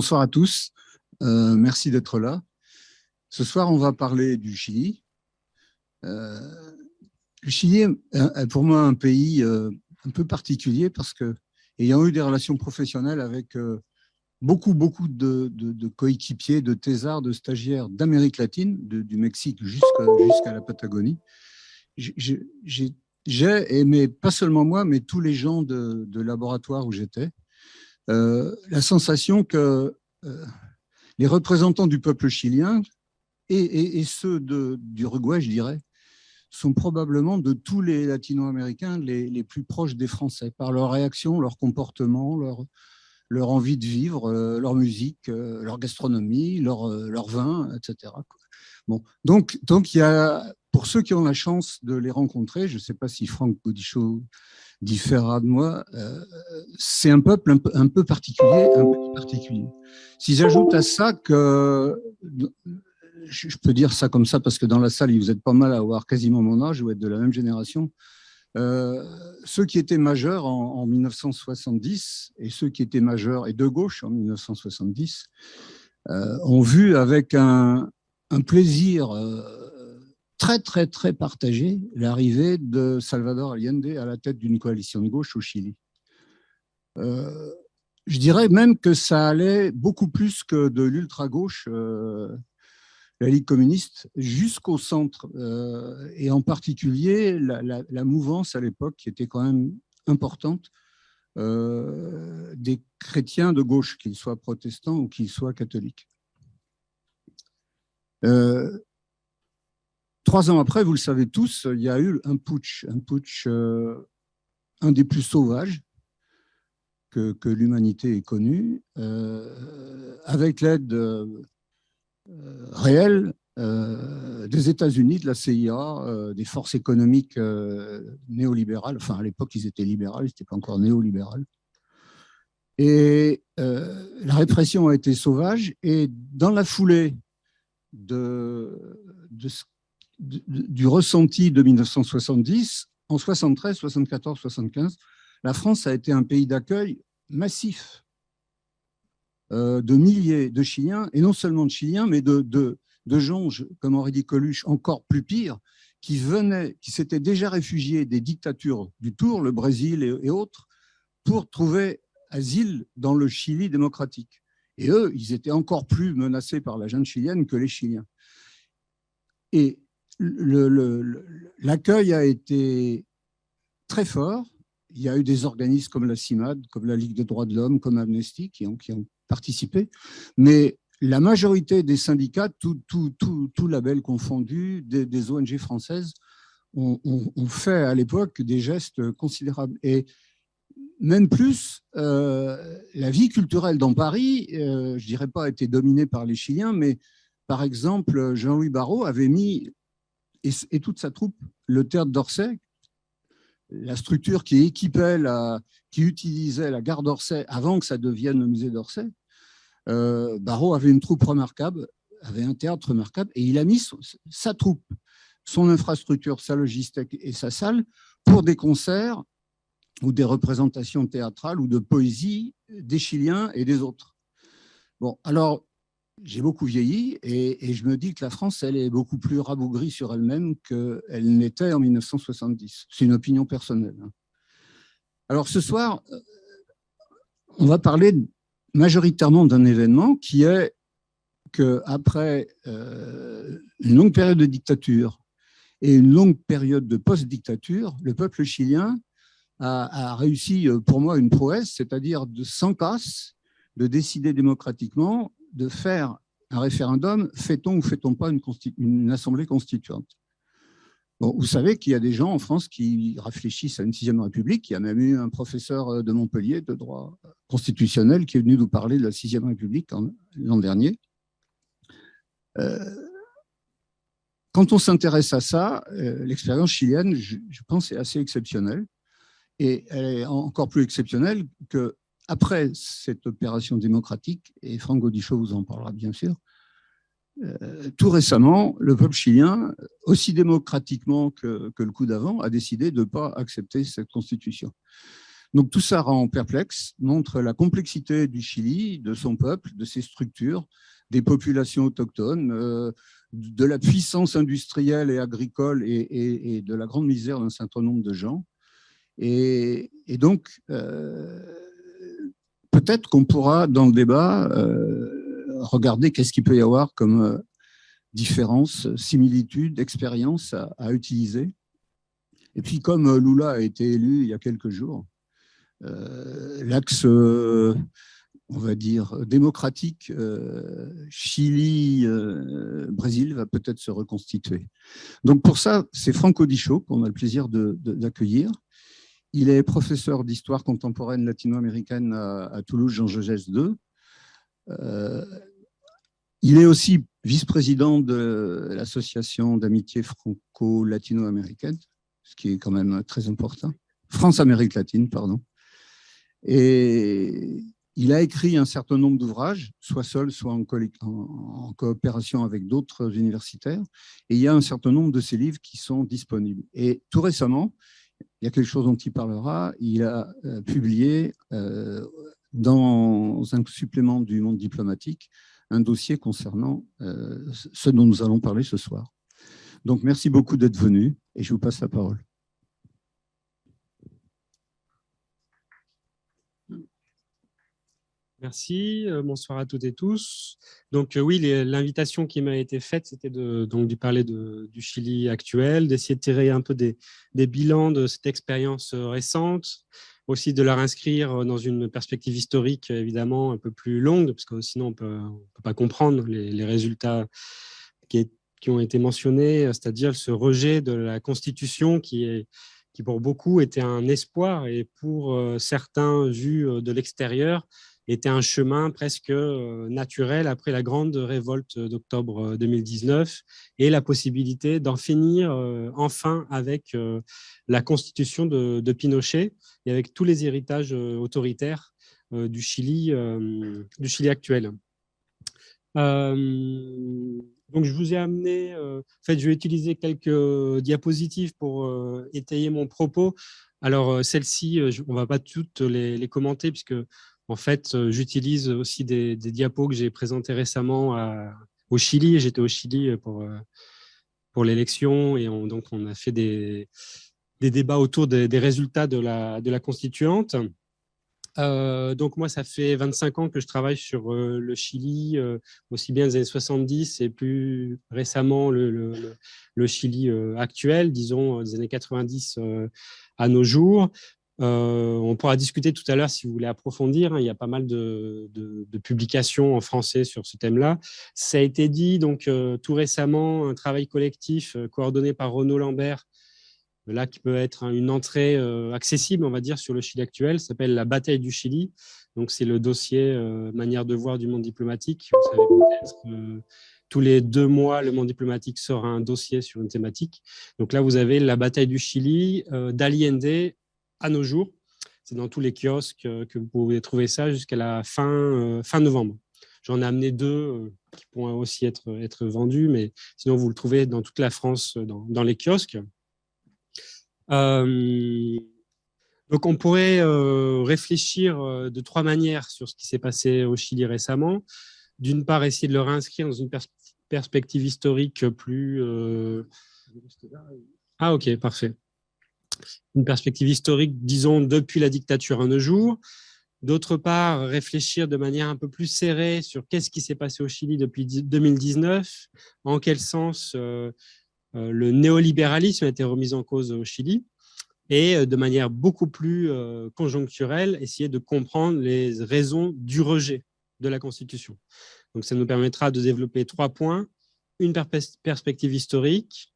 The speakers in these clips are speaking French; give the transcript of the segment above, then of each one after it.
Bonsoir à tous, merci d'être là. Ce soir, on va parler du Chili. Le Chili est pour moi un pays un peu particulier parce que, ayant eu des relations professionnelles avec beaucoup de coéquipiers, de thésards, de stagiaires d'Amérique latine, du Mexique jusqu'à la Patagonie, j'ai aimé, pas seulement moi, mais tous les gens de laboratoire où j'étais, la sensation que les représentants du peuple chilien et ceux d'Uruguay, je dirais, sont probablement de tous les latino-américains les plus proches des Français, par leur réaction, leur comportement, leur envie de vivre, leur musique, leur gastronomie, leur vin, etc. Bon, donc il y a, pour ceux qui ont la chance de les rencontrer, je ne sais pas si Franck Bodichot différera de moi, c'est un peuple un peu particulier, un peu particulier. Si j'ajoute à ça que, je peux dire ça comme ça parce que dans la salle, vous êtes pas mal à avoir quasiment mon âge ou être de la même génération, ceux qui étaient majeurs en 1970 et ceux qui étaient majeurs et de gauche en 1970 ont vu avec un plaisir très partagé l'arrivée de Salvador Allende à la tête d'une coalition de gauche au Chili. Je dirais même que ça allait beaucoup plus que de l'ultra-gauche, la Ligue communiste, jusqu'au centre, et en particulier la mouvance à l'époque qui était quand même importante, des chrétiens de gauche, qu'ils soient protestants ou qu'ils soient catholiques. 3 ans après, vous le savez tous, il y a eu un putsch, un des plus sauvages que l'humanité ait connu, avec l'aide réelle des États-Unis, de la CIA, des forces économiques néolibérales. Enfin, à l'époque, ils étaient libérales, ils n'étaient pas encore néolibérales. Et la répression a été sauvage. Et dans la foulée du ressenti de 1970, en 73, 74, 75, la France a été un pays d'accueil massif de milliers de Chiliens, et non seulement de Chiliens, mais de gens, comme aurait dit Coluche, encore plus pire, qui s'étaient déjà réfugiés des dictatures du Tour, le Brésil et autres, pour trouver asile dans le Chili démocratique. Et eux, ils étaient encore plus menacés par la junte chilienne que les Chiliens. Et l'accueil a été très fort. Il y a eu des organismes comme la CIMAD, comme la Ligue des droits de l'homme, comme Amnesty, qui ont participé. Mais la majorité des syndicats, tout label confondu, des ONG françaises, ont fait à l'époque des gestes considérables. Et même plus, la vie culturelle dans Paris, je ne dirais pas, a été dominée par les Chiliens, mais par exemple, Jean-Louis Barrault avait mis, et toute sa troupe, le théâtre d'Orsay, la structure qui utilisait la gare d'Orsay avant que ça devienne le musée d'Orsay. Barrault avait une troupe remarquable, avait un théâtre remarquable, et il a mis sa troupe, son infrastructure, sa logistique et sa salle pour des concerts ou des représentations théâtrales ou de poésie des Chiliens et des autres. Bon, alors, j'ai beaucoup vieilli et je me dis que la France, elle est beaucoup plus rabougrie sur elle-même qu'elle n'était en 1970. C'est une opinion personnelle. Alors, ce soir, on va parler majoritairement d'un événement qui est qu'après une longue période de dictature et une longue période de post-dictature, le peuple chilien a réussi, pour moi, une prouesse, c'est-à-dire sans casse, de décider démocratiquement de faire un référendum, fait-on ou fait-on pas une assemblée constituante. Bon, vous savez qu'il y a des gens en France qui réfléchissent à une 6e République. Il y a même eu un professeur de Montpellier de droit constitutionnel qui est venu nous parler de la 6e République l'an dernier. Quand on s'intéresse à ça, l'expérience chilienne, je pense, est assez exceptionnelle. Et elle est encore plus exceptionnelle qu'après cette opération démocratique, et Franck Bodichot vous en parlera bien sûr, tout récemment, le peuple chilien, aussi démocratiquement que le coup d'avant, a décidé de ne pas accepter cette constitution. Donc tout ça rend perplexe, montre la complexité du Chili, de son peuple, de ses structures, des populations autochtones, de la puissance industrielle et agricole et de la grande misère d'un certain nombre de gens. Et donc, peut-être qu'on pourra, dans le débat, regarder qu'est-ce qu'il peut y avoir comme différences, similitudes, expériences à utiliser. Et puis, comme Lula a été élu il y a quelques jours, l'axe, on va dire, démocratique Chili-Brésil va peut-être se reconstituer. Donc, pour ça, c'est Franco Di Chaux qu'on a le plaisir d'accueillir. Il est professeur d'histoire contemporaine latino-américaine à Toulouse, Jean Jaurès II. Il est aussi vice-président de l'association d'amitié franco-latino-américaine, ce qui est quand même très important. France-Amérique latine, pardon. Et il a écrit un certain nombre d'ouvrages, soit seul, soit en coopération avec d'autres universitaires. Et il y a un certain nombre de ses livres qui sont disponibles. Et tout récemment, il y a quelque chose dont il parlera, il a publié dans un supplément du Monde diplomatique un dossier concernant ce dont nous allons parler ce soir. Donc, merci beaucoup d'être venu et je vous passe la parole. Merci, bonsoir à toutes et tous. Donc oui, l'invitation qui m'a été faite, c'était de parler du Chili actuel, d'essayer de tirer un peu des bilans de cette expérience récente, aussi de la réinscrire dans une perspective historique évidemment un peu plus longue, parce que sinon on peut pas comprendre les résultats qui ont été mentionnés, c'est-à-dire ce rejet de la Constitution qui pour beaucoup était un espoir et pour certains vus de l'extérieur était un chemin presque naturel après la grande révolte d'octobre 2019 et la possibilité d'en finir enfin avec la constitution de Pinochet et avec tous les héritages autoritaires du Chili actuel. Donc, je vous ai amené, en fait, je vais utiliser quelques diapositives pour étayer mon propos. Alors, celles-ci, on ne va pas toutes les commenter puisque, en fait, j'utilise aussi des diapos que j'ai présentées récemment au Chili. J'étais au Chili pour l'élection et donc on a fait des débats autour des résultats de la constituante. Donc moi, ça fait 25 ans que je travaille sur le Chili, aussi bien les années 70 et plus récemment le Chili actuel, disons des années 90 à nos jours. On pourra discuter tout à l'heure si vous voulez approfondir. Hein, il y a pas mal de publications en français sur ce thème-là. Ça a été dit donc tout récemment, un travail collectif coordonné par Renaud Lambert, là qui peut être une entrée accessible, on va dire, sur le Chili actuel, s'appelle La bataille du Chili. Donc, c'est le dossier manière de voir du monde diplomatique. Vous savez peut-être tous les 2 mois, le monde diplomatique sort un dossier sur une thématique. Donc là, vous avez La bataille du Chili d'Allende à nos jours. C'est dans tous les kiosques que vous pouvez trouver ça jusqu'à la fin novembre. J'en ai amené 2 qui pourront aussi être vendus, mais sinon, vous le trouvez dans toute la France dans les kiosques. Donc, on pourrait réfléchir de 3 manières sur ce qui s'est passé au Chili récemment. D'une part, essayer de le réinscrire dans une perspective historique plus… Ah, ok, parfait. Une perspective historique, disons, depuis la dictature à nos jours. D'autre part, réfléchir de manière un peu plus serrée sur qu'est-ce qui s'est passé au Chili depuis 2019, en quel sens le néolibéralisme a été remis en cause au Chili, et de manière beaucoup plus conjoncturelle, essayer de comprendre les raisons du rejet de la Constitution. Donc, ça nous permettra de développer 3 points. Une perspective historique,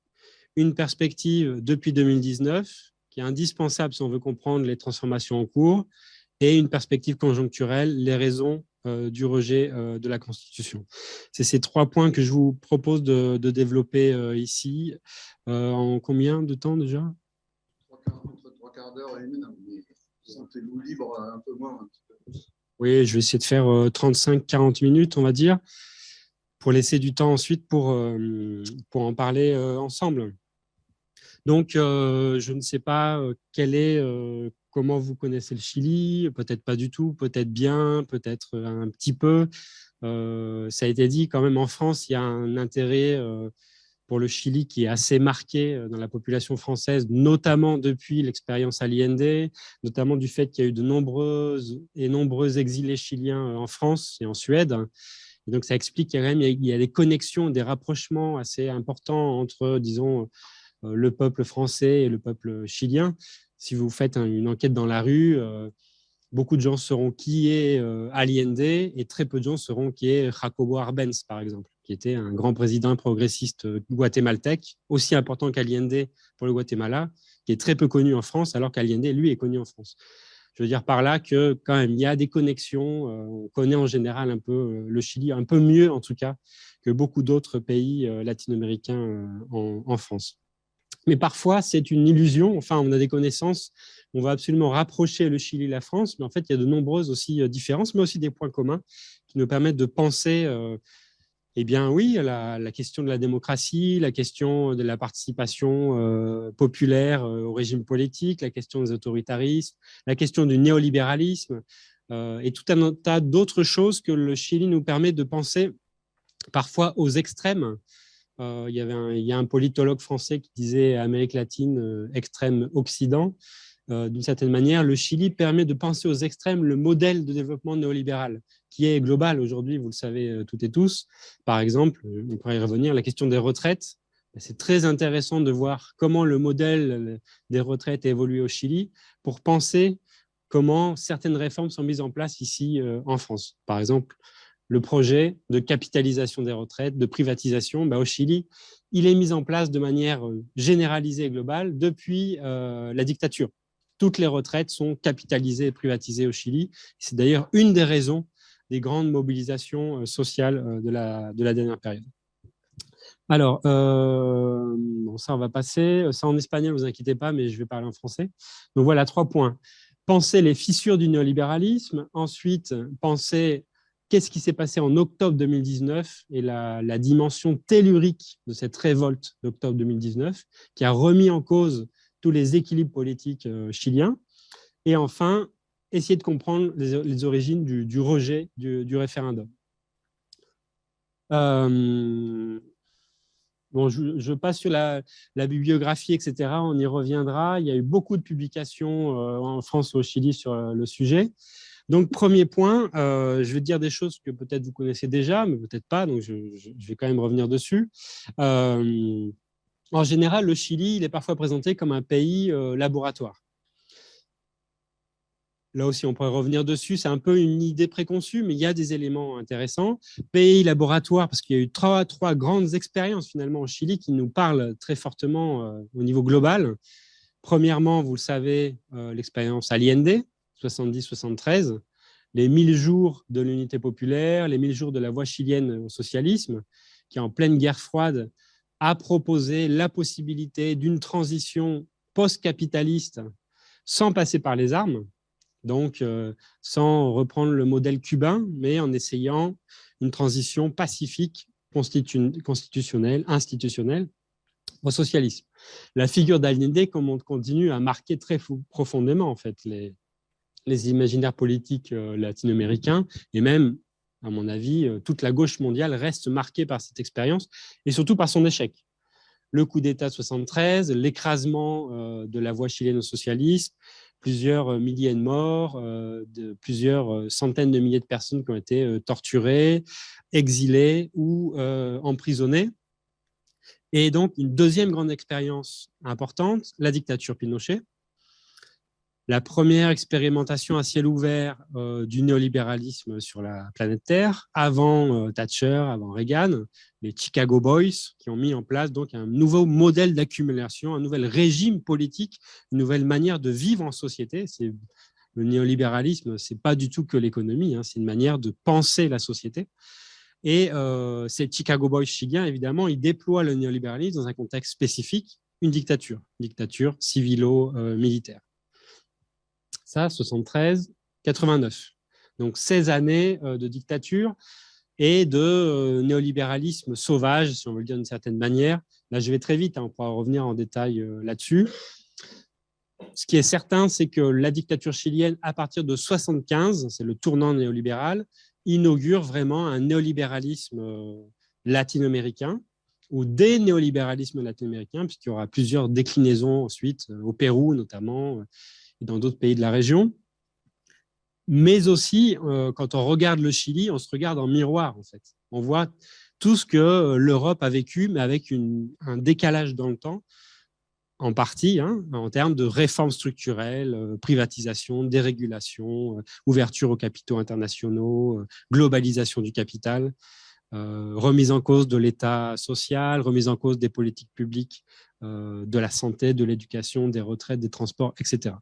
une perspective depuis 2019, qui est indispensable si on veut comprendre les transformations en cours, et une perspective conjoncturelle, les raisons du rejet de la Constitution. C'est ces 3 points que je vous propose de développer ici. En combien de temps déjà ? Entre 3 quarts d'heure et 1 heure. Sentez-vous libre un peu moins. Un petit peu plus. Oui, je vais essayer de faire 35-40 minutes, on va dire, pour laisser du temps ensuite pour en parler ensemble. Donc, je ne sais pas comment vous connaissez le Chili, peut-être pas du tout, peut-être bien, peut-être un petit peu. Ça a été dit quand même en France, il y a un intérêt pour le Chili qui est assez marqué dans la population française, notamment depuis l'expérience Allende, notamment du fait qu'il y a eu de nombreux exilés chiliens en France et en Suède. Et donc, ça explique qu'il y a, il y a des connexions, des rapprochements assez importants entre, disons, le peuple français et le peuple chilien. Si vous faites une enquête dans la rue, beaucoup de gens sauront qui est Allende et très peu de gens sauront qui est Jacobo Arbenz, par exemple, qui était un grand président progressiste guatémaltèque, aussi important qu'Allende pour le Guatemala, qui est très peu connu en France, alors qu'Allende, lui, est connu en France. Je veux dire par là que quand même, il y a des connexions. On connaît en général un peu le Chili, un peu mieux en tout cas que beaucoup d'autres pays latino-américains en France. Mais parfois, c'est une illusion. Enfin, on a des connaissances. On va absolument rapprocher le Chili et la France, mais en fait, il y a de nombreuses aussi différences, mais aussi des points communs qui nous permettent de penser, eh bien oui, la question de la démocratie, la question de la participation populaire au régime politique, la question des autoritarismes, la question du néolibéralisme et tout un tas d'autres choses que le Chili nous permet de penser parfois aux extrêmes. Il y a un politologue français qui disait Amérique latine, extrême Occident. D'une certaine manière, le Chili permet de penser aux extrêmes le modèle de développement néolibéral, qui est global aujourd'hui, vous le savez toutes et tous. Par exemple, on pourrait y revenir, la question des retraites. C'est très intéressant de voir comment le modèle des retraites a évolué au Chili pour penser comment certaines réformes sont mises en place ici en France. Par exemple, le projet de capitalisation des retraites, de privatisation, au Chili, il est mis en place de manière généralisée et globale depuis la dictature. Toutes les retraites sont capitalisées et privatisées au Chili. C'est d'ailleurs une des raisons des grandes mobilisations sociales de la dernière période. Alors, bon, ça, on va passer. Ça en espagnol, ne vous inquiétez pas, mais je vais parler en français. Donc voilà, 3 points. Penser les fissures du néolibéralisme. Ensuite, penser qu'est-ce qui s'est passé en octobre 2019 et la dimension tellurique de cette révolte d'octobre 2019 qui a remis en cause tous les équilibres politiques chiliens. Et enfin, essayer de comprendre les origines du rejet du référendum. Bon, je passe sur la bibliographie, etc. On y reviendra. Il y a eu beaucoup de publications en France ou au Chili sur le sujet. Donc, premier point, je vais dire des choses que peut-être vous connaissez déjà, mais peut-être pas, donc je vais quand même revenir dessus. En général, le Chili, il est parfois présenté comme un pays laboratoire. Là aussi, on pourrait revenir dessus. C'est un peu une idée préconçue, mais il y a des éléments intéressants. Pays laboratoire, parce qu'il y a eu trois grandes expériences finalement au Chili qui nous parlent très fortement au niveau global. Premièrement, vous le savez, l'expérience Allende, 70-73, les 1000 jours de l'unité populaire, les 1000 jours de la voie chilienne au socialisme, qui en pleine guerre froide a proposé la possibilité d'une transition post-capitaliste sans passer par les armes. Donc, sans reprendre le modèle cubain, mais en essayant une transition pacifique, constitutionnelle, institutionnelle, au socialisme. La figure d'Allende continue à marquer très profondément en fait, les imaginaires politiques latino-américains et même, à mon avis, toute la gauche mondiale reste marquée par cette expérience et surtout par son échec. Le coup d'État de 73, l'écrasement de la voie chilienne au socialisme, plusieurs milliers de morts, plusieurs centaines de milliers de personnes qui ont été torturées, exilées ou emprisonnées. Et donc, une deuxième grande expérience importante, la dictature Pinochet. La première expérimentation à ciel ouvert du néolibéralisme sur la planète Terre, avant Thatcher, avant Reagan, les Chicago Boys, qui ont mis en place donc un nouveau modèle d'accumulation, un nouvel régime politique, une nouvelle manière de vivre en société. Le néolibéralisme, ce n'est pas du tout que l'économie, hein, c'est une manière de penser la société. Et ces Chicago Boys chiliens, évidemment, ils déploient le néolibéralisme dans un contexte spécifique, une dictature civilo-militaire. Ça, 73, 89. Donc 16 années de dictature. et de néolibéralisme sauvage, si on veut le dire d'une certaine manière. Là, je vais très vite, hein, on pourra revenir en détail là-dessus. Ce qui est certain, c'est que la dictature chilienne, à partir de 1975, c'est le tournant néolibéral, inaugure vraiment un néolibéralisme latino-américain ou des néolibéralismes latino-américains, puisqu'il y aura plusieurs déclinaisons ensuite, au Pérou notamment, et dans d'autres pays de la région. Mais aussi, quand on regarde le Chili, on se regarde en miroir, en fait. On voit tout ce que l'Europe a vécu, mais avec un décalage dans le temps, en partie, hein, en termes de réformes structurelles, privatisation, dérégulation, ouverture aux capitaux internationaux, globalisation du capital, remise en cause de l'État social, remise en cause des politiques publiques, de la santé, de l'éducation, des retraites, des transports, etc.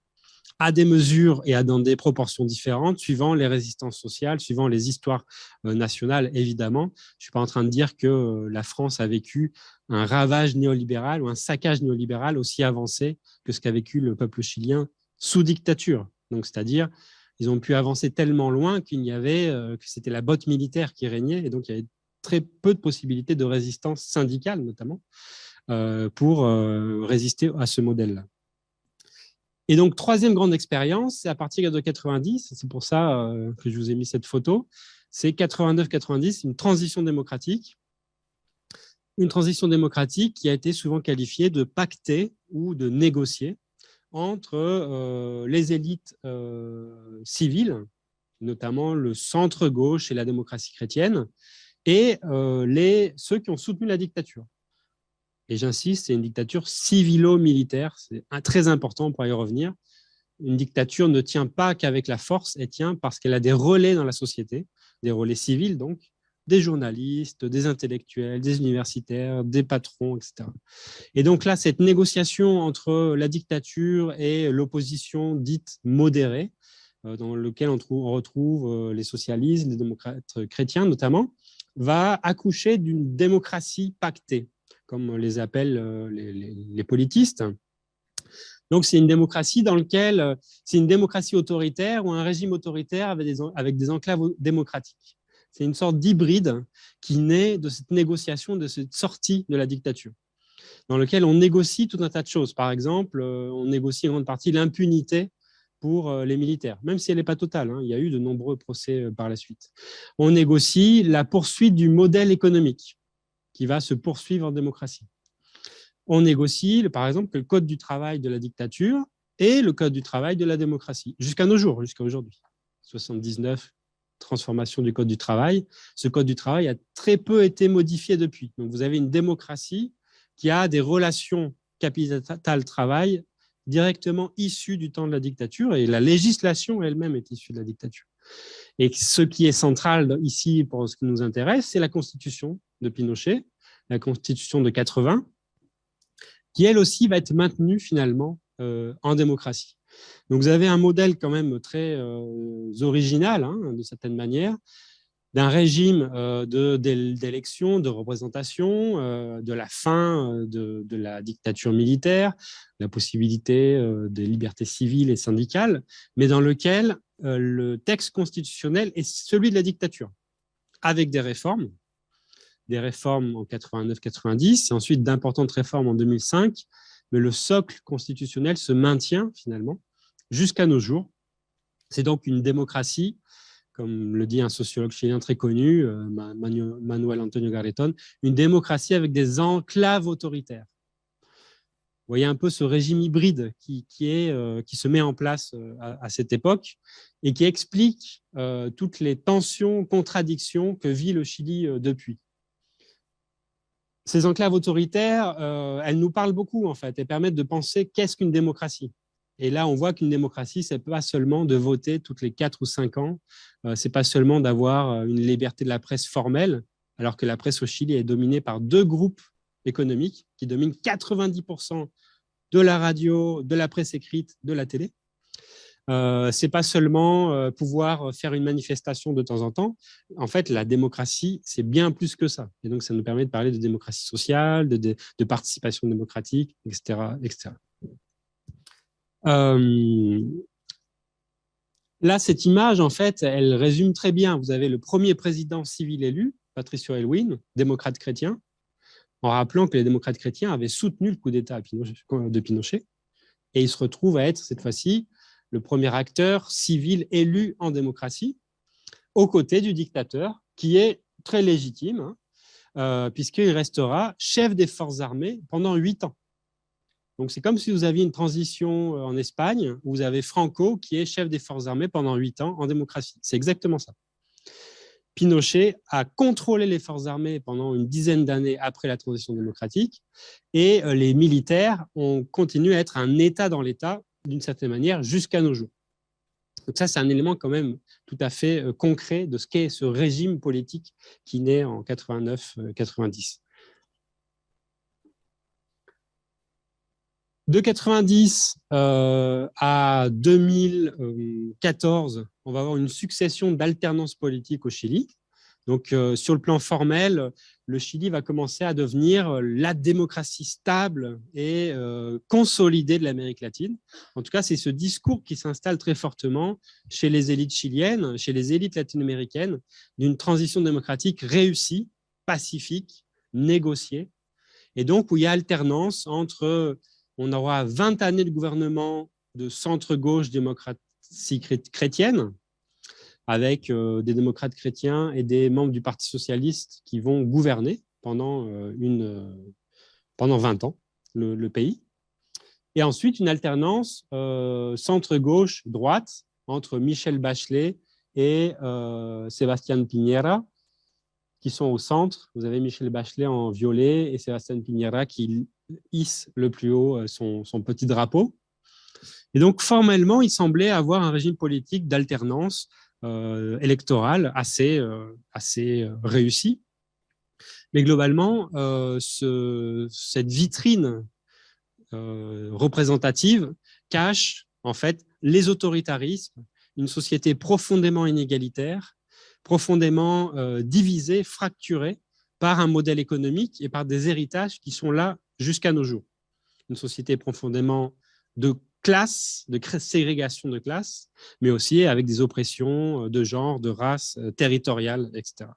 À des mesures et dans des proportions différentes, suivant les résistances sociales, suivant les histoires nationales, évidemment. Je ne suis pas en train de dire que la France a vécu un ravage néolibéral ou un saccage néolibéral aussi avancé que ce qu'a vécu le peuple chilien sous dictature. Donc, c'est-à-dire, ils ont pu avancer tellement loin qu'il y avait, que c'était la botte militaire qui régnait, et donc il y avait très peu de possibilités de résistance syndicale, notamment, pour résister à ce modèle-là. Et donc, troisième grande expérience, c'est à partir de 90, c'est pour ça que je vous ai mis cette photo, c'est 89-90, une transition démocratique qui a été souvent qualifiée de pactée ou de négociée entre les élites civiles, notamment le centre-gauche et la démocratie chrétienne, et ceux qui ont soutenu la dictature. Et j'insiste, c'est une dictature civilo-militaire, c'est très important pour y revenir. Une dictature ne tient pas qu'avec la force, elle tient parce qu'elle a des relais dans la société, des relais civils donc, des journalistes, des intellectuels, des universitaires, des patrons, etc. Et donc là, cette négociation entre la dictature et l'opposition dite modérée, dans lequel on retrouve les socialistes, les démocrates chrétiens notamment, va accoucher d'une démocratie pactée, comme les appellent les politistes. Donc, c'est une démocratie dans laquelle c'est une démocratie autoritaire ou un régime autoritaire avec des enclaves démocratiques. C'est une sorte d'hybride qui naît de cette négociation, de cette sortie de la dictature, dans lequel on négocie tout un tas de choses. Par exemple, on négocie en grande partie l'impunité pour les militaires, même si elle n'est pas totale, hein. Il y a eu de nombreux procès par la suite. On négocie la poursuite du modèle économique qui va se poursuivre en démocratie. On négocie, par exemple, que le code du travail de la dictature et le code du travail de la démocratie, jusqu'à nos jours, jusqu'à aujourd'hui. 79, transformation du code du travail. Ce code du travail a très peu été modifié depuis. Donc, vous avez une démocratie qui a des relations capital-travail directement issues du temps de la dictature, et la législation elle-même est issue de la dictature. Et ce qui est central ici, pour ce qui nous intéresse, c'est la constitution de Pinochet, la constitution de 80, qui elle aussi va être maintenue finalement en démocratie. Donc vous avez un modèle quand même très original, hein, de certaine manière, d'un régime d'élection, de représentation, de la fin de la dictature militaire, la possibilité des libertés civiles et syndicales, mais dans lequel le texte constitutionnel est celui de la dictature, avec des réformes en 89-90, et ensuite d'importantes réformes en 2005, mais le socle constitutionnel se maintient finalement jusqu'à nos jours. C'est donc une démocratie, comme le dit un sociologue chilien très connu, Manuel Antonio Garretón, une démocratie avec des enclaves autoritaires. Vous voyez un peu ce régime hybride qui se met en place à cette époque et qui explique toutes les tensions, contradictions que vit le Chili depuis. Ces enclaves autoritaires, elles nous parlent beaucoup, en fait. Elles permettent de penser qu'est-ce qu'une démocratie. Et là, on voit qu'une démocratie, ce n'est pas seulement de voter toutes les 4 ou 5 ans, ce n'est pas seulement d'avoir une liberté de la presse formelle, alors que la presse au Chili est dominée par 2 groupes économiques qui dominent 90% de la radio, de la presse écrite, de la télé. C'est pas seulement pouvoir faire une manifestation de temps en temps. En fait, la démocratie, c'est bien plus que ça. Et donc, ça nous permet de parler de démocratie sociale, de participation démocratique, etc., etc. Là, cette image, en fait, elle résume très bien. Vous avez le premier président civil élu, Patricio Aylwin, démocrate chrétien, en rappelant que les démocrates chrétiens avaient soutenu le coup d'État de Pinochet. Et il se retrouve à être, cette fois-ci, le premier acteur civil élu en démocratie, aux côtés du dictateur, qui est très légitime, puisqu'il restera chef des forces armées pendant 8 ans. Donc, c'est comme si vous aviez une transition en Espagne, où vous avez Franco qui est chef des forces armées pendant 8 ans en démocratie. C'est exactement ça. Pinochet a contrôlé les forces armées pendant une dizaine d'années après la transition démocratique, et les militaires ont continué à être un État dans l'État, d'une certaine manière, jusqu'à nos jours. Donc ça, c'est un élément quand même tout à fait concret de ce qu'est ce régime politique qui naît en 89-90. De 90 à 2014, on va avoir une succession d'alternances politiques au Chili. Donc, sur le plan formel, le Chili va commencer à devenir la démocratie stable et consolidée de l'Amérique latine. En tout cas, c'est ce discours qui s'installe très fortement chez les élites chiliennes, chez les élites latino-américaines, d'une transition démocratique réussie, pacifique, négociée. Et donc, où il y a alternance entre, on aura 20 années de gouvernement de centre-gauche démocratie chrétienne, avec des démocrates chrétiens et des membres du Parti socialiste qui vont gouverner pendant 20 ans le pays. Et ensuite, une alternance centre-gauche-droite entre Michelle Bachelet et Sebastián Piñera, qui sont au centre. Vous avez Michelle Bachelet en violet et Sebastián Piñera qui hisse le plus haut son petit drapeau. Et donc, formellement, il semblait avoir un régime politique d'alternance électorale assez réussi. Mais globalement, cette vitrine représentative cache en fait les autoritarismes, une société profondément inégalitaire, profondément divisée, fracturée par un modèle économique et par des héritages qui sont là jusqu'à nos jours. Une société profondément de classe, de ségrégation de classe, mais aussi avec des oppressions de genre, de race, territoriale, etc.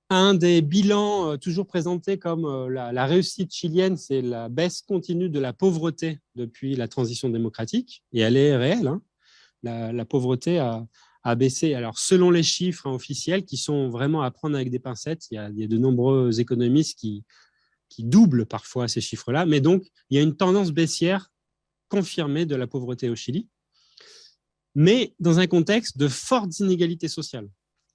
Un des bilans toujours présentés comme la réussite chilienne, c'est la baisse continue de la pauvreté depuis la transition démocratique, et elle est réelle. Hein. La pauvreté a baissé. Alors, selon les chiffres officiels, qui sont vraiment à prendre avec des pincettes, il y a de nombreux économistes qui doublent parfois ces chiffres-là, mais donc il y a une tendance baissière confirmée de la pauvreté au Chili, mais dans un contexte de fortes inégalités sociales.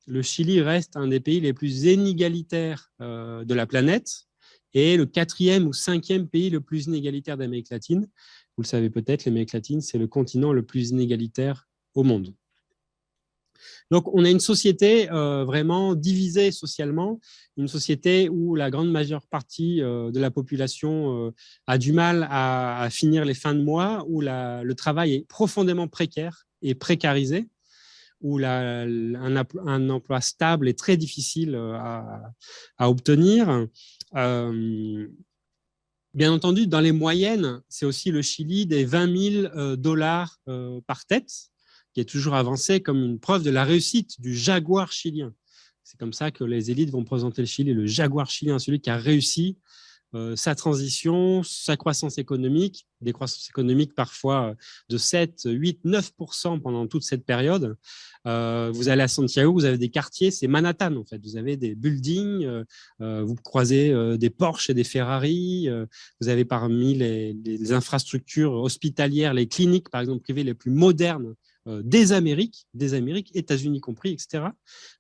Le Chili reste un des pays les plus inégalitaires de la planète et le 4e ou 5e pays le plus inégalitaire d'Amérique latine. Vous le savez peut-être, l'Amérique latine, c'est le continent le plus inégalitaire au monde. Donc, on a une société vraiment divisée socialement, une société où la grande majeure partie de la population a du mal à finir les fins de mois, où le travail est profondément précaire et précarisé, où un emploi stable est très difficile à obtenir. Bien entendu, dans les moyennes, c'est aussi le Chili des 20 000 dollars par tête, qui est toujours avancé comme une preuve de la réussite du jaguar chilien. C'est comme ça que les élites vont présenter le Chili, le jaguar chilien, celui qui a réussi sa transition, sa croissance économique, des croissances économiques parfois de 7, 8, 9% pendant toute cette période. Vous allez à Santiago, vous avez des quartiers, c'est Manhattan en fait. Vous avez des buildings, vous croisez des Porsche et des Ferrari. Vous avez parmi les infrastructures hospitalières, les cliniques par exemple privées les plus modernes des Amériques, États-Unis compris, etc.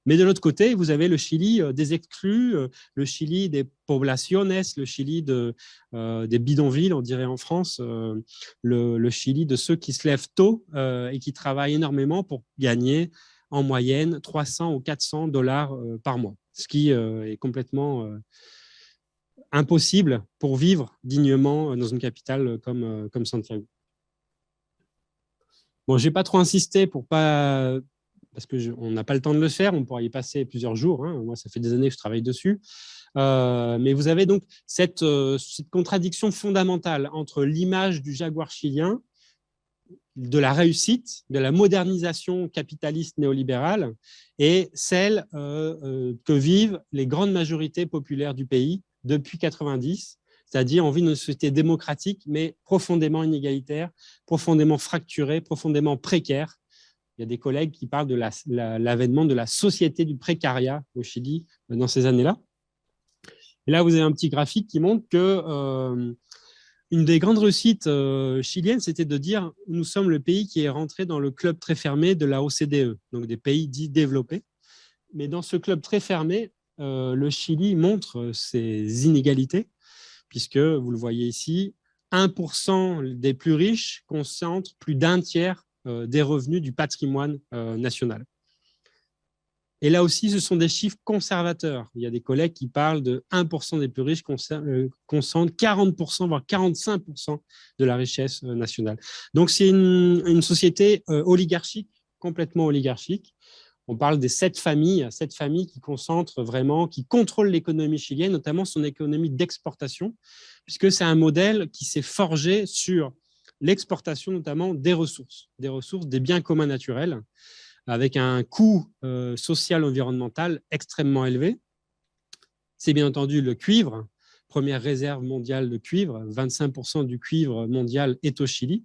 Mais de l'autre côté, vous avez le Chili des exclus, le Chili des poblaciones, le Chili des bidonvilles, on dirait en France, le Chili de ceux qui se lèvent tôt et qui travaillent énormément pour gagner en moyenne 300 ou 400 dollars par mois, ce qui est complètement impossible pour vivre dignement dans une capitale comme Santiago. Bon, je n'ai pas trop insisté parce qu'on n'a pas le temps de le faire, on pourrait y passer plusieurs jours. Hein. Moi, ça fait des années que je travaille dessus. Mais vous avez donc cette contradiction fondamentale entre l'image du jaguar chilien, de la réussite, de la modernisation capitaliste néolibérale et celle que vivent les grandes majorités populaires du pays depuis 90, c'est-à-dire on vit une société démocratique mais profondément inégalitaire, profondément fracturée, profondément précaire. Il y a des collègues qui parlent de l'avènement de la société du précariat au Chili dans ces années-là. Et là, vous avez un petit graphique qui montre que une des grandes réussites chiliennes, c'était de dire nous sommes le pays qui est rentré dans le club très fermé de la OCDE, donc des pays dits développés. Mais dans ce club très fermé, le Chili montre ses inégalités, puisque, vous le voyez ici, 1% des plus riches concentrent plus d'un tiers des revenus du patrimoine national. Et là aussi, ce sont des chiffres conservateurs. Il y a des collègues qui parlent de 1% des plus riches concentrent 40%, voire 45% de la richesse nationale. Donc, c'est une société oligarchique, complètement oligarchique. On parle des 7 familles qui concentrent vraiment, qui contrôlent l'économie chilienne, notamment son économie d'exportation, puisque c'est un modèle qui s'est forgé sur l'exportation notamment des ressources, des biens communs naturels, avec un coût social environnemental extrêmement élevé. C'est bien entendu le cuivre, première réserve mondiale de cuivre, 25% du cuivre mondial est au Chili.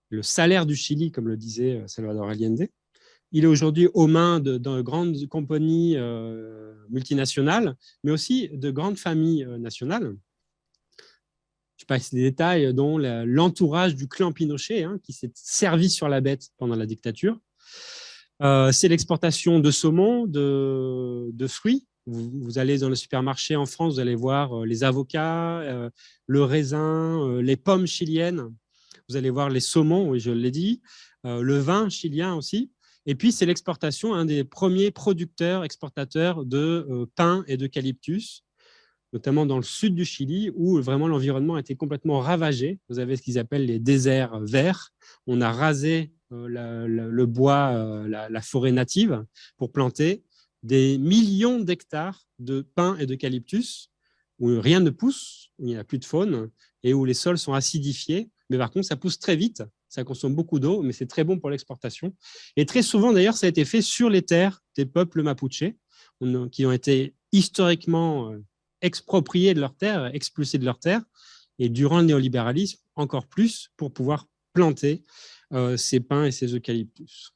Le salaire du Chili, comme le disait Salvador Allende, il est aujourd'hui aux mains de grandes compagnies multinationales, mais aussi de grandes familles nationales. Je passe des détails, dont l'entourage du clan Pinochet, qui s'est servi sur la bête pendant la dictature. C'est l'exportation de saumon, de fruits. Vous allez dans le supermarché en France, vous allez voir les avocats, le raisin, les pommes chiliennes. Vous allez voir les saumons, oui, je l'ai dit, le vin chilien aussi. Et puis, c'est l'exportation, un des premiers producteurs, exportateurs de pin et d'eucalyptus, notamment dans le sud du Chili, où vraiment l'environnement a été complètement ravagé. Vous avez ce qu'ils appellent les déserts verts. On a rasé le bois, la forêt native, pour planter des millions d'hectares de pins et d'eucalyptus, où rien ne pousse, où il n'y a plus de faune, et où les sols sont acidifiés. Mais par contre, ça pousse très vite, ça consomme beaucoup d'eau, mais c'est très bon pour l'exportation. Et très souvent, d'ailleurs, ça a été fait sur les terres des peuples mapuche, qui ont été historiquement expropriés de leurs terres, expulsés de leurs terres, et durant le néolibéralisme, encore plus pour pouvoir planter ces pins et ces eucalyptus.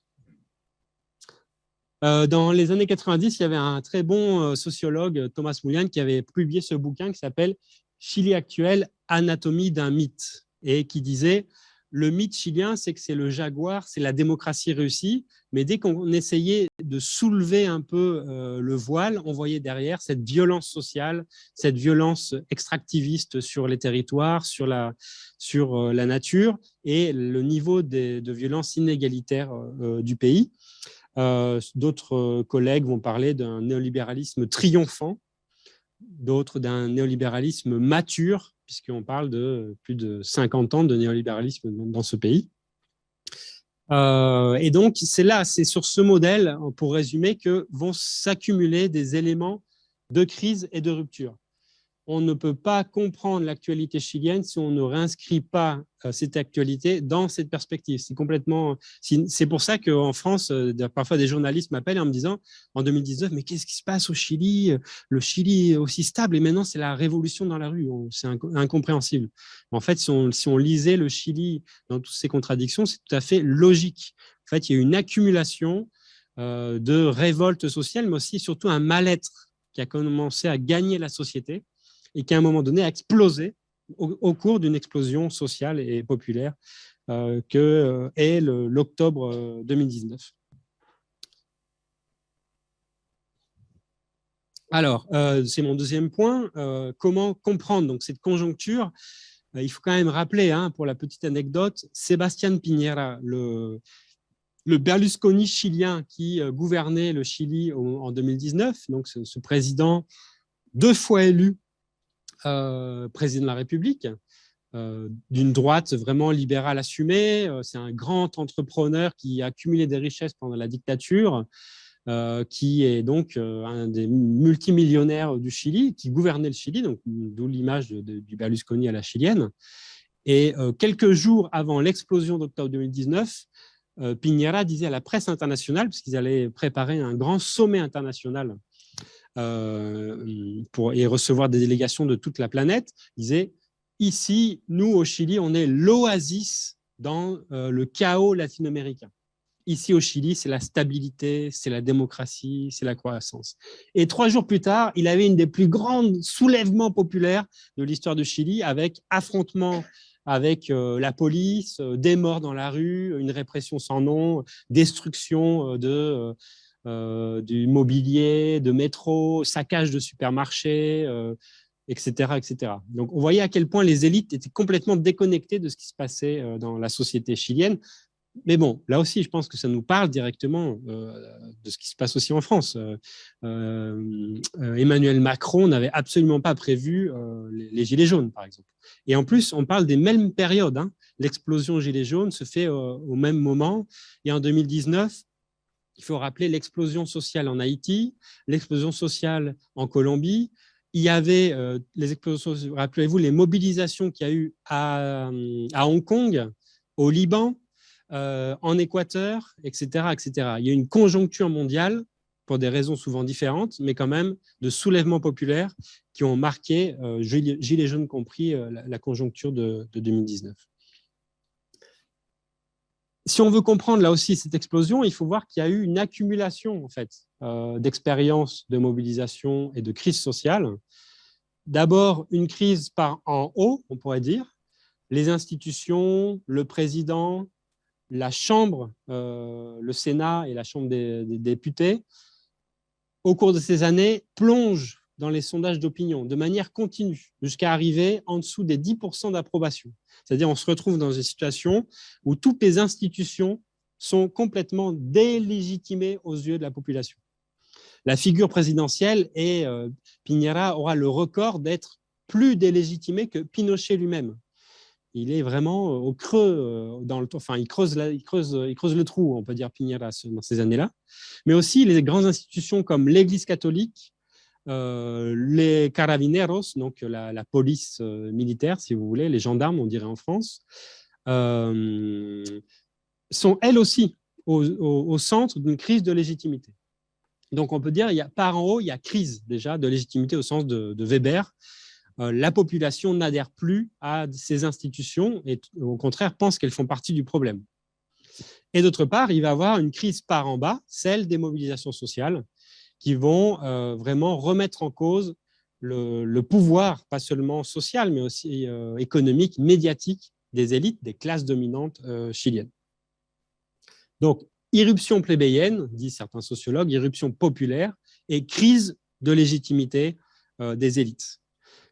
Dans les années 90, il y avait un très bon sociologue, Thomas Moulian, qui avait publié ce bouquin qui s'appelle « Chili actuel, anatomie d'un mythe » et qui disait le mythe chilien, c'est que c'est le jaguar, c'est la démocratie réussie, mais dès qu'on essayait de soulever un peu le voile, on voyait derrière cette violence sociale, cette violence extractiviste sur les territoires, sur la nature et le niveau de violence inégalitaire du pays. D'autres collègues vont parler d'un néolibéralisme triomphant, d'autres d'un néolibéralisme mature, puisqu'on parle de plus de 50 ans de néolibéralisme dans ce pays. Et donc, c'est sur ce modèle, pour résumer, que vont s'accumuler des éléments de crise et de rupture. On ne peut pas comprendre l'actualité chilienne si on ne réinscrit pas cette actualité dans cette perspective. C'est pour ça qu'en France, parfois des journalistes m'appellent en me disant en 2019, mais qu'est-ce qui se passe au Chili? Le Chili est aussi stable et maintenant c'est la révolution dans la rue. C'est incompréhensible. En fait, si on lisait le Chili dans toutes ces contradictions, c'est tout à fait logique. En fait, il y a une accumulation de révoltes sociales, mais aussi surtout un mal-être qui a commencé à gagner la société et qui, à un moment donné, a explosé au cours d'une explosion sociale et populaire que est l'octobre 2019. Alors, c'est mon deuxième point. Comment comprendre donc, cette conjoncture? Il faut quand même rappeler, pour la petite anecdote, Sebastián Piñera, le Berlusconi chilien qui gouvernait le Chili en 2019, donc ce président 2 fois élu président de la République, d'une droite vraiment libérale assumée. C'est un grand entrepreneur qui a accumulé des richesses pendant la dictature, qui est donc un des multimillionnaires du Chili, qui gouvernait le Chili, donc d'où l'image du Berlusconi à la chilienne. Et quelques jours avant l'explosion d'octobre 2019, Piñera disait à la presse internationale, puisqu'ils allaient préparer un grand sommet international et recevoir des délégations de toute la planète, il disait, ici, nous au Chili, on est l'oasis dans le chaos latino-américain. Ici au Chili, c'est la stabilité, c'est la démocratie, c'est la croissance. Et 3 jours plus tard, il avait une des plus grandes soulèvements populaires de l'histoire du Chili, avec affrontements avec la police, des morts dans la rue, une répression sans nom, destruction du mobilier, de métro, saccage de supermarchés, etc., etc. Donc, on voyait à quel point les élites étaient complètement déconnectées de ce qui se passait dans la société chilienne. Mais bon, là aussi, je pense que ça nous parle directement de ce qui se passe aussi en France. Emmanuel Macron n'avait absolument pas prévu les gilets jaunes, par exemple. Et en plus, on parle des mêmes périodes. Hein. L'explosion gilets jaunes se fait au même moment. Et en 2019, il faut rappeler l'explosion sociale en Haïti, l'explosion sociale en Colombie. Il y avait les explosions, rappelez-vous, les mobilisations qu'il y a eu à Hong Kong, au Liban, en Équateur, etc., etc. Il y a une conjoncture mondiale, pour des raisons souvent différentes, mais quand même de soulèvements populaires qui ont marqué, gilets jaunes compris, la conjoncture de 2019. Si on veut comprendre là aussi cette explosion, il faut voir qu'il y a eu une accumulation en fait, d'expériences de mobilisation et de crise sociale. D'abord, une crise par en haut, on pourrait dire, les institutions, le président, la Chambre, le Sénat et la Chambre des députés, au cours de ces années, plongent dans les sondages d'opinion de manière continue jusqu'à arriver en dessous des 10% d'approbation. C'est-à-dire on se retrouve dans une situation où toutes les institutions sont complètement délégitimées aux yeux de la population. La figure présidentielle et Piñera aura le record d'être plus délégitimé que Pinochet lui-même. Il est vraiment au creux, enfin, il creuse le trou, on peut dire, Piñera, dans ces années-là. Mais aussi les grandes institutions comme l'Église catholique, les carabineros, donc la police militaire, si vous voulez, les gendarmes, on dirait en France, sont elles aussi au centre d'une crise de légitimité. Donc on peut dire, par en haut, il y a crise déjà de légitimité au sens de Weber. La population n'adhère plus à ces institutions et au contraire pense qu'elles font partie du problème. Et d'autre part, il va y avoir une crise par en bas, celle des mobilisations sociales, qui vont vraiment remettre en cause le pouvoir, pas seulement social, mais aussi économique, médiatique des élites, des classes dominantes chiliennes. Donc, irruption plébéienne, disent certains sociologues, irruption populaire et crise de légitimité des élites.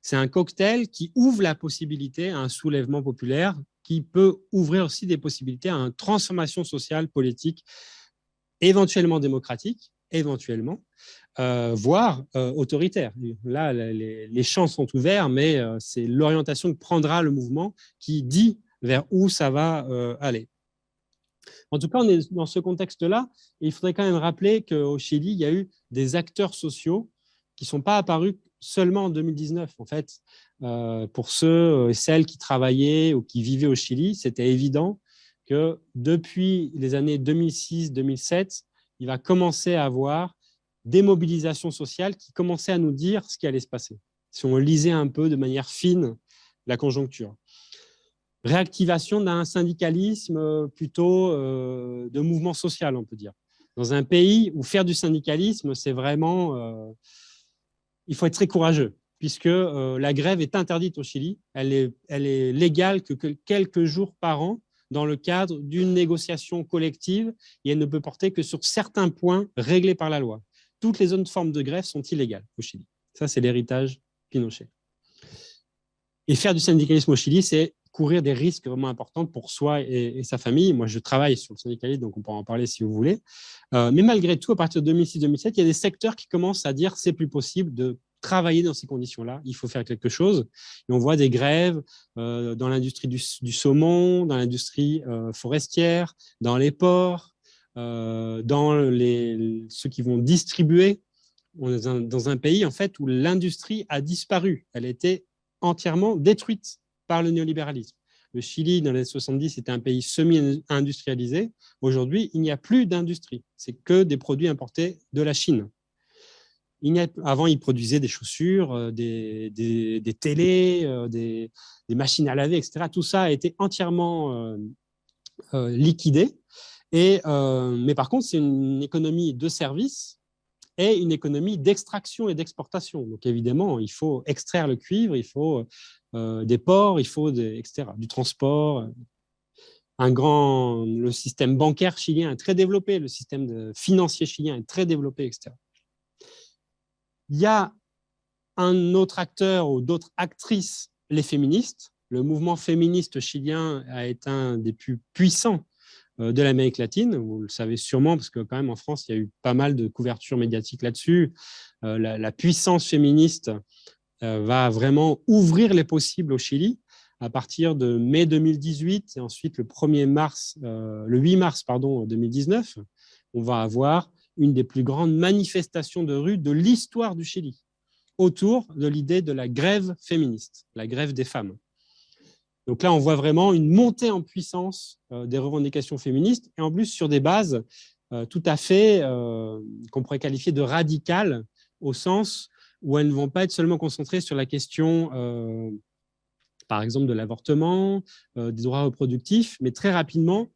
C'est un cocktail qui ouvre la possibilité à un soulèvement populaire qui peut ouvrir aussi des possibilités à une transformation sociale, politique, éventuellement démocratique, éventuellement, voire autoritaire. Là, les champs sont ouverts, mais c'est l'orientation que prendra le mouvement qui dit vers où ça va aller. En tout cas, on est dans ce contexte-là, et il faudrait quand même rappeler qu'au Chili, il y a eu des acteurs sociaux qui ne sont pas apparus seulement en 2019. En fait, pour ceux et celles qui travaillaient ou qui vivaient au Chili, c'était évident que depuis les années 2006-2007, il va commencer à avoir des mobilisations sociales qui commençaient à nous dire ce qui allait se passer, si on lisait un peu de manière fine la conjoncture. Réactivation d'un syndicalisme plutôt de mouvement social, on peut dire. Dans un pays où faire du syndicalisme, c'est vraiment... il faut être très courageux, puisque la grève est interdite au Chili. Elle est légale que quelques jours par an dans le cadre d'une négociation collective, et elle ne peut porter que sur certains points réglés par la loi. Toutes les autres formes de grève sont illégales au Chili. Ça, c'est l'héritage Pinochet. Et faire du syndicalisme au Chili, c'est courir des risques vraiment importants pour soi et sa famille. Moi, je travaille sur le syndicalisme, donc on pourra en parler si vous voulez. Mais malgré tout, à partir de 2006-2007, il y a des secteurs qui commencent à dire c'est plus possible de travailler dans ces conditions-là, il faut faire quelque chose. Et on voit des grèves dans l'industrie du saumon, dans l'industrie forestière, dans les ports, dans ceux qui vont distribuer. On est dans un pays en fait où l'industrie a disparu. Elle était entièrement détruite par le néolibéralisme. Le Chili, dans les années 70, était un pays semi-industrialisé. Aujourd'hui, il n'y a plus d'industrie. C'est que des produits importés de la Chine. Avant, ils produisaient des chaussures, des télés, des machines à laver, etc. Tout ça a été entièrement liquidé. Mais par contre, c'est une économie de services et une économie d'extraction et d'exportation. Donc évidemment, il faut extraire le cuivre, il faut des ports, il faut etc., du transport. Le système bancaire chilien est très développé, le système financier chilien est très développé, etc. Il y a un autre acteur ou d'autres actrices, les féministes. Le mouvement féministe chilien a été un des plus puissants de l'Amérique latine. Vous le savez sûrement, parce que quand même en France, il y a eu pas mal de couverture médiatique là-dessus. La puissance féministe va vraiment ouvrir les possibles au Chili à partir de mai 2018 et ensuite le 8 mars 2019. On va avoir une des plus grandes manifestations de rue de l'histoire du Chili autour de l'idée de la grève féministe, la grève des femmes. Donc là, on voit vraiment une montée en puissance des revendications féministes et en plus sur des bases tout à fait qu'on pourrait qualifier de radicales au sens où elles ne vont pas être seulement concentrées sur la question, par exemple, de l'avortement, des droits reproductifs, mais très rapidement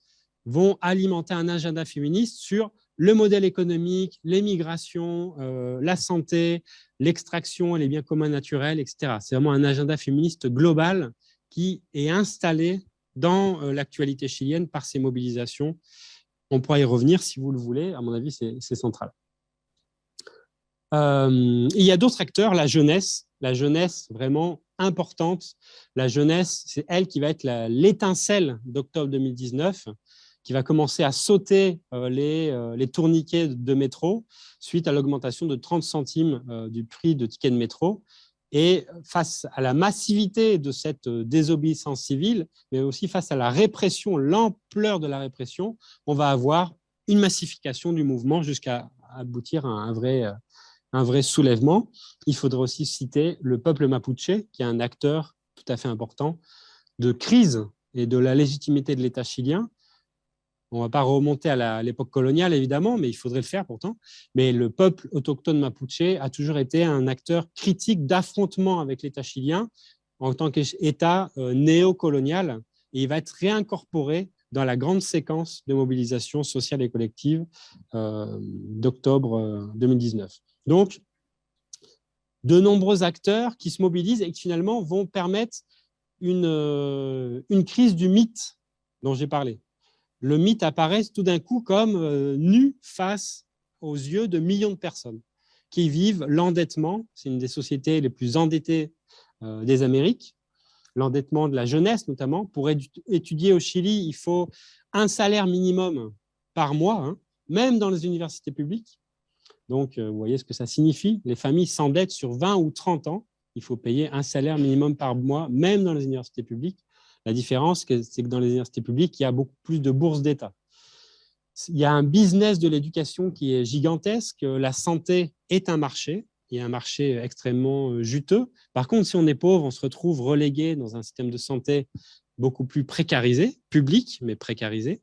vont alimenter un agenda féministe sur le modèle économique, les migrations, la santé, l'extraction et les biens communs naturels, etc. C'est vraiment un agenda féministe global qui est installé dans l'actualité chilienne par ces mobilisations. On pourra y revenir si vous le voulez. À mon avis, c'est central. Il y a d'autres acteurs, la jeunesse vraiment importante. La jeunesse, c'est elle qui va être l'étincelle d'octobre 2019, qui va commencer à sauter les tourniquets de métro suite à l'augmentation de 30 centimes du prix de ticket de métro. Et face à la massivité de cette désobéissance civile, mais aussi face à la répression, l'ampleur de la répression, on va avoir une massification du mouvement jusqu'à aboutir à un vrai soulèvement. Il faudrait aussi citer le peuple mapuche, qui est un acteur tout à fait important de crise et de la légitimité de l'État chilien. On ne va pas remonter à l'époque coloniale, évidemment, mais il faudrait le faire pourtant. Mais le peuple autochtone mapuche a toujours été un acteur critique d'affrontement avec l'État chilien en tant qu'État néocolonial. Et il va être réincorporé dans la grande séquence de mobilisation sociale et collective d'octobre 2019. Donc, de nombreux acteurs qui se mobilisent et qui finalement vont permettre une crise du mythe dont j'ai parlé. Le mythe apparaît tout d'un coup comme nu face aux yeux de millions de personnes qui vivent l'endettement. C'est une des sociétés les plus endettées des Amériques, l'endettement de la jeunesse notamment. Pour étudier au Chili, il faut un salaire minimum par mois, hein, même dans les universités publiques. Donc, vous voyez ce que ça signifie. Les familles s'endettent sur 20 ou 30 ans. Il faut payer un salaire minimum par mois, même dans les universités publiques. La différence, c'est que dans les universités publiques, il y a beaucoup plus de bourses d'État. Il y a un business de l'éducation qui est gigantesque. La santé est un marché, et un marché extrêmement juteux. Par contre, si on est pauvre, on se retrouve relégué dans un système de santé beaucoup plus précarisé, public, mais précarisé.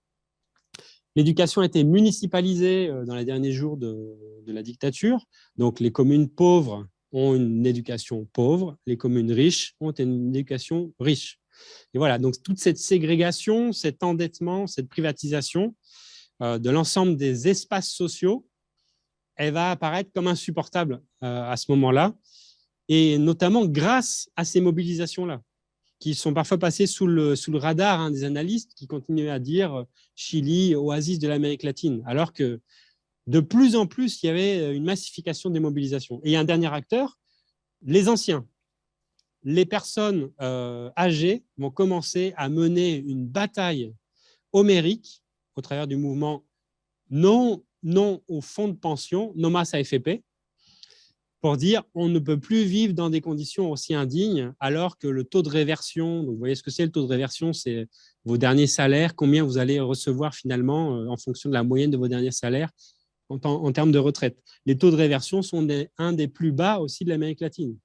L'éducation a été municipalisée dans les derniers jours de la dictature. Donc, les communes pauvres ont une éducation pauvre, les communes riches ont une éducation riche. Et voilà, donc toute cette ségrégation, cet endettement, cette privatisation de l'ensemble des espaces sociaux, elle va apparaître comme insupportable à ce moment-là, et notamment grâce à ces mobilisations-là, qui sont parfois passées sous le radar des analystes qui continuaient à dire Chili, oasis de l'Amérique latine, alors que de plus en plus, il y avait une massification des mobilisations. Et il y a un dernier acteur, les anciens. Les personnes âgées vont commencer à mener une bataille homérique au travers du mouvement non au fonds de pension, non mas AFP, pour dire on ne peut plus vivre dans des conditions aussi indignes alors que le taux de réversion, donc vous voyez ce que c'est le taux de réversion, c'est vos derniers salaires, combien vous allez recevoir finalement en fonction de la moyenne de vos derniers salaires en termes de retraite. Les taux de réversion sont un des plus bas aussi de l'Amérique latine.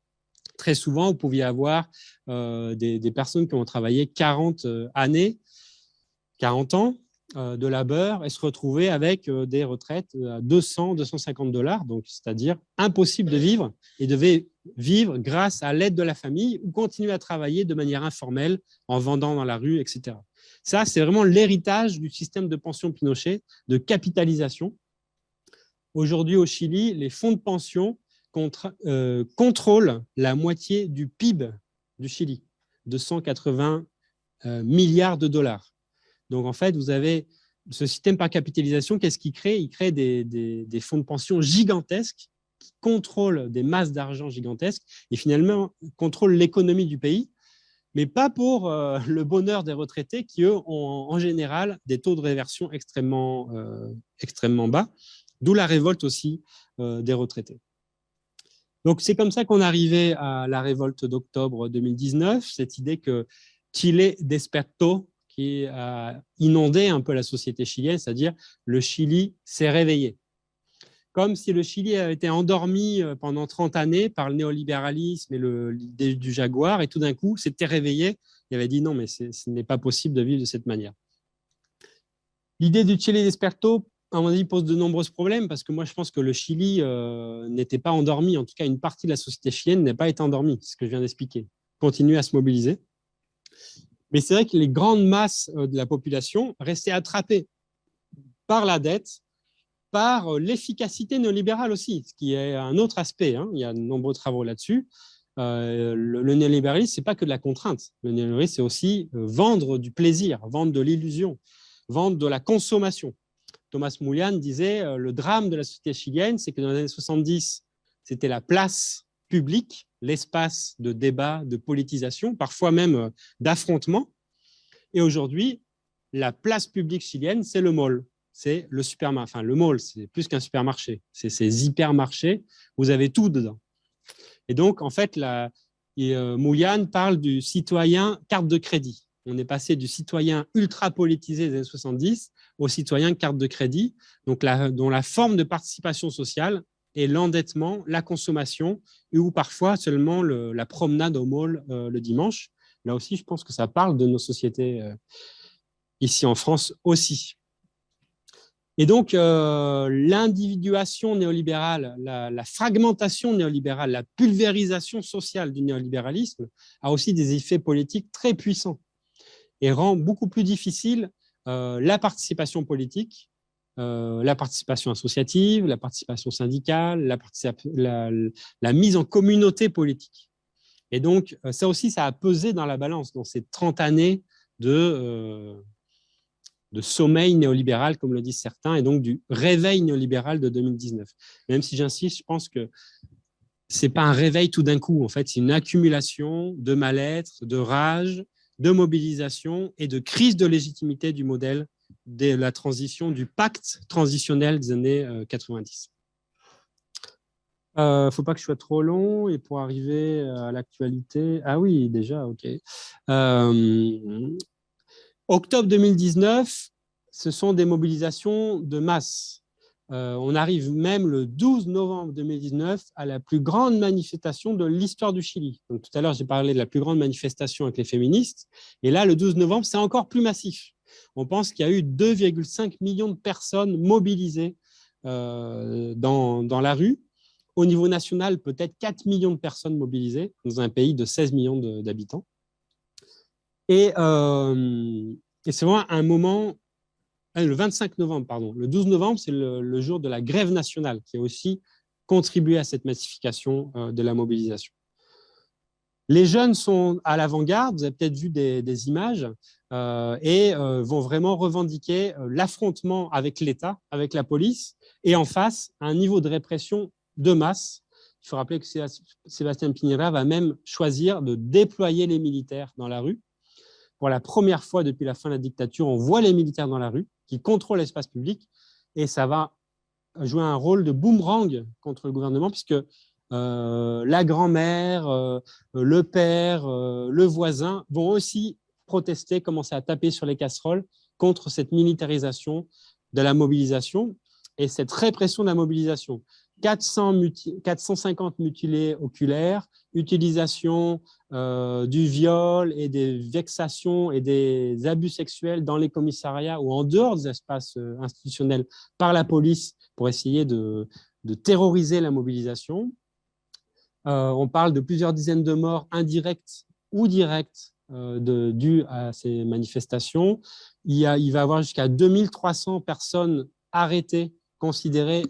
Très souvent, vous pouviez avoir des personnes qui ont travaillé 40 années, 40 ans de labeur et se retrouver avec des retraites à 200, 250 $, donc c'est-à-dire impossible de vivre et devaient vivre grâce à l'aide de la famille ou continuer à travailler de manière informelle en vendant dans la rue, etc. Ça, c'est vraiment l'héritage du système de pension Pinochet, de capitalisation. Aujourd'hui, au Chili, les fonds de pension contrôlent la moitié du PIB du Chili, de 180 milliards de dollars. Donc, en fait, vous avez ce système par capitalisation. Qu'est-ce qu'il crée? Il crée des fonds de pension gigantesques qui contrôlent des masses d'argent gigantesques et finalement contrôlent l'économie du pays, mais pas pour le bonheur des retraités qui, eux, ont en général des taux de réversion extrêmement bas, d'où la révolte aussi des retraités. Donc, c'est comme ça qu'on arrivait à la révolte d'octobre 2019, cette idée que Chile despertó, qui a inondé un peu la société chilienne, c'est-à-dire le Chili s'est réveillé. Comme si le Chili avait été endormi pendant 30 années par le néolibéralisme et l'idée du jaguar, et tout d'un coup s'était réveillé et avait dit non, mais ce n'est pas possible de vivre de cette manière. L'idée du Chile desperto, à mon avis, pose de nombreux problèmes parce que moi, je pense que le Chili n'était pas endormi. En tout cas, une partie de la société chilienne n'a pas été endormie, c'est ce que je viens d'expliquer. Continue à se mobiliser. Mais c'est vrai que les grandes masses de la population restaient attrapées par la dette, par l'efficacité néolibérale aussi, ce qui est un autre aspect. Il y a de nombreux travaux là-dessus. Le néolibéralisme, ce n'est pas que de la contrainte. Le néolibéralisme, c'est aussi vendre du plaisir, vendre de l'illusion, vendre de la consommation. Thomas Mullan disait le drame de la société chilienne, c'est que dans les années 70, c'était la place publique, l'espace de débat, de politisation, parfois même d'affrontement. Et aujourd'hui, la place publique chilienne, c'est le mall, c'est le supermarché. Enfin, le mall, c'est plus qu'un supermarché, c'est ces hypermarchés, vous avez tout dedans. Et donc, en fait, Mullan parle du citoyen carte de crédit. On est passé du citoyen ultra politisé des années 70 au citoyen carte de crédit, donc dont la forme de participation sociale est l'endettement, la consommation, ou parfois seulement la promenade au mall le dimanche. Là aussi, je pense que ça parle de nos sociétés ici en France aussi. Et donc, l'individuation néolibérale, la fragmentation néolibérale, la pulvérisation sociale du néolibéralisme a aussi des effets politiques très puissants et rend beaucoup plus difficile la participation politique, la participation associative, la participation syndicale, la mise en communauté politique. Et donc, ça aussi, ça a pesé dans la balance dans ces 30 années de sommeil néolibéral, comme le disent certains, et donc du réveil néolibéral de 2019. Même si j'insiste, je pense que ce n'est pas un réveil tout d'un coup. En fait, c'est une accumulation de mal-être, de rage, de mobilisation et de crise de légitimité du modèle de la transition, du pacte transitionnel des années 90. Il ne faut pas que je sois trop long et pour arriver à l'actualité. Ah oui, déjà, ok. Octobre 2019, ce sont des mobilisations de masse. On arrive même le 12 novembre 2019 à la plus grande manifestation de l'histoire du Chili. Donc, tout à l'heure, j'ai parlé de la plus grande manifestation avec les féministes. Et là, le 12 novembre, c'est encore plus massif. On pense qu'il y a eu 2,5 millions de personnes mobilisées dans la rue. Au niveau national, peut-être 4 millions de personnes mobilisées dans un pays de 16 millions d'habitants. Et c'est vraiment un moment, le 25 novembre, pardon. Le 12 novembre, c'est le jour de la grève nationale qui a aussi contribué à cette massification de la mobilisation. Les jeunes sont à l'avant-garde, vous avez peut-être vu des images, et vont vraiment revendiquer l'affrontement avec l'État, avec la police, et en face, un niveau de répression de masse. Il faut rappeler que Sébastien Piñera va même choisir de déployer les militaires dans la rue. Pour la première fois depuis la fin de la dictature, on voit les militaires dans la rue qui contrôlent l'espace public et ça va jouer un rôle de boomerang contre le gouvernement puisque la grand-mère, le père, le voisin vont aussi protester, commencer à taper sur les casseroles contre cette militarisation de la mobilisation et cette répression de la mobilisation. 450 mutilés oculaires, utilisation du viol et des vexations et des abus sexuels dans les commissariats ou en dehors des espaces institutionnels par la police pour essayer de terroriser la mobilisation. On parle de plusieurs dizaines de morts indirectes ou directes dues à ces manifestations. Il va y avoir jusqu'à 2300 personnes arrêtées, considérées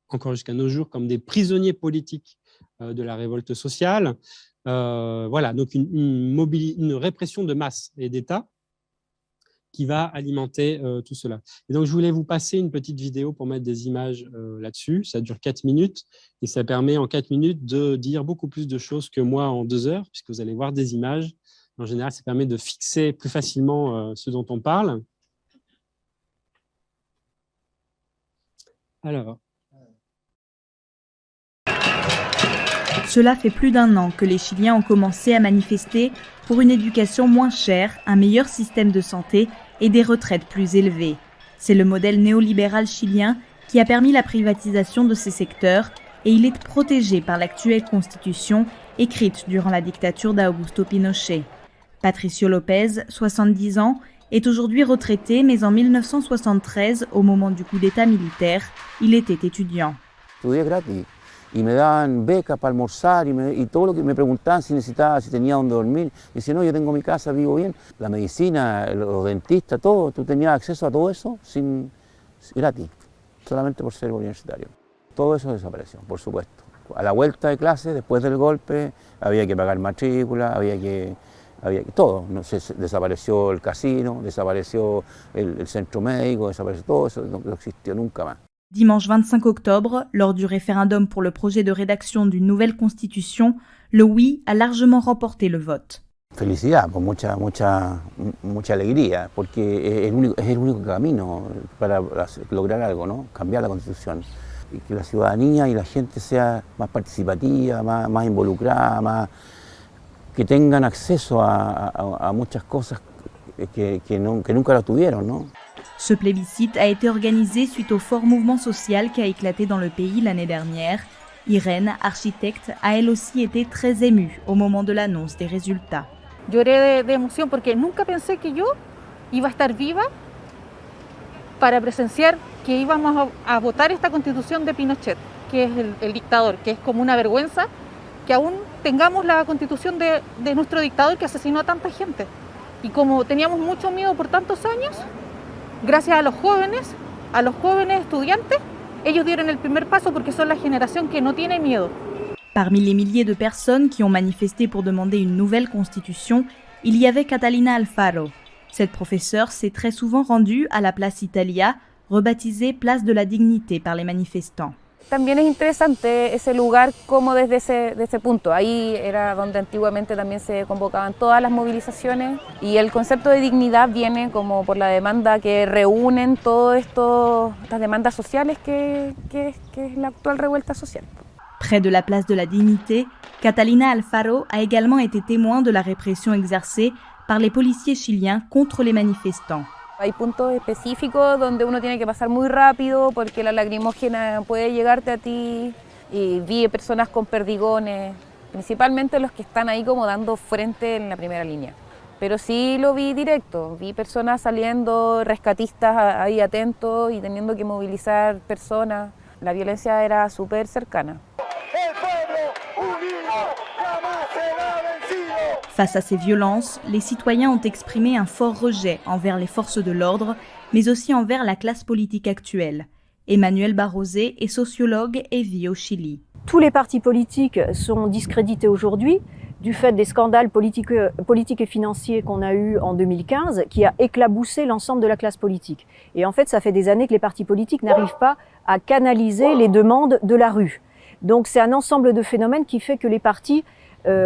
encore jusqu'à nos jours comme des prisonniers politiques de la révolte sociale. Voilà, donc une répression de masse et d'État qui va alimenter tout cela. Et donc, je voulais vous passer une petite vidéo pour mettre des images là-dessus. Ça dure 4 minutes et ça permet en 4 minutes de dire beaucoup plus de choses que moi en 2 heures, puisque vous allez voir des images. En général, ça permet de fixer plus facilement ce dont on parle. Alors. Cela fait plus d'1 an que les Chiliens ont commencé à manifester pour une éducation moins chère, un meilleur système de santé et des retraites plus élevées. C'est le modèle néolibéral chilien qui a permis la privatisation de ces secteurs et il est protégé par l'actuelle constitution écrite durant la dictature d'Augusto Pinochet. Patricio López, 70 ans, est aujourd'hui retraité, mais en 1973, au moment du coup d'état militaire, il était étudiant. Y me daban becas para almorzar y todo lo que me preguntaban si necesitaba, si tenía donde dormir. Y decía, no, yo tengo mi casa, vivo bien. La medicina, los dentistas, todo, tú tenías acceso a todo eso gratis, solamente por ser universitario. Todo eso desapareció, por supuesto. A la vuelta de clase, después del golpe, había que pagar matrícula, había que todo. No sé, desapareció el casino, desapareció el centro médico, desapareció todo eso, no existió nunca más. Dimanche 25 octobre, lors du référendum pour le projet de rédaction d'une nouvelle constitution, le oui a largement remporté le vote. Felicidad, con mucha alegría, porque es el único camino para lograr algo, ¿no? Cambiar la Constitución. Y que la ciudadanía y la gente sea más participativa, más involucrada, que tengan acceso a muchas cosas que nunca lo tuvieron, ¿no? Ce plébiscite a été organisé suite au fort mouvement social qui a éclaté dans le pays l'année dernière. Irène, architecte, a elle aussi été très émue au moment de l'annonce des résultats. Lloré de emoción porque nunca pensé que yo iba a estar viva para presenciar que íbamos a votar esta constitución de Pinochet, que es el dictador, que es como una vergüenza que aún tengamos la constitución de nuestro dictador que asesinó a tanta gente. Y como teníamos mucho miedo por tantos años, gracias a los jóvenes estudiantes, ellos dieron el primer paso porque son la generación que no tiene miedo. Parmi les milliers de personnes qui ont manifesté pour demander une nouvelle constitution, il y avait Catalina Alfaro. Cette professeure s'est très souvent rendue à la Place Italia, rebaptisée Place de la Dignité par les manifestants. También es interesante ese lugar como desde ese punto. Ahí era donde antiguamente también se convocaban todas las movilizaciones y el concepto de dignidad viene como por la demanda que reúnen todas estas demandas sociales que es la actual revuelta social. Près de la Place de la Dignité, Catalina Alfaro a également été témoin de la répression exercée par les policiers chiliens contre les manifestants. Hay puntos específicos donde uno tiene que pasar muy rápido porque la lacrimógena puede llegarte a ti. Y vi personas con perdigones, principalmente los que están ahí como dando frente en la primera línea. Pero sí lo vi directo, vi personas saliendo, rescatistas ahí atentos y teniendo que movilizar personas. La violencia era súper cercana. Face à ces violences, les citoyens ont exprimé un fort rejet envers les forces de l'ordre, mais aussi envers la classe politique actuelle. Emmanuel Barrosé est sociologue et vit au Chili. Tous les partis politiques sont discrédités aujourd'hui du fait des scandales politiques et financiers qu'on a eus en 2015, qui a éclaboussé l'ensemble de la classe politique. Et en fait, ça fait des années que les partis politiques n'arrivent pas à canaliser les demandes de la rue. Donc c'est un ensemble de phénomènes qui fait que les partis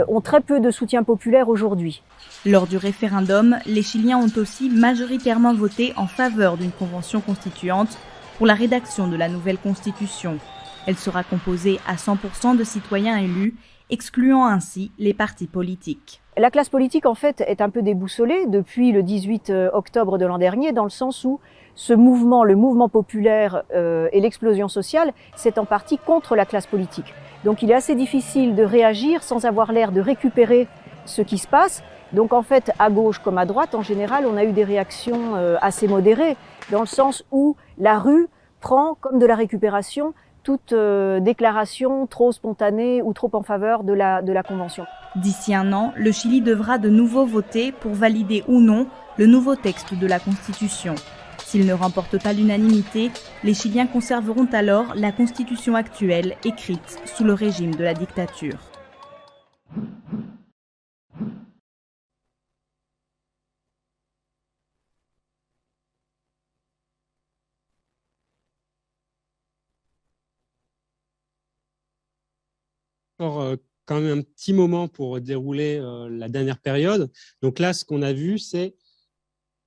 ont très peu de soutien populaire aujourd'hui. Lors du référendum, les Chiliens ont aussi majoritairement voté en faveur d'une convention constituante pour la rédaction de la nouvelle constitution. Elle sera composée à 100% de citoyens élus excluant ainsi les partis politiques. La classe politique, en fait, est un peu déboussolée depuis le 18 octobre de l'an dernier, dans le sens où ce mouvement, le mouvement populaire et l'explosion sociale, c'est en partie contre la classe politique. Donc il est assez difficile de réagir sans avoir l'air de récupérer ce qui se passe. Donc en fait, à gauche comme à droite, en général, on a eu des réactions assez modérées, dans le sens où la rue prend comme de la récupération toute déclaration trop spontanée ou trop en faveur de la Convention. D'ici un an, le Chili devra de nouveau voter pour valider ou non le nouveau texte de la Constitution. S'il ne remporte pas l'unanimité, les Chiliens conserveront alors la Constitution actuelle écrite sous le régime de la dictature. Quand même un petit moment pour dérouler la dernière période. Donc là, ce qu'on a vu, c'est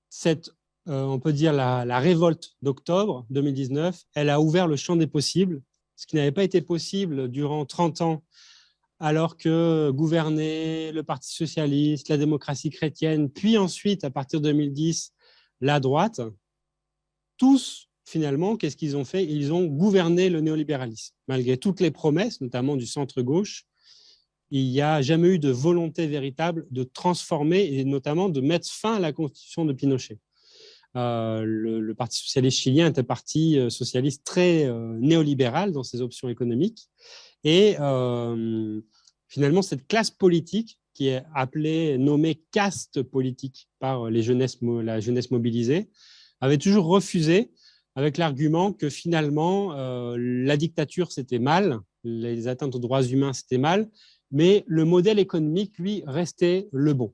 cette, on peut dire, la révolte d'octobre 2019. Elle a ouvert le champ des possibles, ce qui n'avait pas été possible durant 30 ans, alors que gouvernait le Parti socialiste, la démocratie chrétienne, puis ensuite, à partir de 2010, la droite. Tous, finalement, qu'est-ce qu'ils ont fait? Ils ont gouverné le néolibéralisme. Malgré toutes les promesses, notamment du centre-gauche, il n'y a jamais eu de volonté véritable de transformer et notamment de mettre fin à la constitution de Pinochet. Le Parti socialiste chilien est un parti socialiste très néolibéral dans ses options économiques. Et finalement, cette classe politique, qui est nommée caste politique par la jeunesse mobilisée, avait toujours refusé avec l'argument que finalement, la dictature, c'était mal, les atteintes aux droits humains, c'était mal, mais le modèle économique, lui, restait le bon.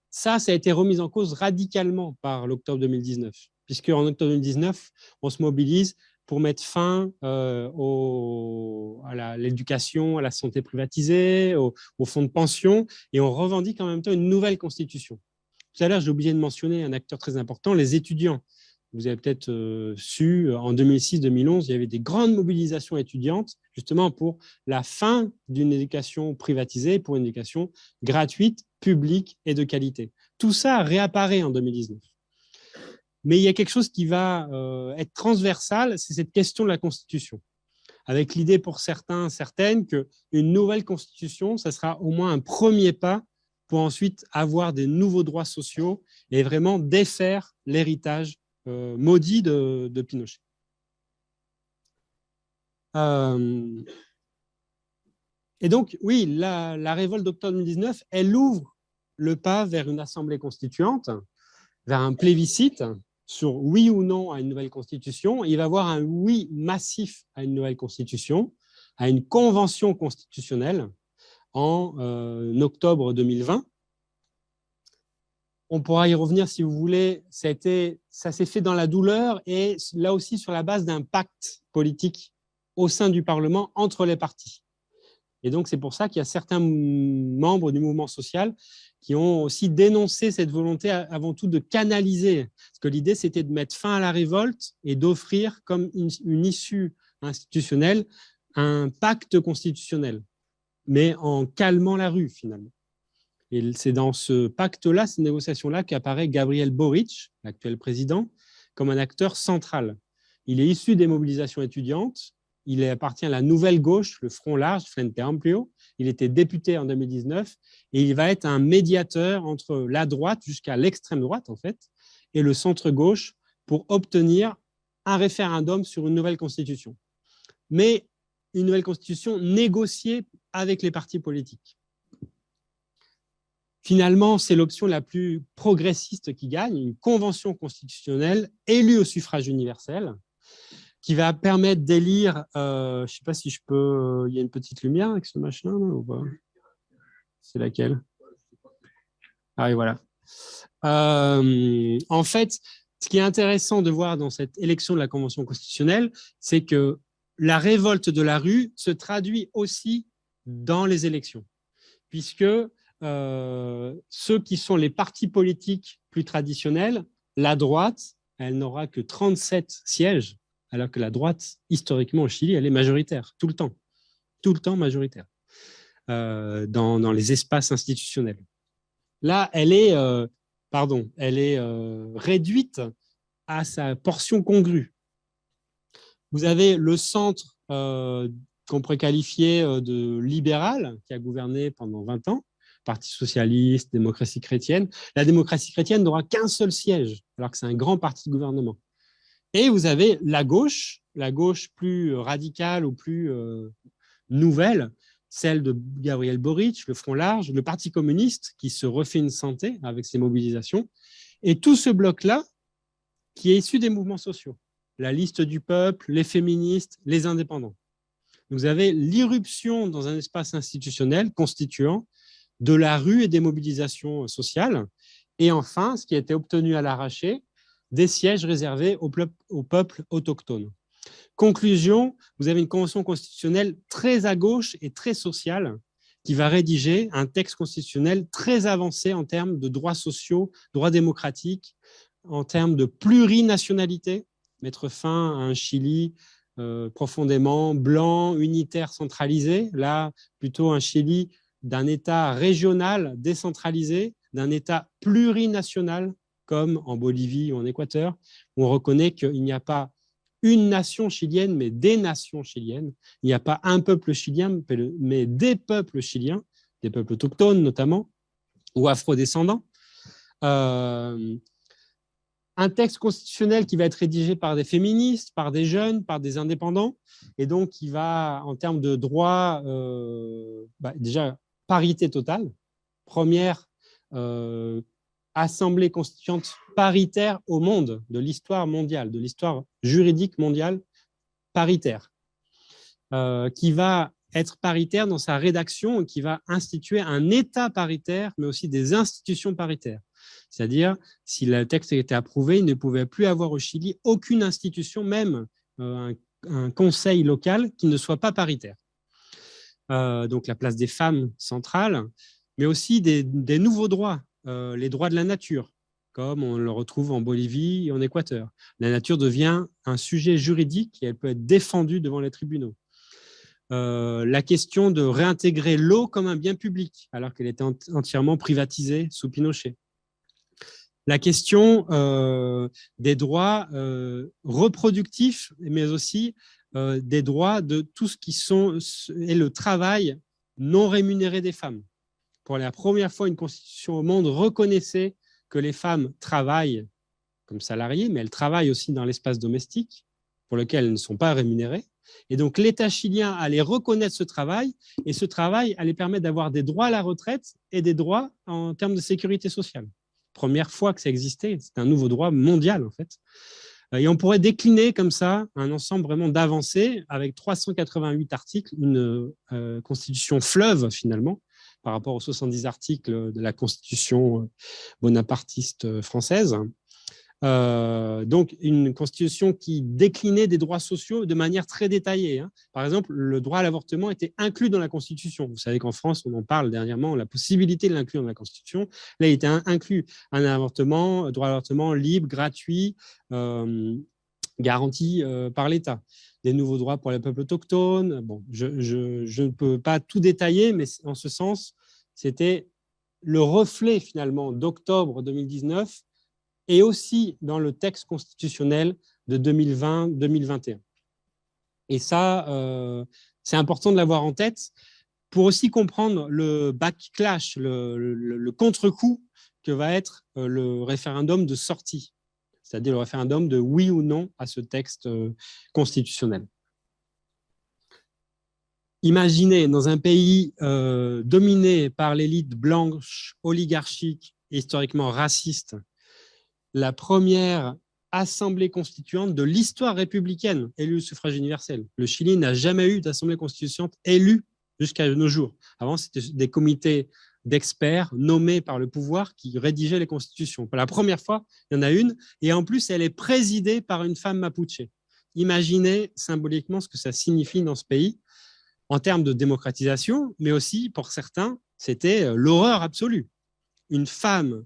Ça a été remis en cause radicalement par l'octobre 2019, puisque en octobre 2019, on se mobilise pour mettre fin à l'éducation, à la santé privatisée, au fonds de pension, et on revendique en même temps une nouvelle constitution. Tout à l'heure, j'ai oublié de mentionner un acteur très important, les étudiants. Vous avez peut-être su, en 2006-2011, il y avait des grandes mobilisations étudiantes, justement pour la fin d'une éducation privatisée, pour une éducation gratuite, publique et de qualité. Tout ça réapparaît en 2019. Mais il y a quelque chose qui va être transversal, c'est cette question de la Constitution. Avec l'idée pour certains, certaines, qu'une nouvelle Constitution, ça sera au moins un premier pas pour ensuite avoir des nouveaux droits sociaux et vraiment défaire l'héritage maudit de Pinochet. Et donc, oui, la révolte d'octobre 2019, elle ouvre le pas vers une assemblée constituante, vers un plébiscite sur oui ou non à une nouvelle constitution. Il va y avoir un oui massif à une nouvelle constitution, à une convention constitutionnelle en octobre 2020. On pourra y revenir si vous voulez. Ça s'est fait dans la douleur et là aussi sur la base d'un pacte politique au sein du Parlement entre les partis. Et donc, c'est pour ça qu'il y a certains membres du mouvement social qui ont aussi dénoncé cette volonté avant tout de canaliser. Parce que l'idée, c'était de mettre fin à la révolte et d'offrir comme une issue institutionnelle un pacte constitutionnel, mais en calmant la rue finalement. Et c'est dans ce pacte-là, ces négociations-là, qu'apparaît Gabriel Boric, l'actuel président, comme un acteur central. Il est issu des mobilisations étudiantes, il appartient à la nouvelle gauche, le Front Large, Frente Amplio, il était député en 2019, et il va être un médiateur entre la droite jusqu'à l'extrême droite, en fait, et le centre-gauche pour obtenir un référendum sur une nouvelle constitution. Mais une nouvelle constitution négociée avec les partis politiques. Finalement, c'est l'option la plus progressiste qui gagne, une convention constitutionnelle élue au suffrage universel, qui va permettre d'élire, je ne sais pas si je peux, il y a une petite lumière avec ce machin, là, ou pas? C'est laquelle? Ah oui, voilà. En fait, ce qui est intéressant de voir dans cette élection de la convention constitutionnelle, c'est que la révolte de la rue se traduit aussi dans les élections, puisque ceux qui sont les partis politiques plus traditionnels, la droite, elle n'aura que 37 sièges, alors que la droite, historiquement au Chili, elle est majoritaire, tout le temps majoritaire. dans les espaces institutionnels. Là, elle est réduite à sa portion congrue. Vous avez le centre qu'on pourrait qualifier de libéral, qui a gouverné pendant 20 ans, Parti socialiste, démocratie chrétienne. La démocratie chrétienne n'aura qu'un seul siège, alors que c'est un grand parti de gouvernement. Et vous avez la gauche plus radicale ou plus nouvelle, celle de Gabriel Boric, le Front Large, le Parti communiste, qui se refait une santé avec ses mobilisations, et tout ce bloc-là qui est issu des mouvements sociaux. La liste du peuple, les féministes, les indépendants. Vous avez l'irruption dans un espace institutionnel constituant de la rue et des mobilisations sociales. Et enfin, ce qui a été obtenu à l'arraché, des sièges réservés au peuple autochtone. Conclusion, vous avez une convention constitutionnelle très à gauche et très sociale qui va rédiger un texte constitutionnel très avancé en termes de droits sociaux, droits démocratiques, en termes de plurinationalité, mettre fin à un Chili profondément blanc, unitaire, centralisé. Là, plutôt un Chili d'un État régional décentralisé, d'un État plurinational, comme en Bolivie ou en Équateur, où on reconnaît qu'il n'y a pas une nation chilienne, mais des nations chiliennes. Il n'y a pas un peuple chilien, mais des peuples chiliens, des peuples autochtones notamment, ou afrodescendants. Un texte constitutionnel qui va être rédigé par des féministes, par des jeunes, par des indépendants, et donc qui va, en termes de droit, déjà, parité totale, première assemblée constituante paritaire au monde, de l'histoire mondiale, de l'histoire juridique mondiale paritaire, qui va être paritaire dans sa rédaction et qui va instituer un État paritaire, mais aussi des institutions paritaires. C'est-à-dire, si le texte était approuvé, il ne pouvait plus avoir au Chili aucune institution, même un conseil local, qui ne soit pas paritaire. Donc la place des femmes centrale, mais aussi des nouveaux droits, les droits de la nature, comme on le retrouve en Bolivie et en Équateur. La nature devient un sujet juridique et elle peut être défendue devant les tribunaux. La question de réintégrer l'eau comme un bien public, alors qu'elle était entièrement privatisée sous Pinochet. La question des droits reproductifs, mais aussi des droits de tout ce qui est le travail non rémunéré des femmes. Pour la première fois, une constitution au monde reconnaissait que les femmes travaillent comme salariées, mais elles travaillent aussi dans l'espace domestique, pour lequel elles ne sont pas rémunérées. Et donc, l'État chilien allait reconnaître ce travail, et ce travail allait permettre d'avoir des droits à la retraite et des droits en termes de sécurité sociale. Première fois que ça existait, c'est un nouveau droit mondial, en fait. Et on pourrait décliner comme ça un ensemble vraiment d'avancées avec 388 articles, une constitution fleuve, finalement, par rapport aux 70 articles de la constitution bonapartiste française. Donc, une constitution qui déclinait des droits sociaux de manière très détaillée. Par exemple, le droit à l'avortement était inclus dans la Constitution. Vous savez qu'en France, on en parle dernièrement, la possibilité de l'inclure dans la Constitution. Là, il était inclus un droit à l'avortement libre, gratuit, garanti par l'État. Des nouveaux droits pour les peuples autochtones. Bon, je ne peux pas tout détailler, mais en ce sens, c'était le reflet finalement d'octobre 2019 et aussi dans le texte constitutionnel de 2020-2021. Et ça, c'est important de l'avoir en tête pour aussi comprendre le backlash, le contre-coup que va être le référendum de sortie, c'est-à-dire le référendum de oui ou non à ce texte constitutionnel. Imaginez dans un pays dominé par l'élite blanche, oligarchique et historiquement raciste, la première assemblée constituante de l'histoire républicaine élue au suffrage universel. Le Chili n'a jamais eu d'assemblée constituante élue jusqu'à nos jours. Avant, c'était des comités d'experts nommés par le pouvoir qui rédigeaient les constitutions. Pour la première fois, il y en a une, et en plus, elle est présidée par une femme mapuche. Imaginez symboliquement ce que ça signifie dans ce pays, en termes de démocratisation, mais aussi, pour certains, c'était l'horreur absolue. Une femme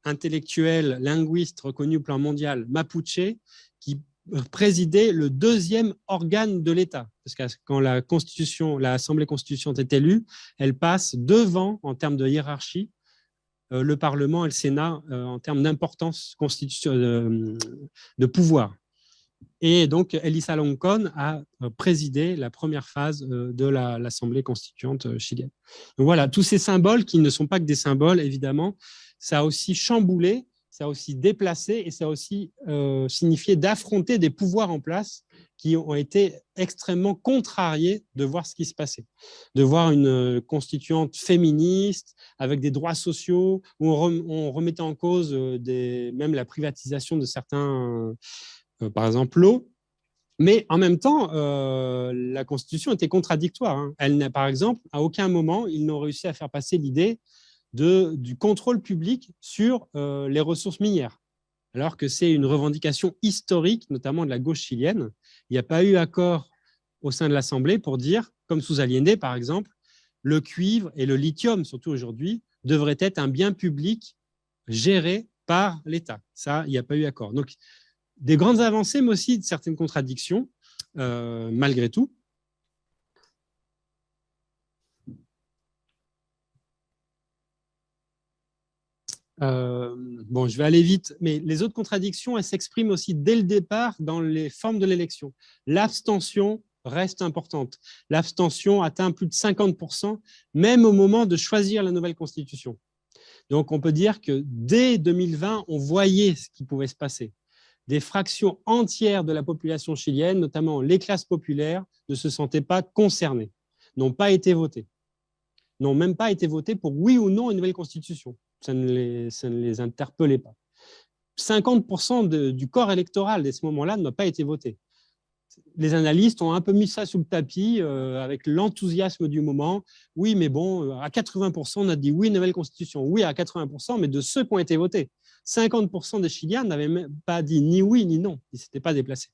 intellectuelle, linguiste reconnue au plan mondial, mapuche, qui présidait le deuxième organe de l'État. parce que quand l'Assemblée constituante est élue, elle passe devant, en termes de hiérarchie, le Parlement et le Sénat en termes d'importance de pouvoir. Et donc, Elisa Loncón a présidé la première phase de l'Assemblée constituante chilienne. Donc voilà, tous ces symboles qui ne sont pas que des symboles, évidemment, ça a aussi chamboulé, ça a aussi déplacé et ça a aussi signifié d'affronter des pouvoirs en place qui ont été extrêmement contrariés de voir ce qui se passait, de voir une constituante féministe avec des droits sociaux, où on remettait en cause même la privatisation de certains, par exemple l'eau. Mais en même temps, la Constitution était contradictoire. Hein. Par exemple, à aucun moment, ils n'ont réussi à faire passer l'idée du contrôle public sur les ressources minières, alors que c'est une revendication historique, notamment de la gauche chilienne. Il n'y a pas eu accord au sein de l'Assemblée pour dire, comme sous Allende par exemple, le cuivre et le lithium, surtout aujourd'hui, devraient être un bien public géré par l'État. Ça, il n'y a pas eu accord. Donc, des grandes avancées, mais aussi de certaines contradictions, malgré tout. Bon, je vais aller vite, mais les autres contradictions, elles s'expriment aussi dès le départ dans les formes de l'élection. L'abstention reste importante. L'abstention atteint plus de 50%, même au moment de choisir la nouvelle constitution. Donc, on peut dire que dès 2020, on voyait ce qui pouvait se passer. Des fractions entières de la population chilienne, notamment les classes populaires, ne se sentaient pas concernées, n'ont pas été votées, n'ont même pas été votées pour oui ou non une nouvelle constitution. Ça ne les interpellait pas. 50% du corps électoral à ce moment-là n'a pas été voté. Les analystes ont un peu mis ça sous le tapis avec l'enthousiasme du moment. Oui, mais bon, à 80%, on a dit oui, nouvelle constitution. Oui, à 80%, mais de ceux qui ont été votés. 50% des Chiliens n'avaient même pas dit ni oui ni non. Ils ne s'étaient pas déplacés.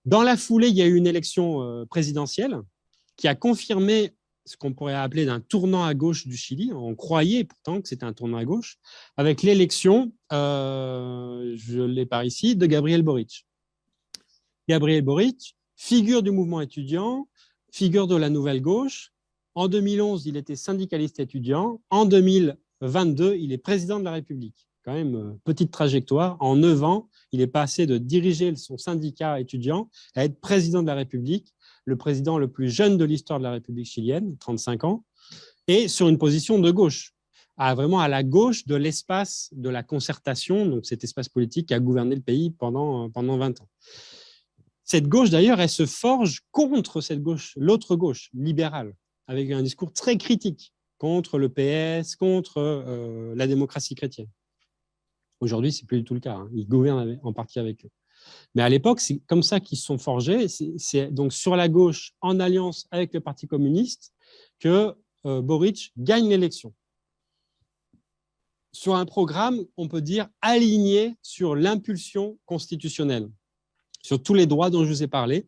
Dans la foulée, il y a eu une élection présidentielle qui a confirmé ce qu'on pourrait appeler d'un tournant à gauche du Chili. On croyait pourtant que c'était un tournant à gauche, avec l'élection, je l'ai par ici, de Gabriel Boric. Gabriel Boric, figure du mouvement étudiant, figure de la nouvelle gauche. En 2011, il était syndicaliste étudiant. En 2022, il est président de la République. Quand même, petite trajectoire. En 9 ans, il est passé de diriger son syndicat étudiant à être président de la République, le président le plus jeune de l'histoire de la République chilienne, 35 ans, et sur une position de gauche, vraiment à la gauche de l'espace de la concertation, donc cet espace politique qui a gouverné le pays pendant 20 ans. Cette gauche, d'ailleurs, elle se forge contre cette gauche, l'autre gauche, libérale, avec un discours très critique contre le PS, contre la démocratie chrétienne. Aujourd'hui, ce n'est plus du tout le cas. Hein. Ils gouvernent en partie avec eux. Mais à l'époque, c'est comme ça qu'ils se sont forgés. C'est donc sur la gauche, en alliance avec le Parti communiste, que Boric gagne l'élection. Sur un programme, on peut dire, aligné sur l'impulsion constitutionnelle, sur tous les droits dont je vous ai parlé.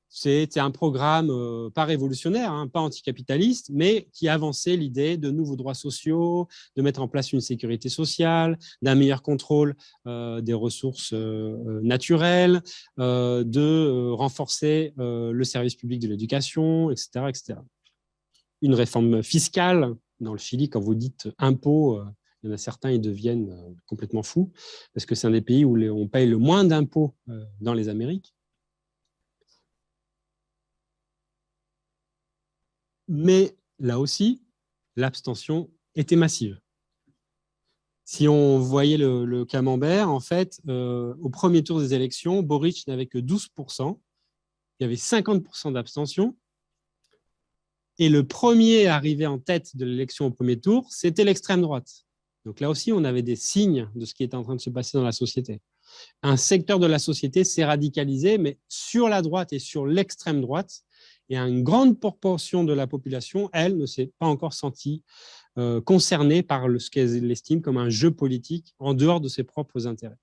C'était un programme pas révolutionnaire, hein, pas anticapitaliste, mais qui avançait l'idée de nouveaux droits sociaux, de mettre en place une sécurité sociale, d'un meilleur contrôle des ressources naturelles, de renforcer le service public de l'éducation, etc., etc. Une réforme fiscale. Dans le Chili, quand vous dites impôts, il y en a certains, ils deviennent complètement fous, parce que c'est un des pays où on paye le moins d'impôts dans les Amériques. Mais là aussi, l'abstention était massive. Si on voyait le camembert, en fait, au premier tour des élections, Boric n'avait que 12%. Il y avait 50% d'abstention. Et le premier arrivé en tête de l'élection au premier tour, c'était l'extrême droite. Donc là aussi, on avait des signes de ce qui était en train de se passer dans la société. Un secteur de la société s'est radicalisé, mais sur la droite et sur l'extrême droite, et une grande proportion de la population, elle, ne s'est pas encore sentie concernée par ce qu'elle estime comme un jeu politique en dehors de ses propres intérêts.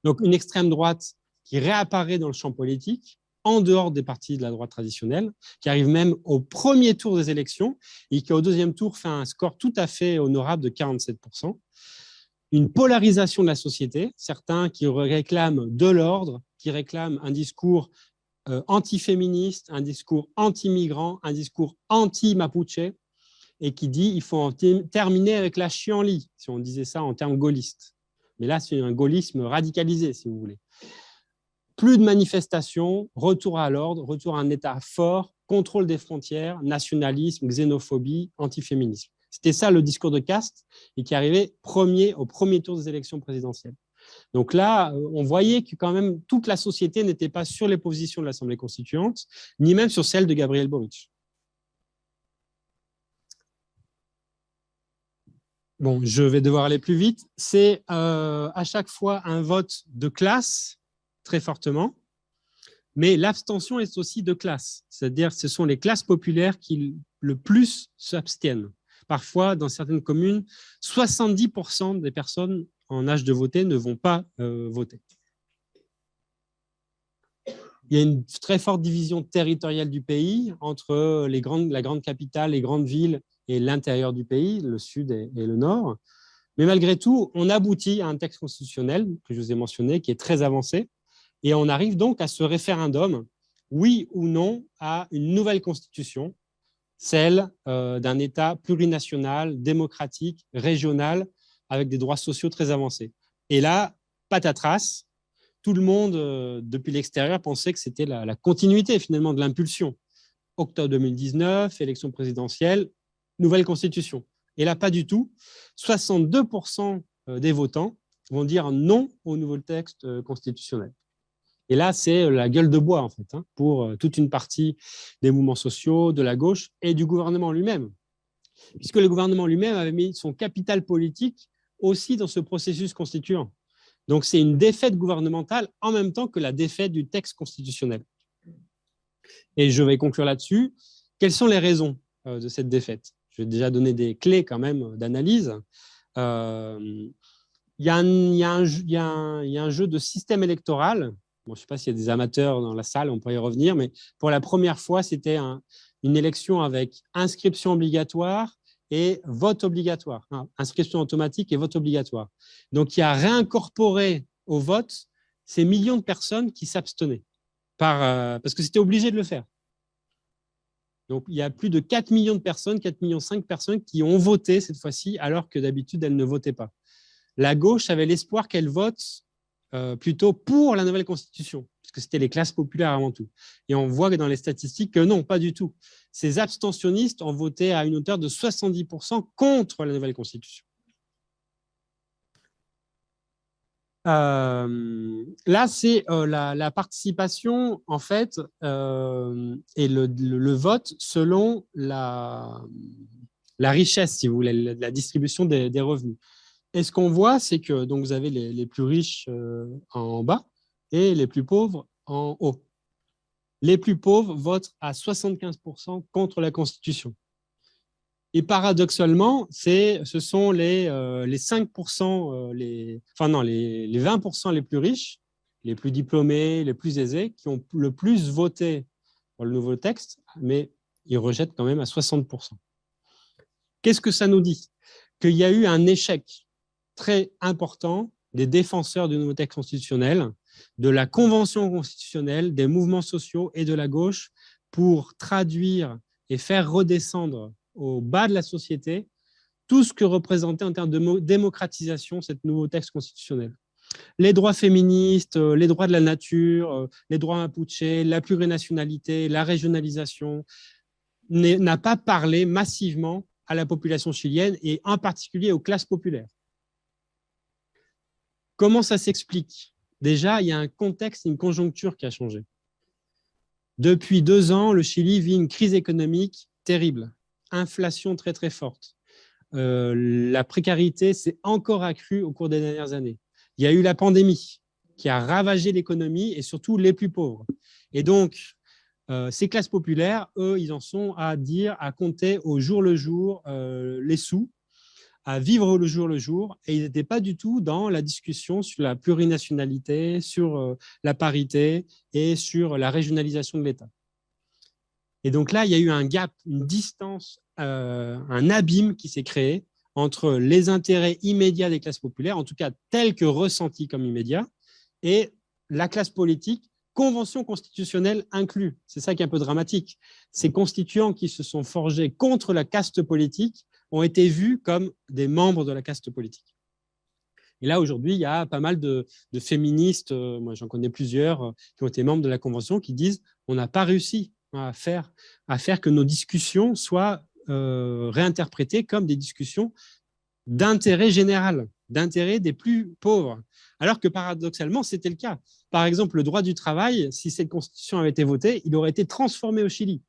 Donc une extrême droite qui réapparaît dans le champ politique, en dehors des partis de la droite traditionnelle, qui arrive même au premier tour des élections et qui, au deuxième tour, fait un score tout à fait honorable de 47%. Une polarisation de la société, certains qui réclament de l'ordre, qui réclament un discours anti-féministe, un discours anti-migrant, un discours anti-mapuche, et qui dit qu'il faut en terminer avec la chienlit, si on disait ça en termes gaullistes. Mais là, c'est un gaullisme radicalisé, si vous voulez. Plus de manifestations, retour à l'ordre, retour à un État fort, contrôle des frontières, nationalisme, xénophobie, antiféminisme. C'était ça le discours de Cast, et qui arrivait au premier tour des élections présidentielles. Donc là, on voyait que quand même toute la société n'était pas sur les positions de l'Assemblée constituante, ni même sur celles de Gabriel Boric. Bon, je vais devoir aller plus vite. C'est à chaque fois un vote de classe, très fortement, mais l'abstention est aussi de classe. C'est-à-dire que ce sont les classes populaires qui le plus s'abstiennent. Parfois, dans certaines communes, 70% des personnes en âge de voter ne vont pas voter. Il y a une très forte division territoriale du pays entre la grande capitale, les grandes villes et l'intérieur du pays, le sud et le nord. Mais malgré tout, on aboutit à un texte constitutionnel que je vous ai mentionné, qui est très avancé, et on arrive donc à ce référendum, oui ou non, à une nouvelle constitution, celle d'un État plurinational, démocratique, régional, avec des droits sociaux très avancés. Et là, patatras, tout le monde, depuis l'extérieur, pensait que c'était la continuité finalement de l'impulsion. Octobre 2019, élection présidentielle, nouvelle constitution. Et là, pas du tout. 62% des votants vont dire non au nouveau texte constitutionnel. Et là, c'est la gueule de bois, en fait, pour toute une partie des mouvements sociaux, de la gauche et du gouvernement lui-même. Puisque le gouvernement lui-même avait mis son capital politique aussi dans ce processus constituant. Donc, c'est une défaite gouvernementale en même temps que la défaite du texte constitutionnel. Et je vais conclure là-dessus. Quelles sont les raisons de cette défaite? Je vais déjà donner des clés quand même d'analyse. Il y a un jeu de système électoral. Bon, je ne sais pas s'il y a des amateurs dans la salle, on pourrait y revenir, mais pour la première fois, c'était une élection avec inscription obligatoire et vote obligatoire, inscription automatique et vote obligatoire. Donc, il y a réincorporé au vote ces millions de personnes qui s'abstenaient, parce que c'était obligé de le faire. Donc, il y a plus de 4 millions de personnes, 4,5 millions de personnes qui ont voté cette fois-ci, alors que d'habitude, elles ne votaient pas. La gauche avait l'espoir qu'elle vote plutôt pour la nouvelle constitution, puisque c'était les classes populaires avant tout. Et on voit que dans les statistiques que non, pas du tout. Ces abstentionnistes ont voté à une hauteur de 70% contre la nouvelle constitution. Là, c'est la participation, en fait, et le vote selon la richesse, si vous voulez, la distribution des revenus. Et ce qu'on voit, c'est que donc, vous avez les plus riches en bas et les plus pauvres en haut. Les plus pauvres votent à 75% contre la Constitution. Et paradoxalement, ce sont les 5%, les 20% les plus riches, les plus diplômés, les plus aisés, qui ont le plus voté pour le nouveau texte, mais ils rejettent quand même à 60%. Qu'est-ce que ça nous dit? Qu'il y a eu un échec très important des défenseurs du nouveau texte constitutionnel, de la convention constitutionnelle, des mouvements sociaux et de la gauche pour traduire et faire redescendre au bas de la société tout ce que représentait en termes de démocratisation ce nouveau texte constitutionnel. Les droits féministes, les droits de la nature, les droits mapuche, la plurinationalité, la régionalisation, n'a pas parlé massivement à la population chilienne et en particulier aux classes populaires. Comment ça s'explique? Déjà, il y a un contexte, une conjoncture qui a changé. Depuis 2 ans, le Chili vit une crise économique terrible, inflation très très forte. La précarité s'est encore accrue au cours des dernières années. Il y a eu la pandémie qui a ravagé l'économie et surtout les plus pauvres. Et donc, ces classes populaires, eux, ils en sont à compter au jour le jour les sous, à vivre le jour, et ils n'étaient pas du tout dans la discussion sur la plurinationalité, sur la parité et sur la régionalisation de l'État. Et donc là, il y a eu un gap, une distance, un abîme qui s'est créé entre les intérêts immédiats des classes populaires, en tout cas tels que ressentis comme immédiats, et la classe politique convention constitutionnelle inclus. C'est ça qui est un peu dramatique. Ces constituants qui se sont forgés contre la caste politique ont été vus comme des membres de la caste politique. Et là, aujourd'hui, il y a pas mal de féministes, moi j'en connais plusieurs, qui ont été membres de la Convention, qui disent on n'a pas réussi à faire que nos discussions soient réinterprétées comme des discussions d'intérêt général, d'intérêt des plus pauvres. Alors que paradoxalement, c'était le cas. Par exemple, le droit du travail, si cette constitution avait été votée, il aurait été transformé au Chili.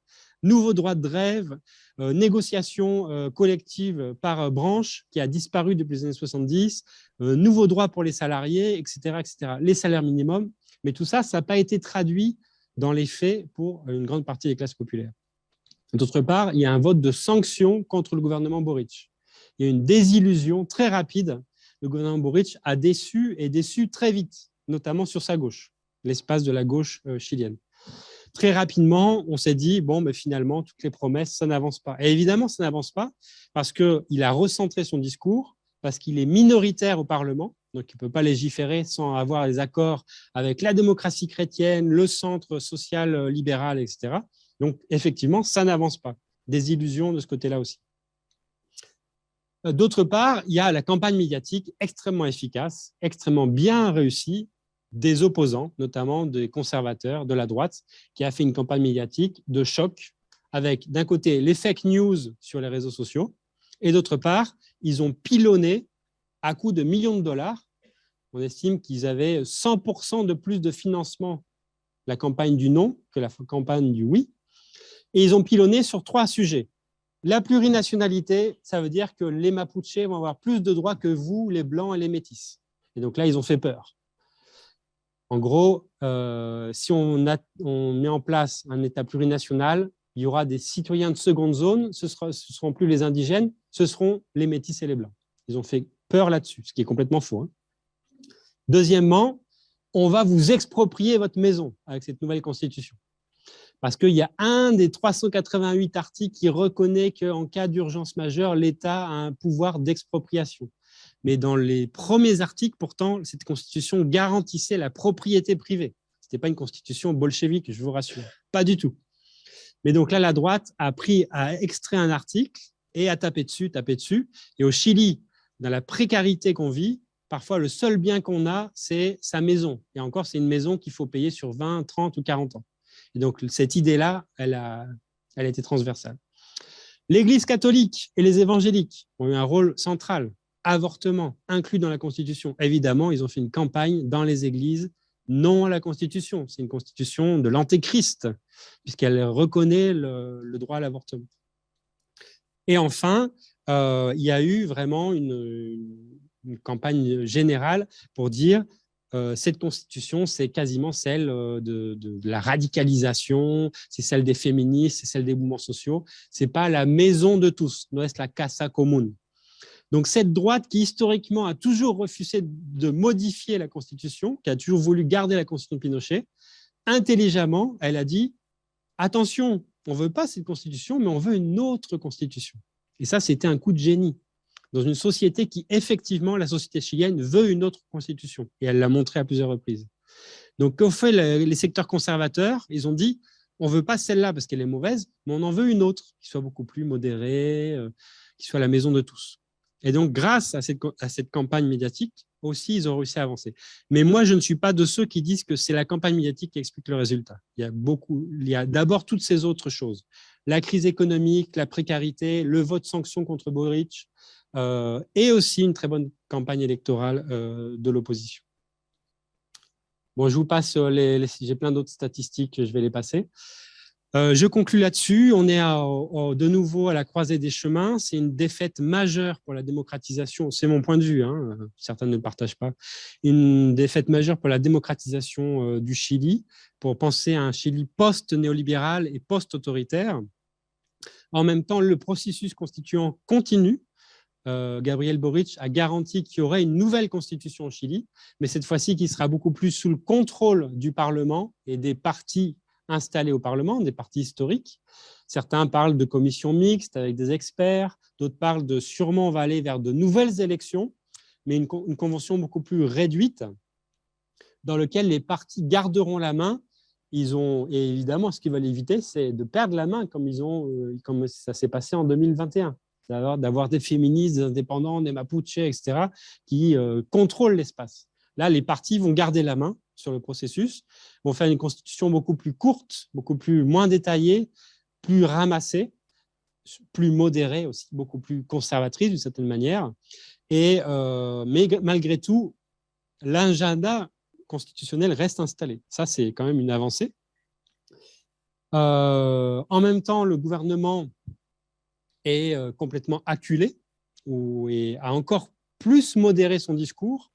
Nouveau droit de grève, négociation collective par branche qui a disparu depuis les années 70, nouveau droit pour les salariés, etc., etc. Les salaires minimums, mais tout ça, ça n'a pas été traduit dans les faits pour une grande partie des classes populaires. D'autre part, il y a un vote de sanction contre le gouvernement Boric. Il y a une désillusion très rapide. Le gouvernement Boric a déçu très vite, notamment sur sa gauche, l'espace de la gauche chilienne. Très rapidement, on s'est dit, bon, mais finalement, toutes les promesses, ça n'avance pas. Et évidemment, ça n'avance pas parce qu'il a recentré son discours, parce qu'il est minoritaire au Parlement, donc il ne peut pas légiférer sans avoir les accords avec la démocratie chrétienne, le centre social libéral, etc. Donc, effectivement, ça n'avance pas. Des illusions de ce côté-là aussi. D'autre part, il y a la campagne médiatique extrêmement efficace, extrêmement bien réussie, des opposants, notamment des conservateurs de la droite, qui a fait une campagne médiatique de choc avec, d'un côté, les fake news sur les réseaux sociaux, et d'autre part, ils ont pilonné à coût de millions de dollars. On estime qu'ils avaient 100% de plus de financement la campagne du non que la campagne du oui. Et ils ont pilonné sur 3 sujets. La plurinationalité, ça veut dire que les Mapuches vont avoir plus de droits que vous, les Blancs et les Métis. Et donc là, ils ont fait peur. En gros, si on met en place un État plurinational, il y aura des citoyens de seconde zone, ce ne seront plus les indigènes, ce seront les Métis et les Blancs. Ils ont fait peur là-dessus, ce qui est complètement faux, hein. Deuxièmement, on va vous exproprier votre maison avec cette nouvelle constitution. Parce qu'il y a un des 388 articles qui reconnaît qu'en cas d'urgence majeure, l'État a un pouvoir d'expropriation. Mais dans les premiers articles, pourtant, cette constitution garantissait la propriété privée. Ce n'était pas une constitution bolchevique, je vous rassure. Pas du tout. Mais donc là, la droite a extrait un article et a tapé dessus. Et au Chili, dans la précarité qu'on vit, parfois le seul bien qu'on a, c'est sa maison. Et encore, c'est une maison qu'il faut payer sur 20, 30 ou 40 ans. Et donc, cette idée-là, elle a été transversale. L'Église catholique et les évangéliques ont eu un rôle central. Avortement inclus dans la Constitution. Évidemment, ils ont fait une campagne dans les églises, non à la Constitution. C'est une constitution de l'antéchrist, puisqu'elle reconnaît le droit à l'avortement. Et enfin, il y a eu vraiment une campagne générale pour dire cette constitution, c'est quasiment celle de la radicalisation, c'est celle des féministes, c'est celle des mouvements sociaux. Ce n'est pas la maison de tous, no es la casa común. Donc, cette droite qui, historiquement, a toujours refusé de modifier la Constitution, qui a toujours voulu garder la Constitution de Pinochet, intelligemment, elle a dit « Attention, on ne veut pas cette Constitution, mais on veut une autre Constitution. » Et ça, c'était un coup de génie. Dans une société qui, effectivement, la société chilienne veut une autre Constitution. Et elle l'a montré à plusieurs reprises. Donc, qu'ont fait les secteurs conservateurs? Ils ont dit « On ne veut pas celle-là parce qu'elle est mauvaise, mais on en veut une autre qui soit beaucoup plus modérée, qui soit la maison de tous. » Et donc, grâce à cette campagne médiatique, aussi, ils ont réussi à avancer. Mais moi, je ne suis pas de ceux qui disent que c'est la campagne médiatique qui explique le résultat. Il y a d'abord toutes ces autres choses. La crise économique, la précarité, le vote sanction contre Boric, et aussi une très bonne campagne électorale de l'opposition. Bon, je vous passe, j'ai plein d'autres statistiques, je vais les passer. Je conclus là-dessus. On est de nouveau à la croisée des chemins. C'est une défaite majeure pour la démocratisation. C'est mon point de vue, hein. Certains ne le partagent pas. Une défaite majeure pour la démocratisation du Chili, pour penser à un Chili post-néolibéral et post-autoritaire. En même temps, le processus constituant continue. Gabriel Boric a garanti qu'il y aurait une nouvelle constitution au Chili, mais cette fois-ci qui sera beaucoup plus sous le contrôle du Parlement et des partis installés au Parlement, des partis historiques. Certains parlent de commissions mixtes avec des experts, d'autres parlent de sûrement on va aller vers de nouvelles élections, mais une convention beaucoup plus réduite dans laquelle les partis garderont la main et évidemment, ce qu'ils veulent éviter, c'est de perdre la main comme ça s'est passé en 2021, d'avoir des féministes, des indépendants, des Mapuche, etc., qui contrôlent l'espace. Là, les partis vont garder la main sur le processus, vont faire une constitution beaucoup plus courte, moins détaillée, plus ramassée, plus modérée aussi, beaucoup plus conservatrice d'une certaine manière. Mais malgré tout, l'agenda constitutionnel reste installé. Ça, c'est quand même une avancée. En même temps, le gouvernement est complètement acculé et a encore plus modéré son discours.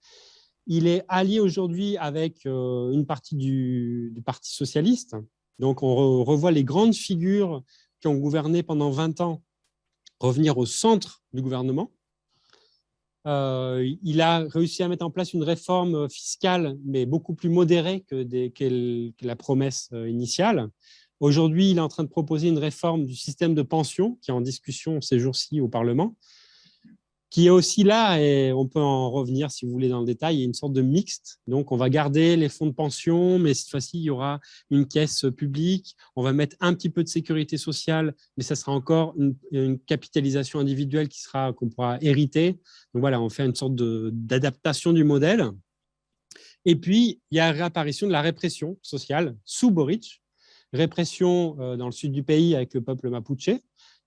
Il est allié aujourd'hui avec une partie du Parti socialiste. Donc, on revoit les grandes figures qui ont gouverné pendant 20 ans revenir au centre du gouvernement. Il a réussi à mettre en place une réforme fiscale, mais beaucoup plus modérée que la promesse initiale. Aujourd'hui, il est en train de proposer une réforme du système de pension qui est en discussion ces jours-ci au Parlement, qui est aussi là, et on peut en revenir si vous voulez dans le détail, il y a une sorte de mixte. Donc, on va garder les fonds de pension, mais cette fois-ci, il y aura une caisse publique. On va mettre un petit peu de sécurité sociale, mais ça sera encore une capitalisation individuelle qu'on pourra hériter. Donc, voilà, on fait une sorte d'adaptation du modèle. Et puis, il y a la réapparition de la répression sociale sous Boric. Répression dans le sud du pays avec le peuple mapuche.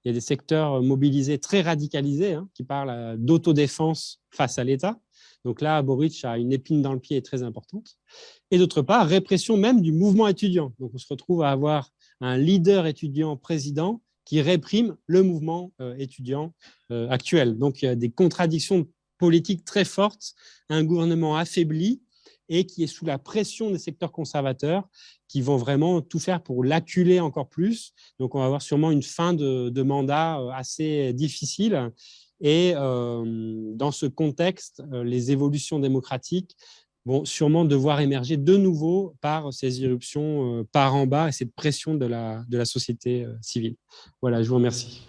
Il y a des secteurs mobilisés très radicalisés qui parlent d'autodéfense face à l'État. Donc là, Boric a une épine dans le pied très importante. Et d'autre part, répression même du mouvement étudiant. Donc on se retrouve à avoir un leader étudiant président qui réprime le mouvement étudiant actuel. Donc il y a des contradictions politiques très fortes, un gouvernement affaibli et qui est sous la pression des secteurs conservateurs qui vont vraiment tout faire pour l'acculer encore plus. Donc, on va avoir sûrement une fin de mandat assez difficile. Et dans ce contexte, les évolutions démocratiques vont sûrement devoir émerger de nouveau par ces irruptions par en bas et cette pression de la société civile. Voilà, je vous remercie.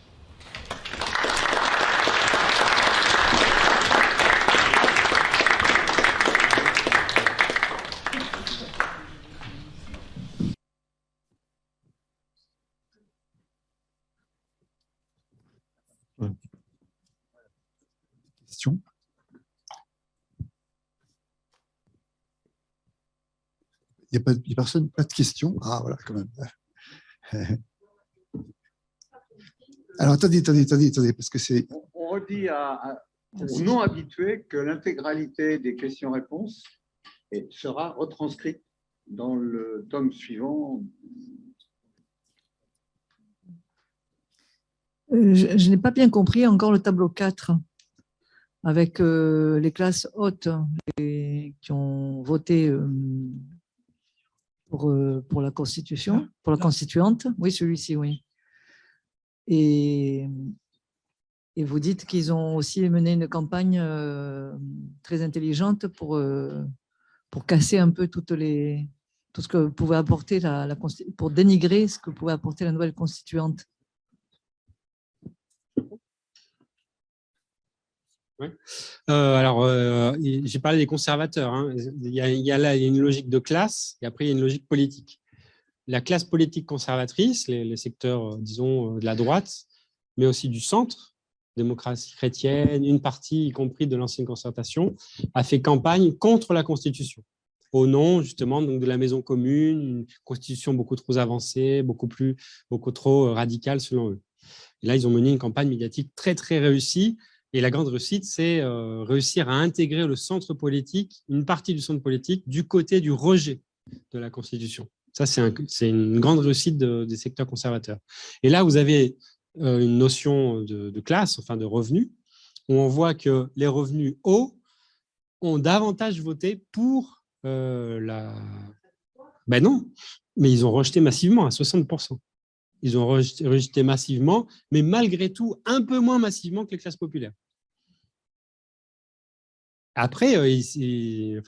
Question. Il n'y a personne, pas de questions. Ah voilà, quand même. Alors attendez, parce que c'est. On redit aux non habitués que l'intégralité des questions-réponses sera retranscrite dans le tome suivant. Je n'ai pas bien compris encore le tableau 4 avec les classes hautes qui ont voté pour la Constitution, pour la constituante. Oui, celui-ci, oui. Et vous dites qu'ils ont aussi mené une campagne très intelligente pour casser un peu tout ce que pouvait apporter pour dénigrer ce que pouvait apporter la nouvelle constituante. Ouais. J'ai parlé des conservateurs. Il y a là une logique de classe et après il y a une logique politique. La classe politique conservatrice, les secteurs, disons, de la droite, mais aussi du centre, démocratie chrétienne, une partie, y compris de l'ancienne concertation, a fait campagne contre la Constitution, au nom justement donc, de la maison commune, une constitution beaucoup trop avancée, beaucoup trop radicale selon eux. Et là, ils ont mené une campagne médiatique très, très réussie. Et la grande réussite, c'est réussir à intégrer le centre politique, une partie du centre politique, du côté du rejet de la Constitution. Ça, c'est une grande réussite des secteurs conservateurs. Et là, vous avez une notion de classe, enfin de revenus, où on voit que les revenus hauts ont davantage voté pour Ben non, mais ils ont rejeté massivement à 60%. Ils ont rejeté massivement, mais malgré tout, un peu moins massivement que les classes populaires. Après,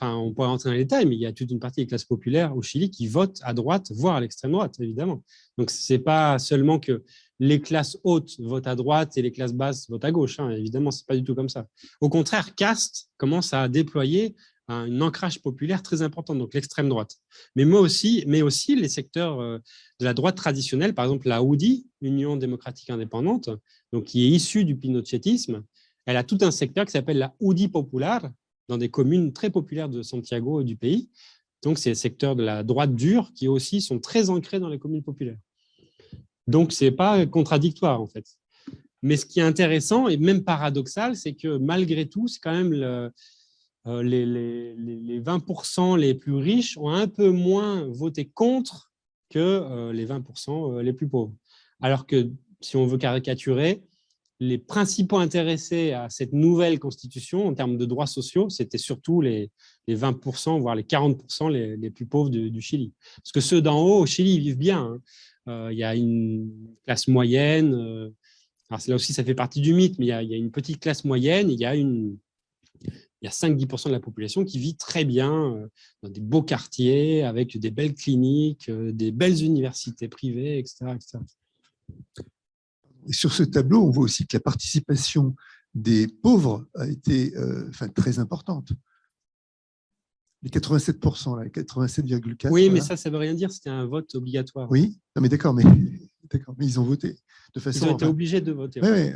on pourrait rentrer dans les détails, mais il y a toute une partie des classes populaires au Chili qui votent à droite, voire à l'extrême droite, évidemment. Donc, ce n'est pas seulement que les classes hautes votent à droite et les classes basses votent à gauche. Évidemment, ce n'est pas du tout comme ça. Au contraire, Cast commence à déployer un ancrage populaire très important, donc l'extrême droite. Mais aussi les secteurs de la droite traditionnelle, par exemple la UDI, Union démocratique indépendante, donc qui est issue du pinochetisme. Elle a tout un secteur qui s'appelle la UDI Popular, dans des communes très populaires de Santiago et du pays. Donc, c'est les secteurs de la droite dure qui aussi sont très ancrés dans les communes populaires. Donc, ce n'est pas contradictoire, en fait. Mais ce qui est intéressant et même paradoxal, c'est que malgré tout, c'est quand même les 20% les plus riches ont un peu moins voté contre que les 20% les plus pauvres. Alors que, si on veut caricaturer, les principaux intéressés à cette nouvelle constitution en termes de droits sociaux, c'était surtout les 20%, voire les 40% les plus pauvres du Chili. Parce que ceux d'en haut, au Chili, ils vivent bien. Il y a une classe moyenne. Alors là aussi, ça fait partie du mythe, mais il y a une petite classe moyenne. Il y a 5-10% de la population qui vit très bien dans des beaux quartiers, avec des belles cliniques, des belles universités privées, etc. etc. Et sur ce tableau, on voit aussi que la participation des pauvres a été très importante. Les 87%, là, 87,4%. Oui, mais ça ne veut rien dire, c'était un vote obligatoire. Oui, non, mais d'accord, mais ils ont voté de façon. Ils ont été obligés de voter. Oui.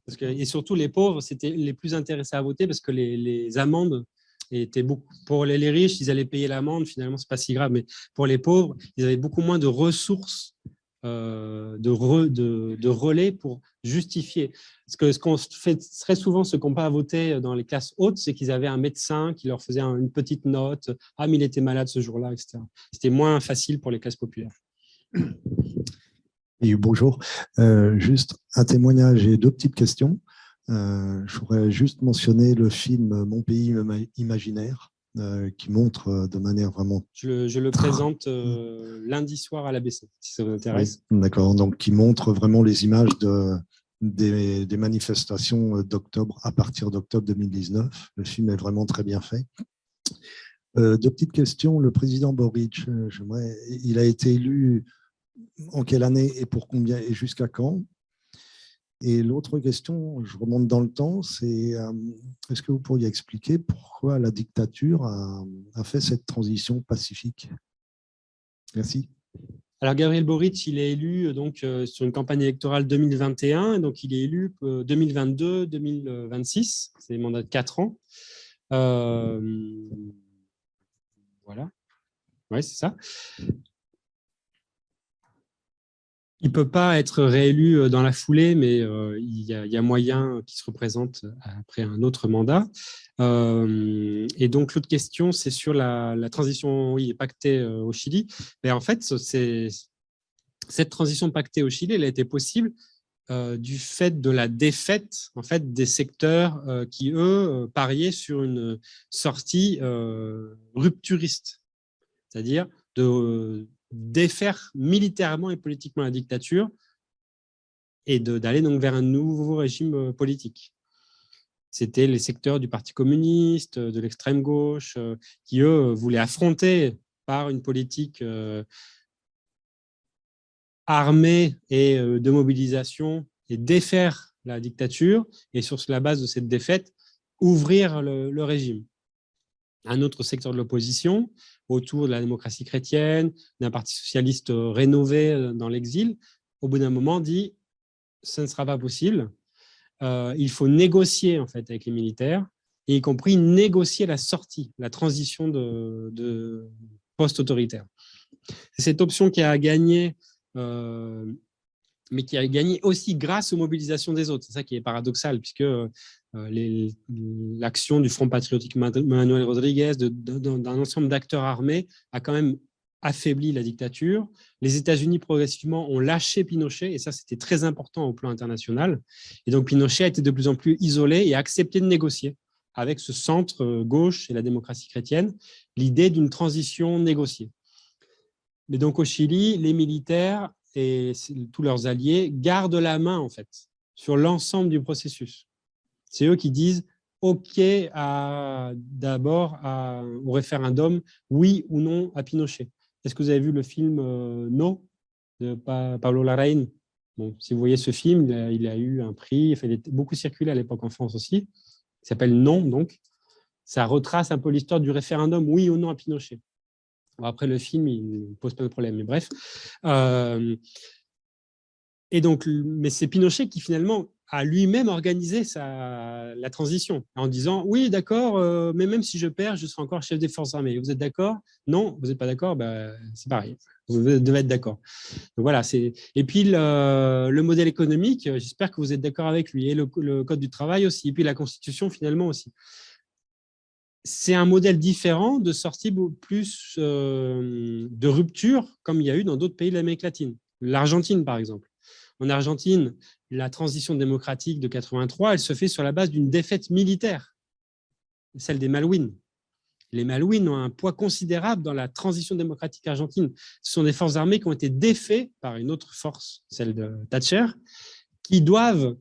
Parce que, et surtout, les pauvres, c'était les plus intéressés à voter parce que les amendes étaient beaucoup. Pour les riches, ils allaient payer l'amende, finalement, ce n'est pas si grave, mais pour les pauvres, ils avaient beaucoup moins de ressources. De relais pour justifier. Ce qu'on fait très souvent, ceux qui n'ont pas voté dans les classes hautes, c'est qu'ils avaient un médecin qui leur faisait une petite note. Ah, mais il était malade ce jour-là, etc. C'était moins facile pour les classes populaires. Et bonjour. Juste un témoignage et 2 petites questions. Je voudrais juste mentionner le film Mon pays imaginaire, qui montre de manière vraiment… Je le présente lundi soir à l'ABC, si ça vous intéresse. Oui, d'accord, donc qui montre vraiment les images des manifestations d'octobre, à partir d'octobre 2019. Le film est vraiment très bien fait. 2 petites questions. Le président Boric, il a été élu en quelle année et pour combien et jusqu'à quand? Et l'autre question, je remonte dans le temps, c'est est-ce que vous pourriez expliquer pourquoi la dictature a fait cette transition pacifique? Merci. Alors, Gabriel Boric, il est élu donc, sur une campagne électorale 2021, donc il est élu 2022-2026, c'est un mandat de 4 ans. Voilà, ouais, c'est ça. Il ne peut pas être réélu dans la foulée, mais il y a moyen qu'il se représente après un autre mandat. Et donc, l'autre question, c'est sur la transition pactée au Chili. Mais en fait, cette transition pactée au Chili, elle a été possible du fait de la défaite en fait, des secteurs qui, eux, pariaient sur une sortie rupturiste, c'est-à-dire de défaire militairement et politiquement la dictature et d'aller donc vers un nouveau régime politique. C'était les secteurs du Parti communiste, de l'extrême gauche, qui, eux, voulaient affronter par une politique armée et de mobilisation et défaire la dictature et sur la base de cette défaite, ouvrir le régime. Un autre secteur de l'opposition, autour de la démocratie chrétienne, d'un parti socialiste rénové dans l'exil, au bout d'un moment dit « ce ne sera pas possible, il faut négocier en fait, avec les militaires, et y compris négocier la sortie, la transition de post-autoritaire ». C'est cette option qui a gagné, mais qui a gagné aussi grâce aux mobilisations des autres. C'est ça qui est paradoxal, puisque l'action du Front patriotique Manuel Rodriguez, d'un ensemble d'acteurs armés, a quand même affaibli la dictature. Les États-Unis, progressivement, ont lâché Pinochet, et ça, c'était très important au plan international. Et donc, Pinochet a été de plus en plus isolé et a accepté de négocier avec ce centre gauche et la démocratie chrétienne, l'idée d'une transition négociée. Mais donc, au Chili, les militaires et tous leurs alliés gardent la main, en fait, sur l'ensemble du processus. C'est eux qui disent OK d'abord au référendum, oui ou non à Pinochet. Est-ce que vous avez vu le film No de Pablo Larraín? Bon, si vous voyez ce film, il a eu un prix, il a beaucoup circulé à l'époque en France aussi. Il s'appelle Non, donc. ça retrace un peu l'histoire du référendum, oui ou non à Pinochet. Bon, après, le film, il pose pas de problème, mais bref. Et donc, mais c'est Pinochet qui, finalement, a lui-même organisé la transition en disant « Oui, d'accord, mais même si je perds, je serai encore chef des forces armées. Vous êtes d'accord? Non, vous n'êtes pas d'accord? C'est pareil. Vous devez être d'accord. » Donc voilà. Et puis, le modèle économique, j'espère que vous êtes d'accord avec lui, et le Code du travail aussi, et puis la Constitution, finalement, aussi. C'est un modèle différent de sortie plus de rupture, comme il y a eu dans d'autres pays de l'Amérique latine. L'Argentine, par exemple. En Argentine, la transition démocratique de 83, elle se fait sur la base d'une défaite militaire, celle des Malouines. Les Malouines ont un poids considérable dans la transition démocratique argentine. Ce sont des forces armées qui ont été défaites par une autre force, celle de Thatcher, qui doivent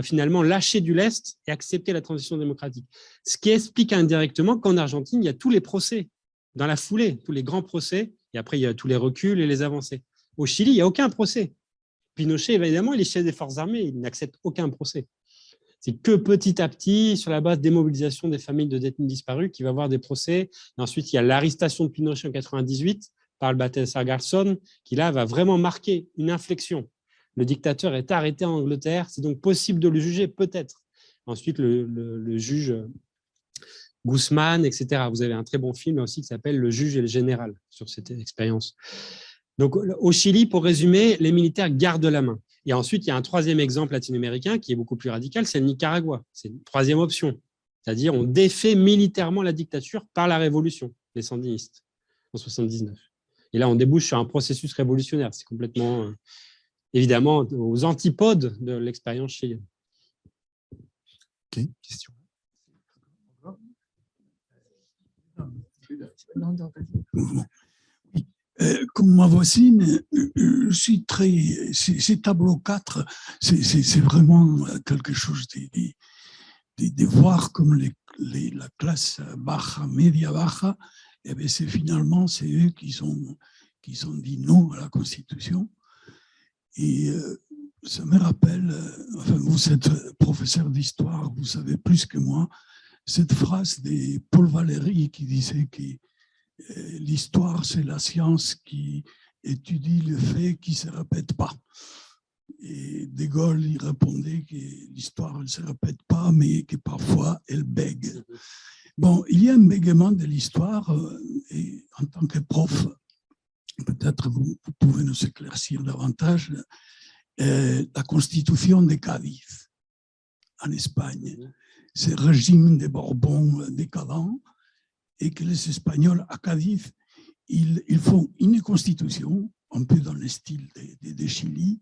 finalement lâcher du lest et accepter la transition démocratique. Ce qui explique indirectement qu'en Argentine, il y a tous les procès dans la foulée, tous les grands procès, et après il y a tous les reculs et les avancées. Au Chili, il n'y a aucun procès. Pinochet, évidemment, il est chef des forces armées, il n'accepte aucun procès. C'est que petit à petit, sur la base des mobilisations des familles de détenus disparus, qu'il va y avoir des procès. Et ensuite, il y a l'arrestation de Pinochet en 1998 par le Baltasar Garzón, qui là va vraiment marquer une inflexion. Le dictateur est arrêté en Angleterre, c'est donc possible de le juger, peut-être. Ensuite, le juge Guzman, etc. Vous avez un très bon film aussi qui s'appelle « Le juge et le général » sur cette expérience. Donc, au Chili, pour résumer, les militaires gardent la main. Et ensuite, il y a un troisième exemple latino-américain qui est beaucoup plus radical, c'est le Nicaragua. C'est une troisième option. C'est-à-dire, on défait militairement la dictature par la révolution, les sandinistes, en 1979. Et là, on débouche sur un processus révolutionnaire. C'est complètement, évidemment, aux antipodes de l'expérience chilienne. Ok, question. Comme ma voisine, je suis très. Ces tableaux 4, c'est vraiment quelque chose de voir comme la classe baja, média baja, et bien finalement, c'est eux qui ont dit non à la Constitution. Et ça me rappelle, enfin, vous êtes professeur d'histoire, vous savez plus que moi, cette phrase de Paul Valéry qui disait que l'histoire, c'est la science qui étudie le fait qui ne se répète pas. Et De Gaulle, il répondait que l'histoire ne se répète pas, mais que parfois, elle bègue. Bon, il y a un bégaiement de l'histoire, et en tant que prof, peut-être vous pouvez nous éclaircir davantage, la Constitution de Cadiz, en Espagne. Ce régime des Bourbons décadent, et que les Espagnols à Cadiz, ils font une constitution, un peu dans le style de Chili,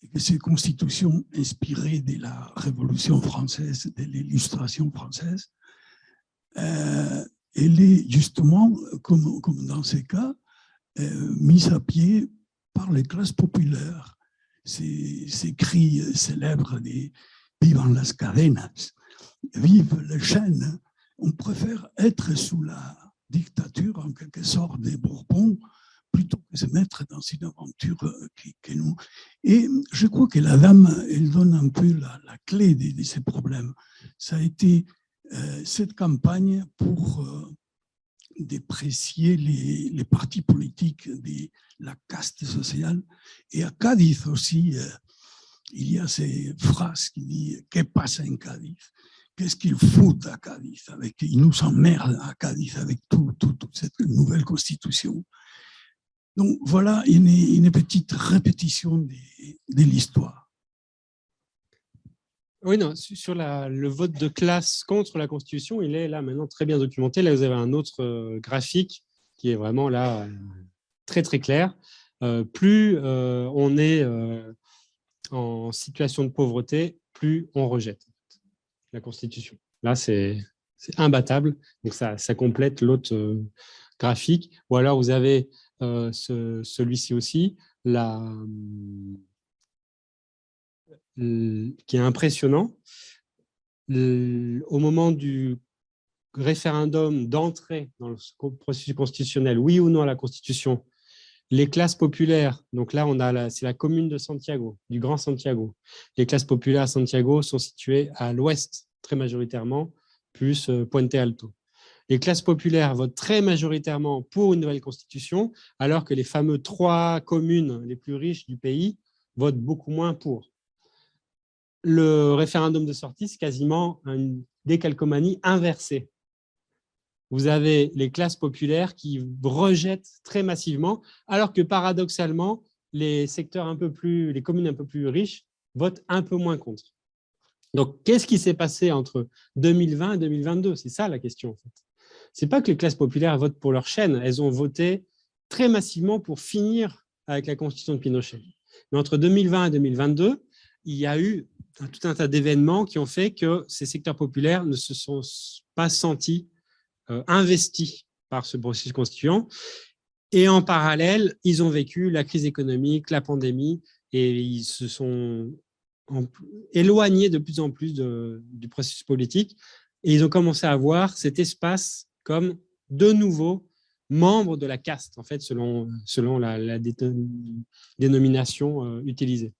et que ces constitutions inspirées de la Révolution française, de l'illustration française, elle est justement, comme dans ces cas, mise à pied par les classes populaires. Ces cris célèbres de « Vivan las cadenas », « Vive les chaînes », on préfère être sous la dictature, en quelque sorte, des Bourbons, plutôt que se mettre dans une aventure que nous. Et je crois que la dame, elle donne un peu la clé de ces problèmes. Ça a été cette campagne pour déprécier les partis politiques de la caste sociale. Et à Cadiz aussi, il y a ces phrases qui disent « Que pasa en Cadiz ?» Qu'est-ce qu'ils foutent à Cadiz? Ils nous emmerdent à Cadiz avec toute cette nouvelle constitution. Donc voilà une petite répétition de l'histoire. Oui, non, sur le vote de classe contre la Constitution, il est là maintenant très bien documenté. Là, vous avez un autre graphique qui est vraiment là très très clair. Plus on est en situation de pauvreté, plus on rejette la Constitution. Là, c'est imbattable. Donc, ça complète l'autre graphique. Ou alors, vous avez celui-ci aussi, qui est impressionnant. Au moment du référendum d'entrée dans le processus constitutionnel, oui ou non à la Constitution, les classes populaires, donc là, c'est la commune de Santiago, du Grand Santiago. Les classes populaires à Santiago sont situées à l'ouest, très majoritairement, plus Puente Alto. Les classes populaires votent très majoritairement pour une nouvelle constitution, alors que les fameux 3 communes les plus riches du pays votent beaucoup moins pour. Le référendum de sortie, c'est quasiment une décalcomanie inversée. Vous avez les classes populaires qui rejettent très massivement, alors que paradoxalement, les communes un peu plus riches votent un peu moins contre. Donc, qu'est-ce qui s'est passé entre 2020 et 2022? C'est ça la question, en fait. Ce n'est pas que les classes populaires votent pour leur chaîne, elles ont voté très massivement pour finir avec la constitution de Pinochet. Mais entre 2020 et 2022, il y a eu tout un tas d'événements qui ont fait que ces secteurs populaires ne se sont pas sentis investis par ce processus constituant. Et en parallèle, ils ont vécu la crise économique, la pandémie, et ils se sont éloignés de plus en plus du processus politique. Et ils ont commencé à voir cet espace comme de nouveau membres de la caste, en fait, selon la dénomination utilisée.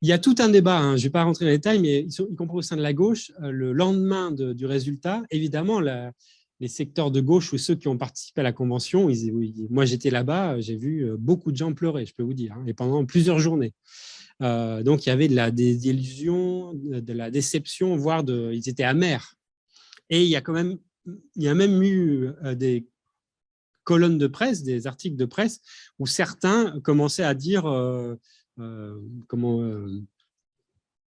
Il y a tout un débat, je ne vais pas rentrer dans les détails, mais y compris au sein de la gauche, le lendemain du résultat, évidemment, les secteurs de gauche ou ceux qui ont participé à la convention, moi j'étais là-bas, j'ai vu beaucoup de gens pleurer, je peux vous dire, et pendant plusieurs journées. Donc il y avait des illusions, de la déception, voire ils étaient amers. Et il y a même eu des colonnes de presse, des articles de presse, où certains commençaient à dire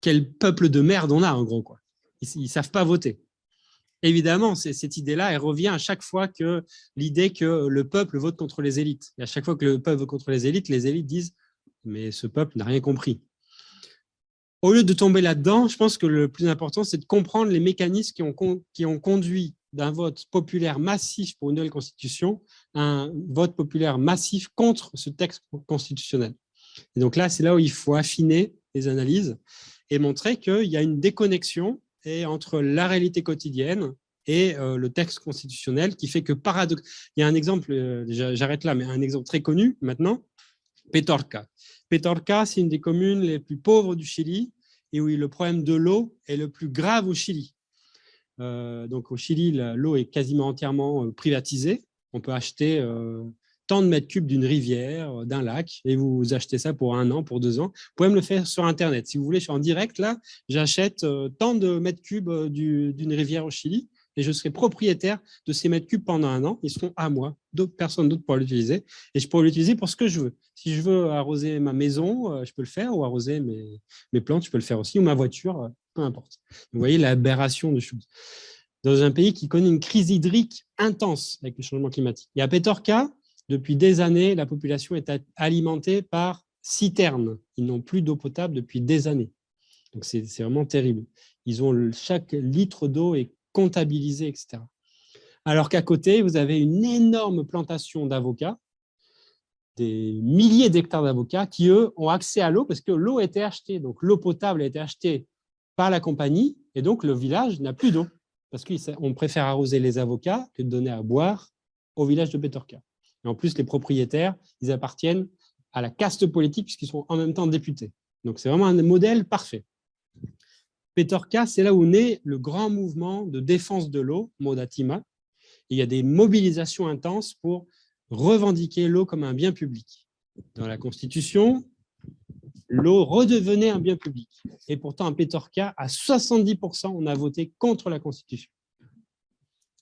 quel peuple de merde on a, en gros, quoi. Ils ne savent pas voter. Évidemment, cette idée-là, elle revient à chaque fois que l'idée que le peuple vote contre les élites. Et à chaque fois que le peuple vote contre les élites disent « mais ce peuple n'a rien compris ». Au lieu de tomber là-dedans, je pense que le plus important, c'est de comprendre les mécanismes qui ont conduit d'un vote populaire massif pour une nouvelle constitution à un vote populaire massif contre ce texte constitutionnel. Et donc là, c'est là où il faut affiner les analyses et montrer qu'il y a une déconnexion entre la réalité quotidienne et le texte constitutionnel qui fait que il y a un exemple, j'arrête là, mais un exemple très connu maintenant, Petorca. Petorca, c'est une des communes les plus pauvres du Chili et où le problème de l'eau est le plus grave au Chili. Donc au Chili, l'eau est quasiment entièrement privatisée. On peut acheter tant de mètres cubes d'une rivière, d'un lac, et vous achetez ça pour 1 an, pour 2 ans. Vous pouvez me le faire sur Internet. Si vous voulez, je suis en direct, là, j'achète tant de mètres cubes d'une rivière au Chili, et je serai propriétaire de ces mètres cubes pendant 1 an. Ils seront à moi, personne d'autre pourra l'utiliser, et je pourrai l'utiliser pour ce que je veux. Si je veux arroser ma maison, je peux le faire, ou arroser mes plantes, je peux le faire aussi, ou ma voiture, peu importe. Vous voyez l'aberration de choses. Dans un pays qui connaît une crise hydrique intense avec le changement climatique. Et à Petorca, depuis des années, la population est alimentée par citernes. Ils n'ont plus d'eau potable depuis des années. Donc, c'est vraiment terrible. Chaque litre d'eau est comptabilisé, etc. Alors qu'à côté, vous avez une énorme plantation d'avocats, des milliers d'hectares d'avocats qui, eux, ont accès à l'eau parce que l'eau a été achetée. Donc, l'eau potable a été achetée par la compagnie et donc le village n'a plus d'eau parce qu'on préfère arroser les avocats que de donner à boire au village de Petorca. Et en plus, les propriétaires, ils appartiennent à la caste politique puisqu'ils sont en même temps députés. Donc, c'est vraiment un modèle parfait. Petorca, c'est là où naît le grand mouvement de défense de l'eau, Modatima. Il y a des mobilisations intenses pour revendiquer l'eau comme un bien public. Dans la Constitution, l'eau redevenait un bien public. Et pourtant, à Petorca, à 70%, on a voté contre la Constitution.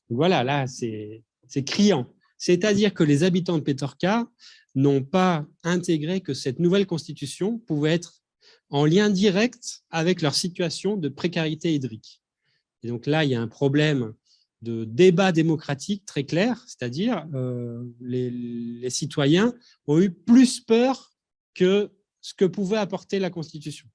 Voilà, là, c'est criant. C'est-à-dire que les habitants de Petorca n'ont pas intégré que cette nouvelle constitution pouvait être en lien direct avec leur situation de précarité hydrique. Et donc là, il y a un problème de débat démocratique très clair, c'est-à-dire les citoyens ont eu plus peur que ce que pouvait apporter la Constitution.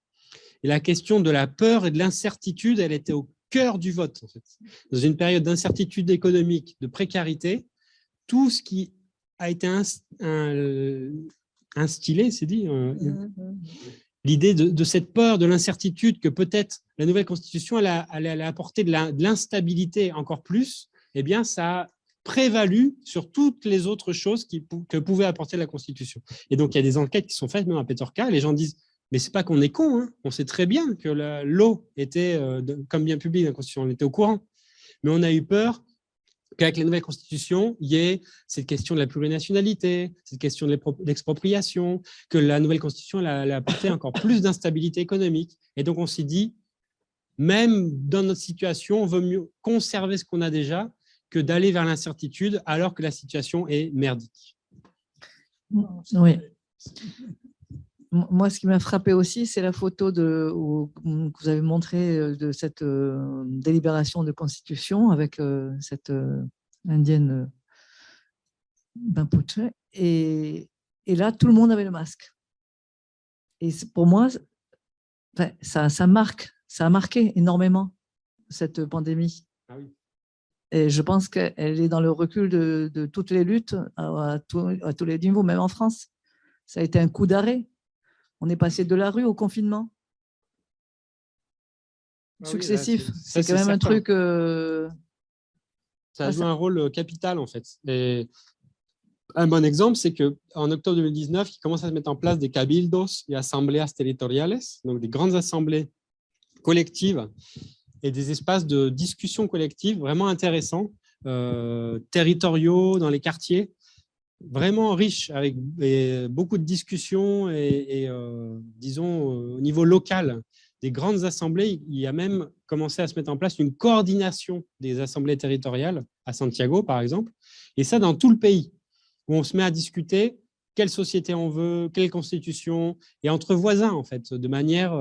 Et la question de la peur et de l'incertitude, elle était au cœur du vote. En fait. Dans une période d'incertitude économique, de précarité, tout ce qui a été instillé, c'est dit, l'idée de cette peur, de l'incertitude que peut-être la nouvelle constitution allait apporter de l'instabilité encore plus, eh bien, ça a prévalu sur toutes les autres choses que pouvait apporter la constitution. Et donc, il y a des enquêtes qui sont faites, même à Petorca, et les gens disent « mais c'est pas qu'on est con, hein. On sait très bien que l'eau était, comme bien public dans la constitution, on était au courant. Mais on a eu peur qu'avec la nouvelle constitution, il y ait cette question de la plurinationalité, cette question de l'expropriation, que la nouvelle constitution elle a apporté encore plus d'instabilité économique. Et donc, on s'est dit, même dans notre situation, on veut mieux conserver ce qu'on a déjà que d'aller vers l'incertitude alors que la situation est merdique. Oui. Moi, ce qui m'a frappé aussi, c'est la photo que vous avez montrée de cette délibération de constitution avec cette indienne Mapuche. Et là, tout le monde avait le masque. Et pour moi, ça a marqué énormément cette pandémie. Ah oui. Et je pense qu'elle est dans le recul de toutes les luttes à tous les niveaux, même en France. Ça a été un coup d'arrêt. On est passé de la rue au confinement successif. Oui, c'est quand même un truc… Ça a joué un rôle capital, en fait. Et un bon exemple, c'est qu'en octobre 2019, il commence à se mettre en place des cabildos et asambleas territoriales, donc des grandes assemblées collectives et des espaces de discussion collective vraiment intéressants, territoriaux dans les quartiers, vraiment riches, avec beaucoup de discussions et disons, au niveau local, des grandes assemblées. Il y a même commencé à se mettre en place une coordination des assemblées territoriales à Santiago, par exemple, et ça dans tout le pays, où on se met à discuter quelle société on veut, quelle constitution, et entre voisins, en fait, de manière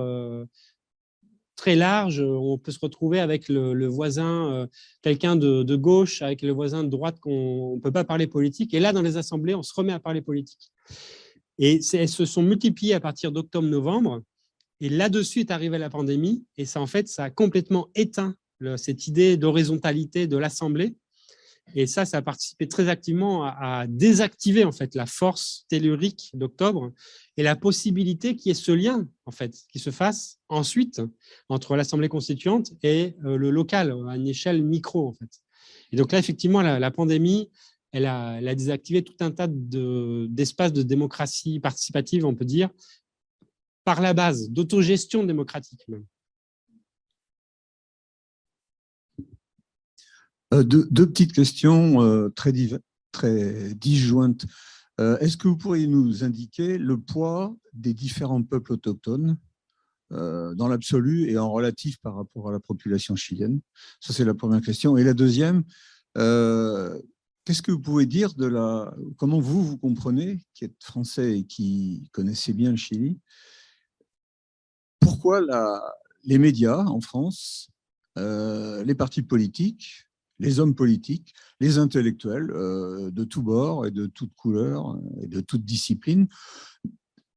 très large. On peut se retrouver avec le voisin, quelqu'un de gauche, avec le voisin de droite, qu'on ne peut pas parler politique. Et là, dans les assemblées, on se remet à parler politique. Et elles se sont multipliées à partir d'octobre-novembre. Et là-dessus est arrivée la pandémie. Et ça, en fait, ça a complètement éteint cette idée d'horizontalité de l'Assemblée. Et ça a participé très activement à désactiver, en fait, la force tellurique d'octobre et la possibilité qu'il y ait ce lien, en fait, qui se fasse ensuite entre l'Assemblée constituante et le local, à une échelle micro, en fait. Et donc là, effectivement, la pandémie, elle a désactivé tout un tas d'espaces de démocratie participative, on peut dire, par la base, d'autogestion démocratique même. Deux petites questions très disjointes. Est-ce que vous pourriez nous indiquer le poids des différents peuples autochtones dans l'absolu et en relatif par rapport à la population chilienne? Ça, c'est la première question. Et la deuxième, qu'est-ce que vous pouvez dire comment vous comprenez, qui êtes français et qui connaissez bien le Chili, pourquoi les médias en France, les partis politiques, les hommes politiques, les intellectuels de tous bords et de toutes couleurs et de toutes disciplines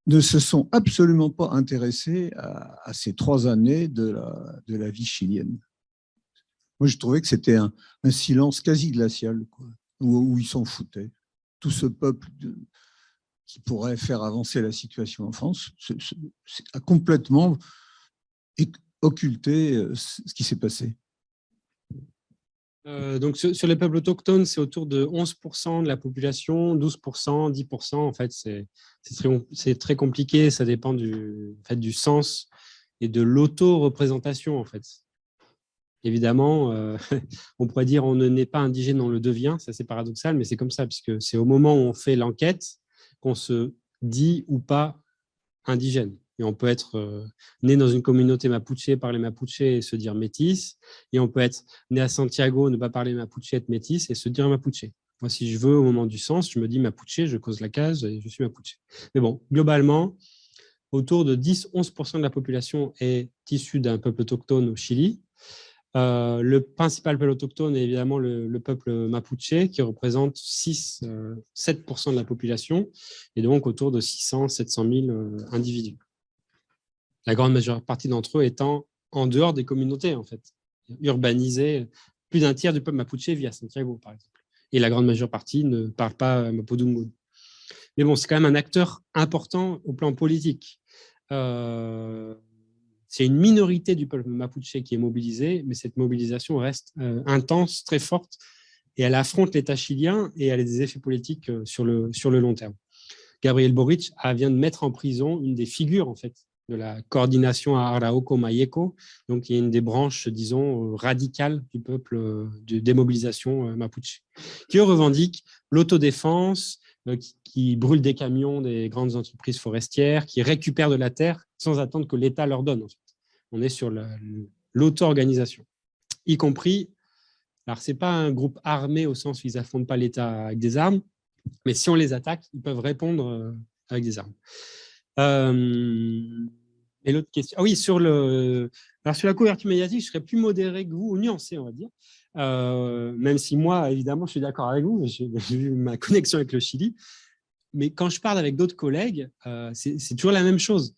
ne se sont absolument pas intéressés à ces 3 années de la vie chilienne. Moi, je trouvais que c'était un silence quasi glacial, quoi, où ils s'en foutaient. Tout ce peuple qui pourrait faire avancer la situation en France a complètement occulté ce qui s'est passé. Donc, sur les peuples autochtones, c'est autour de 11% de la population, 12%, 10%. En fait, c'est très compliqué. Ça dépend du sens et de l'auto-représentation, en fait. Évidemment, on pourrait dire on ne naît pas indigène, on le devient. Ça, c'est paradoxal, mais c'est comme ça, puisque c'est au moment où on fait l'enquête qu'on se dit ou pas indigène. Et on peut être né dans une communauté mapuche, parler mapuche et se dire métis. Et on peut être né à Santiago, ne pas parler mapuche, être métis et se dire mapuche. Moi, si je veux, au moment du sens, je me dis mapuche, je cause la case et je suis mapuche. Mais bon, globalement, autour de 10-11% de la population est issue d'un peuple autochtone au Chili. Le principal peuple autochtone est évidemment le peuple mapuche, qui représente 7% de la population, et donc autour de 600-700 000 individus. La grande majeure partie d'entre eux étant en dehors des communautés, en fait, urbanisés. Plus d'un tiers du peuple mapuche vit à Santiago, par exemple. Et la grande majeure partie ne parle pas mapudungun. Mais bon, c'est quand même un acteur important au plan politique. C'est une minorité du peuple mapuche qui est mobilisée, mais cette mobilisation reste intense, très forte, et elle affronte l'État chilien et elle a des effets politiques sur le long terme. Gabriel Boric vient de mettre en prison une des figures, en fait, de la coordination à Arauco Mayeco, donc qui est une des branches, disons, radicales du peuple de démobilisation mapuche, qui revendique l'autodéfense, qui brûle des camions des grandes entreprises forestières, qui récupèrent de la terre sans attendre que l'État leur donne. En fait. On est sur l'auto-organisation, y compris, alors ce n'est pas un groupe armé au sens où ils n'affrontent pas l'État avec des armes, mais si on les attaque, ils peuvent répondre avec des armes. Et l'autre question, oui, sur la couverture médiatique, je serais plus modéré que vous, ou nuancé, on va dire. Même si moi, évidemment, je suis d'accord avec vous, j'ai vu ma connexion avec le Chili. Mais quand je parle avec d'autres collègues, c'est toujours la même chose.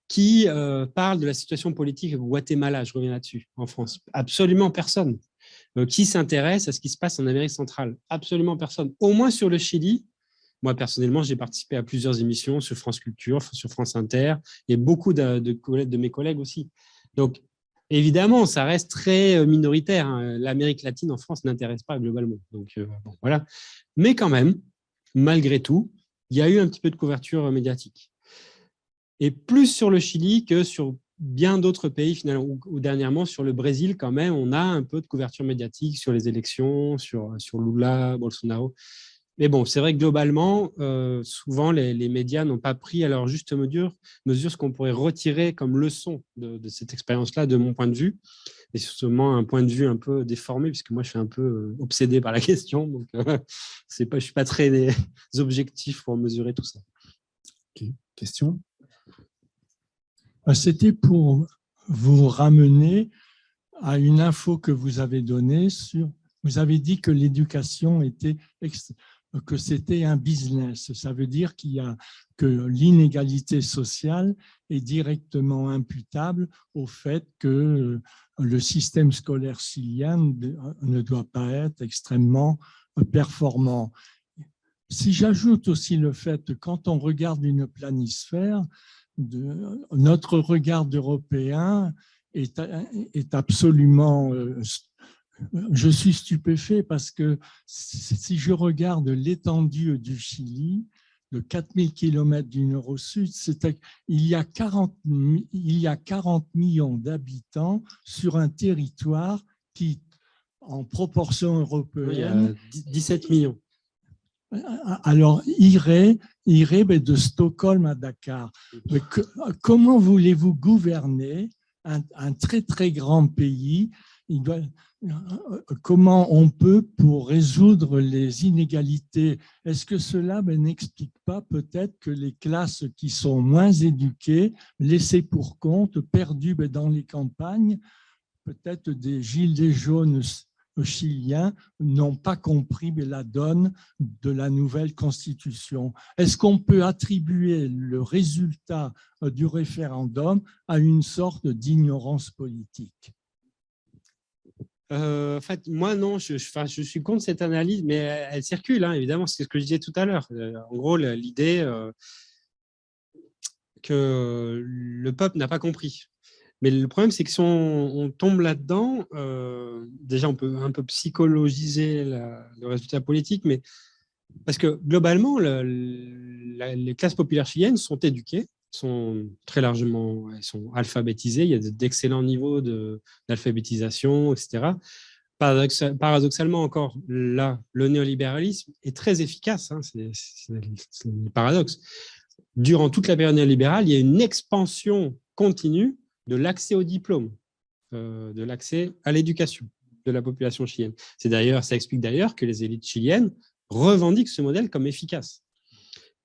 Qui parle de la situation politique au Guatemala, je reviens là-dessus, en France? Absolument personne. Qui s'intéresse à ce qui se passe en Amérique centrale? Absolument personne. Au moins sur le Chili. Moi, personnellement, j'ai participé à plusieurs émissions sur France Culture, sur France Inter, et beaucoup de mes collègues aussi. Donc, évidemment, ça reste très minoritaire. Hein. L'Amérique latine en France n'intéresse pas globalement. Donc, bon, voilà. Mais quand même, malgré tout, il y a eu un petit peu de couverture médiatique. Et plus sur le Chili que sur bien d'autres pays, finalement, ou dernièrement, sur le Brésil, quand même, on a un peu de couverture médiatique sur les élections, sur Lula, Bolsonaro. Mais bon, c'est vrai que globalement, souvent, les médias n'ont pas pris à leur juste mesure ce qu'on pourrait retirer comme leçon de cette expérience-là, de mon point de vue. Et c'est seulement un point de vue un peu déformé, puisque moi, je suis un peu obsédé par la question. Donc, je ne suis pas très objectif pour mesurer tout ça. Okay. Question? C'était pour vous ramener à une info que vous avez donnée sur... Vous avez dit que l'éducation était... que c'était un business. Ça veut dire que l'inégalité sociale est directement imputable au fait que le système scolaire chilien ne doit pas être extrêmement performant. Si j'ajoute aussi le fait que quand on regarde une planisphère, notre regard d'Européen est absolument... Je suis stupéfait parce que si je regarde l'étendue du Chili, de 4000 km du nord au sud, il y a 40 millions d'habitants sur un territoire qui, en proportion européenne… Il y a 17 millions. Alors, irait de Stockholm à Dakar. Mais comment voulez-vous gouverner un très, très grand pays? Comment on peut pour résoudre les inégalités? Est-ce que cela n'explique pas peut-être que les classes qui sont moins éduquées, laissées pour compte, perdues dans les campagnes, peut-être des gilets jaunes chiliens n'ont pas compris la donne de la nouvelle constitution? Est-ce qu'on peut attribuer le résultat du référendum à une sorte d'ignorance politique? En fait, moi, non, je suis contre cette analyse, mais elle circule, hein, évidemment, c'est ce que je disais tout à l'heure. En gros, l'idée que le peuple n'a pas compris. Mais le problème, c'est que si on tombe là-dedans, déjà, on peut un peu psychologiser le résultat politique, mais parce que globalement, les classes populaires chiliennes sont éduquées, sont très largement, elles sont alphabétisées, il y a d'excellents niveaux d'alphabétisation, etc. Paradoxalement encore, là, le néolibéralisme est très efficace, hein, c'est le paradoxe. Durant toute la période néolibérale, il y a une expansion continue de l'accès au diplôme, de l'accès à l'éducation de la population chilienne. Ça explique d'ailleurs que les élites chiliennes revendiquent ce modèle comme efficace.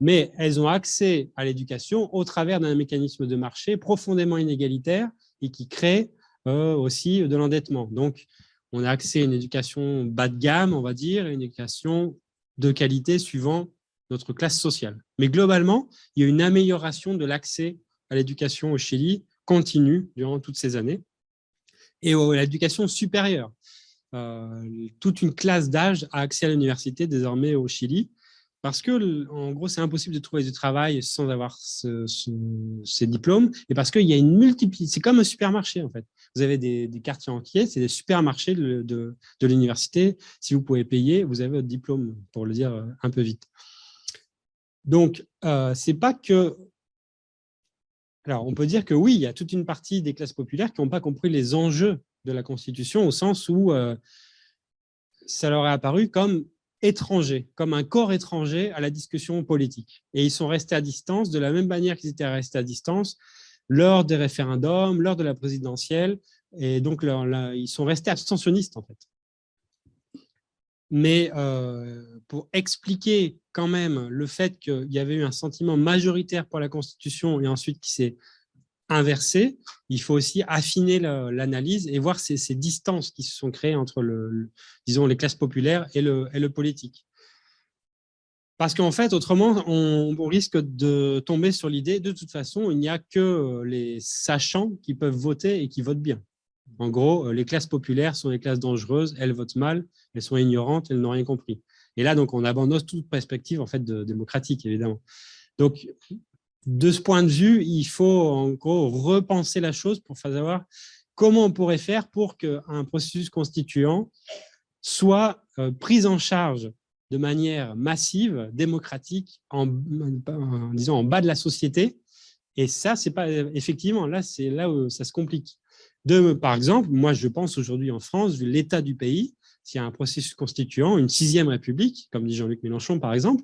Mais elles ont accès à l'éducation au travers d'un mécanisme de marché profondément inégalitaire et qui crée aussi de l'endettement. Donc, on a accès à une éducation bas de gamme, on va dire, et une éducation de qualité suivant notre classe sociale. Mais globalement, il y a une amélioration de l'accès à l'éducation au Chili continue durant toutes ces années et à l'éducation supérieure. Toute une classe d'âge a accès à l'université désormais au Chili. Parce que, en gros, c'est impossible de trouver du travail sans avoir ces diplômes, et parce qu'il y a une multiplicité. C'est comme un supermarché, en fait. Vous avez des quartiers entiers, c'est des supermarchés de l'université. Si vous pouvez payer, vous avez votre diplôme, pour le dire un peu vite. Donc, c'est pas que Alors, on peut dire que oui, il y a toute une partie des classes populaires qui n'ont pas compris les enjeux de la Constitution au sens où ça leur est apparu comme étranger, comme un corps étranger à la discussion politique. Et ils sont restés à distance de la même manière qu'ils étaient restés à distance lors des référendums, lors de la présidentielle. Et donc, ils sont restés abstentionnistes, en fait. Mais pour expliquer quand même le fait qu'il y avait eu un sentiment majoritaire pour la Constitution et ensuite qui s'est inversé, il faut aussi affiner l'analyse et voir ces distances qui se sont créées entre disons, les classes populaires et le politique. Parce qu'en fait, autrement, on risque de tomber sur l'idée, de toute façon, il n'y a que les sachants qui peuvent voter et qui votent bien. En gros, les classes populaires sont les classes dangereuses, elles votent mal, elles sont ignorantes, elles n'ont rien compris. Et là, donc, on abandonne toute perspective en fait, démocratique, évidemment. Donc, de ce point de vue, il faut en gros repenser la chose pour savoir comment on pourrait faire pour qu'un processus constituant soit pris en charge de manière massive, démocratique, disons en bas de la société. Et ça, c'est pas effectivement, là, c'est là où ça se complique. Par exemple, moi, je pense aujourd'hui en France, vu l'état du pays, s'il y a un processus constituant, une 6e République, comme dit Jean-Luc Mélenchon, par exemple,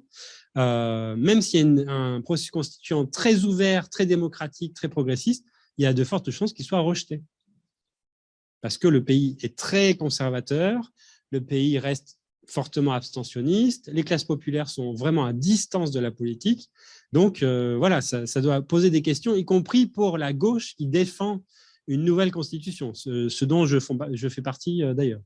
même s'il y a un processus constituant très ouvert, très démocratique, très progressiste, il y a de fortes chances qu'il soit rejeté. Parce que le pays est très conservateur, le pays reste fortement abstentionniste, les classes populaires sont vraiment à distance de la politique. Donc, voilà, ça doit poser des questions, y compris pour la gauche qui défend une nouvelle constitution, ce dont je fais partie d'ailleurs.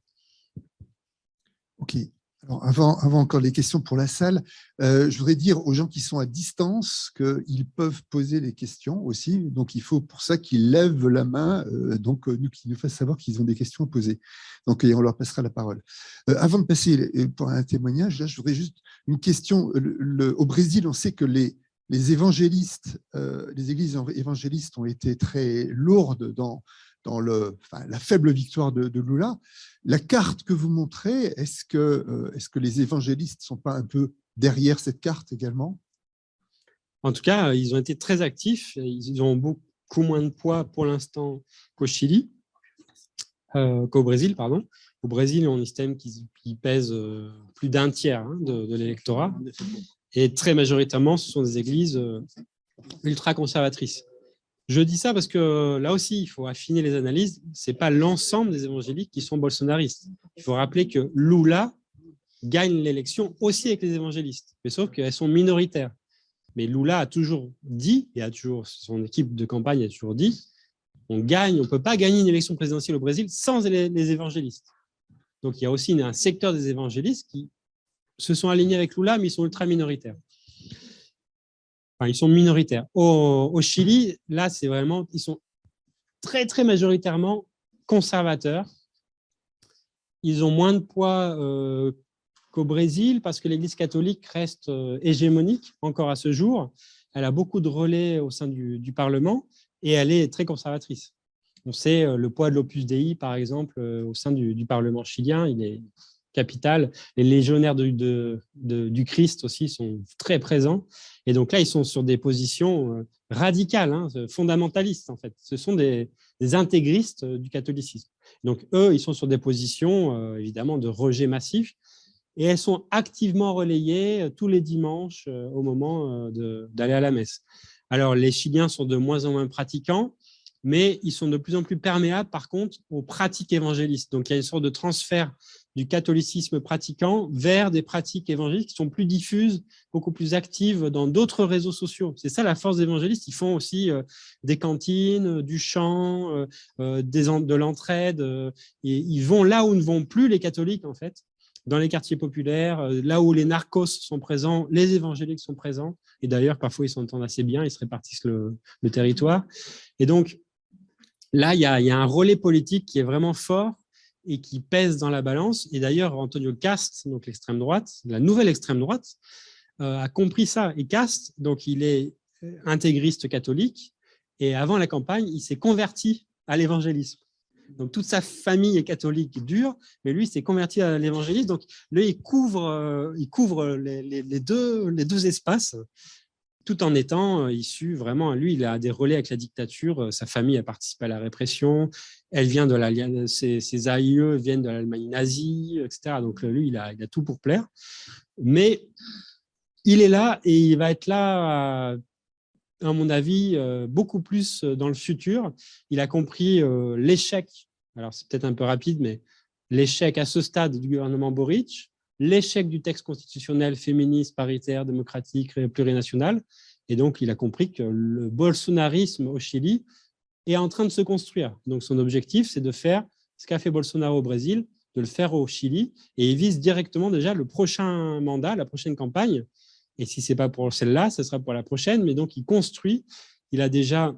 OK. Alors, avant encore les questions pour la salle, je voudrais dire aux gens qui sont à distance qu'ils peuvent poser des questions aussi. Donc, il faut pour ça qu'ils lèvent la main, qu'ils nous fassent savoir qu'ils ont des questions à poser. Donc, et on leur passera la parole. Avant de passer pour un témoignage, là, je voudrais juste une question. Au Brésil, on sait que les évangélistes, les églises évangélistes ont été très lourdes dans la faible victoire de Lula. La carte que vous montrez, est-ce que les évangélistes ne sont pas un peu derrière cette carte également? En tout cas, ils ont été très actifs. Ils ont beaucoup moins de poids pour l'instant qu'au Chili, qu'au Brésil, pardon. Au Brésil, on estime qu'ils pèsent plus d'un tiers de l'électorat. Et très majoritairement, ce sont des églises ultra-conservatrices. Je dis ça parce que là aussi, il faut affiner les analyses. Ce n'est pas l'ensemble des évangéliques qui sont bolsonaristes. Il faut rappeler que Lula gagne l'élection aussi avec les évangélistes, mais sauf qu'elles sont minoritaires. Mais Lula a toujours dit, et son équipe de campagne a toujours dit, on ne peut pas gagner une élection présidentielle au Brésil sans les évangélistes. Donc il y a aussi un secteur des évangélistes qui se sont alignés avec Lula, mais ils sont ultra minoritaires. Enfin, ils sont minoritaires. Au Chili, là, c'est vraiment, ils sont très, très majoritairement conservateurs. Ils ont moins de poids qu'au Brésil parce que l'Église catholique reste hégémonique encore à ce jour. Elle a beaucoup de relais au sein du Parlement et elle est très conservatrice. On sait le poids de l'Opus Dei, par exemple, au sein du Parlement chilien, il est capital. Les légionnaires du Christ aussi sont très présents. Et donc là, ils sont sur des positions radicales, fondamentalistes en fait. Ce sont des intégristes du catholicisme. Donc eux, ils sont sur des positions évidemment de rejet massif et elles sont activement relayées tous les dimanches au moment d'aller à la messe. Alors les Chiliens sont de moins en moins pratiquants, mais ils sont de plus en plus perméables par contre aux pratiques évangélistes. Donc il y a une sorte de transfert du catholicisme pratiquant vers des pratiques évangéliques qui sont plus diffuses, beaucoup plus actives dans d'autres réseaux sociaux. C'est ça la force des évangélistes. Ils font aussi des cantines, du chant, de l'entraide. Et ils vont là où ne vont plus les catholiques, en fait, dans les quartiers populaires, là où les narcos sont présents, les évangéliques sont présents. Et d'ailleurs, parfois, ils s'entendent assez bien, ils se répartissent le territoire. Et donc, là, il y a un relais politique qui est vraiment fort et qui pèse dans la balance. Et d'ailleurs, Antonio Cast, donc l'extrême droite, la nouvelle extrême droite, a compris ça. Et Cast, donc il est intégriste catholique, et avant la campagne, il s'est converti à l'évangélisme. Donc toute sa famille est catholique dure, mais lui s'est converti à l'évangélisme. Donc lui, il couvre les deux espaces. tout en étant issu vraiment, lui, il a des relais avec la dictature, sa famille a participé à la répression, elle vient de ses aïeux viennent de l'Allemagne nazie, etc. Donc lui, il a tout pour plaire. Mais il est là et il va être là, à mon avis, beaucoup plus dans le futur. Il a compris l'échec, alors c'est peut-être un peu rapide, mais l'échec à ce stade du gouvernement Boric, l'échec du texte constitutionnel féministe, paritaire, démocratique, plurinational. Et donc, il a compris que le bolsonarisme au Chili est en train de se construire. Donc, son objectif, c'est de faire ce qu'a fait Bolsonaro au Brésil, de le faire au Chili. Et il vise directement déjà le prochain mandat, la prochaine campagne. Et si ce n'est pas pour celle-là, ce sera pour la prochaine. Mais donc, il construit. Il a déjà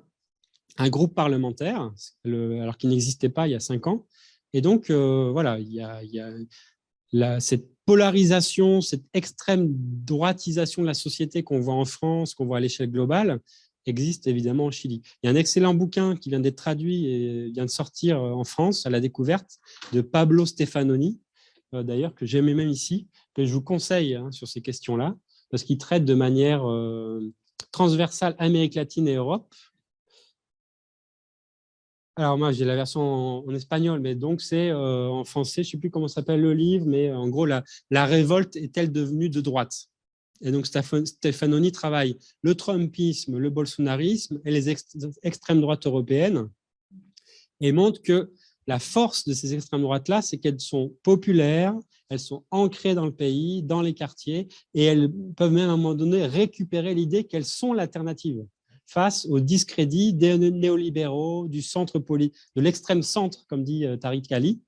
un groupe parlementaire, alors qu'il n'existait pas il y a 5 ans. Et donc, voilà, il y a cette polarisation, cette extrême droitisation de la société qu'on voit en France, qu'on voit à l'échelle globale, existe évidemment au Chili. Il y a un excellent bouquin qui vient d'être traduit et vient de sortir en France à la découverte de Pablo Stefanoni, d'ailleurs, que j'aimais même ici, que je vous conseille sur ces questions-là, parce qu'il traite de manière transversale Amérique latine et Europe. Alors moi, j'ai la version en espagnol, mais donc c'est en français, je ne sais plus comment s'appelle le livre, mais en gros, la révolte est-elle devenue de droite? Et donc Stefanoni travaille le trumpisme, le bolsonarisme et les extrêmes droites européennes et montre que la force de ces extrêmes droites-là, c'est qu'elles sont populaires, elles sont ancrées dans le pays, dans les quartiers, et elles peuvent même à un moment donné récupérer l'idée qu'elles sont l'alternative face au discrédit des néolibéraux, du centre de l'extrême centre, comme dit Tariq Ali.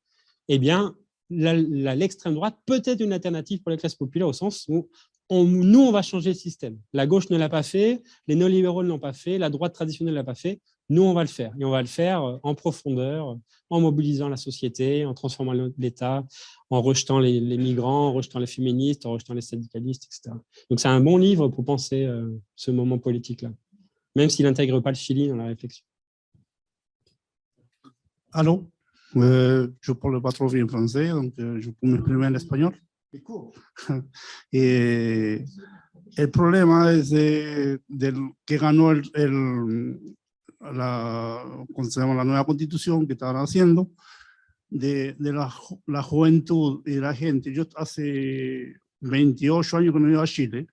Eh bien, l'extrême droite peut être une alternative pour les classes populaires au sens où nous, on va changer le système. La gauche ne l'a pas fait, les néolibéraux ne l'ont pas fait, la droite traditionnelle ne l'a pas fait. Nous, on va le faire. Et on va le faire en profondeur, en mobilisant la société, en transformant l'État, en rejetant les migrants, en rejetant les féministes, en rejetant les syndicalistes, etc. Donc, c'est un bon livre pour penser ce moment politique-là, même s'il n'intègre pas le Chili dans la réflexion. Allô, je ne parle pas trop bien français, donc je peux m'exprimer en espagnol. Et el problema es que ganó la nueva constitución que estaban haciendo de la juventud y la gente. Yo hace 28 años que no iba a Chile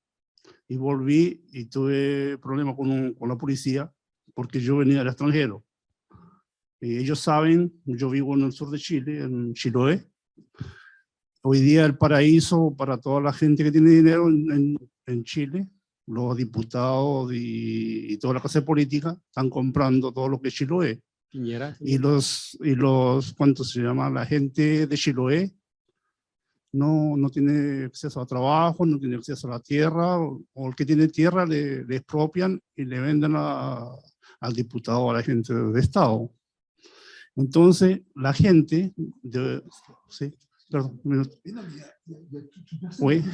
y volví y tuve problemas con la policía porque yo venía del extranjero. Y ellos saben, yo vivo en el sur de Chile, en Chiloé. Hoy día el paraíso para toda la gente que tiene dinero en Chile, los diputados y toda la clase política están comprando todo lo que es Chiloé. Piñera. Y ¿cuánto se llama? La gente de Chiloé no tiene acceso a trabajo, no tiene acceso a la tierra, o el que tiene tierra le expropian y le venden al diputado o a la gente de Estado. Entonces, la gente, ¿sí? Perdón, un minuto. Oui.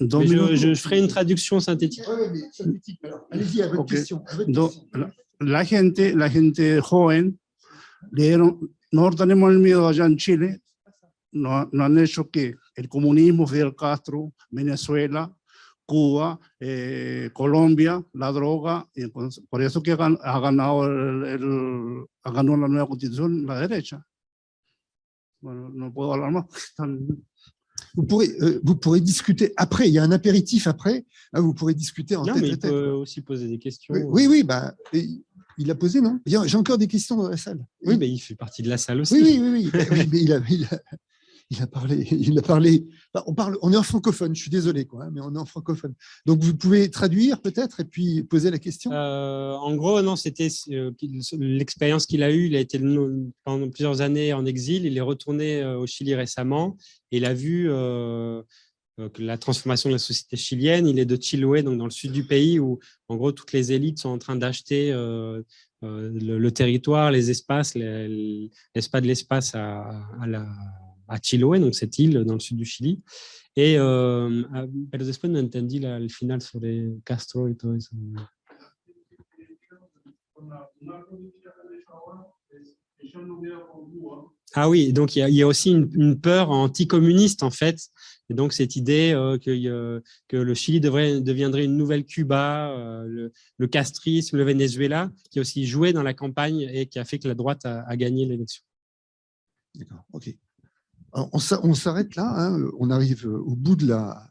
Je ferai une traduction synthétique. Allez-y avec question. La gente joven, nosotros tenemos el miedo allá en Chile, no han hecho que el comunismo, Fidel Castro, Venezuela, Cuba, Colombia, la droga, y por eso que ha ganado la nueva constitución la derecha. Bueno, no puedo hablar más. Vous pourrez discuter après, il y a un apéritif après, vous pourrez discuter en tête à tête. Il peut aussi poser des questions. Oui, bah, il a posé, non? J'ai encore des questions dans la salle. Oui, mais il fait partie de la salle aussi. Oui, mais il a parlé. On est en francophone, je suis désolé, mais on est en francophone. Donc, vous pouvez traduire peut-être et puis poser la question. En gros, non, c'était l'expérience qu'il a eue. Il a été pendant plusieurs années en exil. Il est retourné au Chili récemment et il a vu que la transformation de la société chilienne. Il est de Chiloé, donc dans le sud du pays, où en gros toutes les élites sont en train d'acheter le territoire, les espaces, l'espace à Chiloé, donc cette île dans le sud du Chili. Et pero después no entendí el final sobre Castro y todo eso. Ah oui, donc il y a aussi une peur anticommuniste, en fait. Et donc, cette idée que le Chili deviendrait une nouvelle Cuba, le castrisme, le Venezuela, qui a aussi joué dans la campagne et qui a fait que la droite a gagné l'élection. D'accord, ok. Alors, on s'arrête là, hein, on arrive au bout de la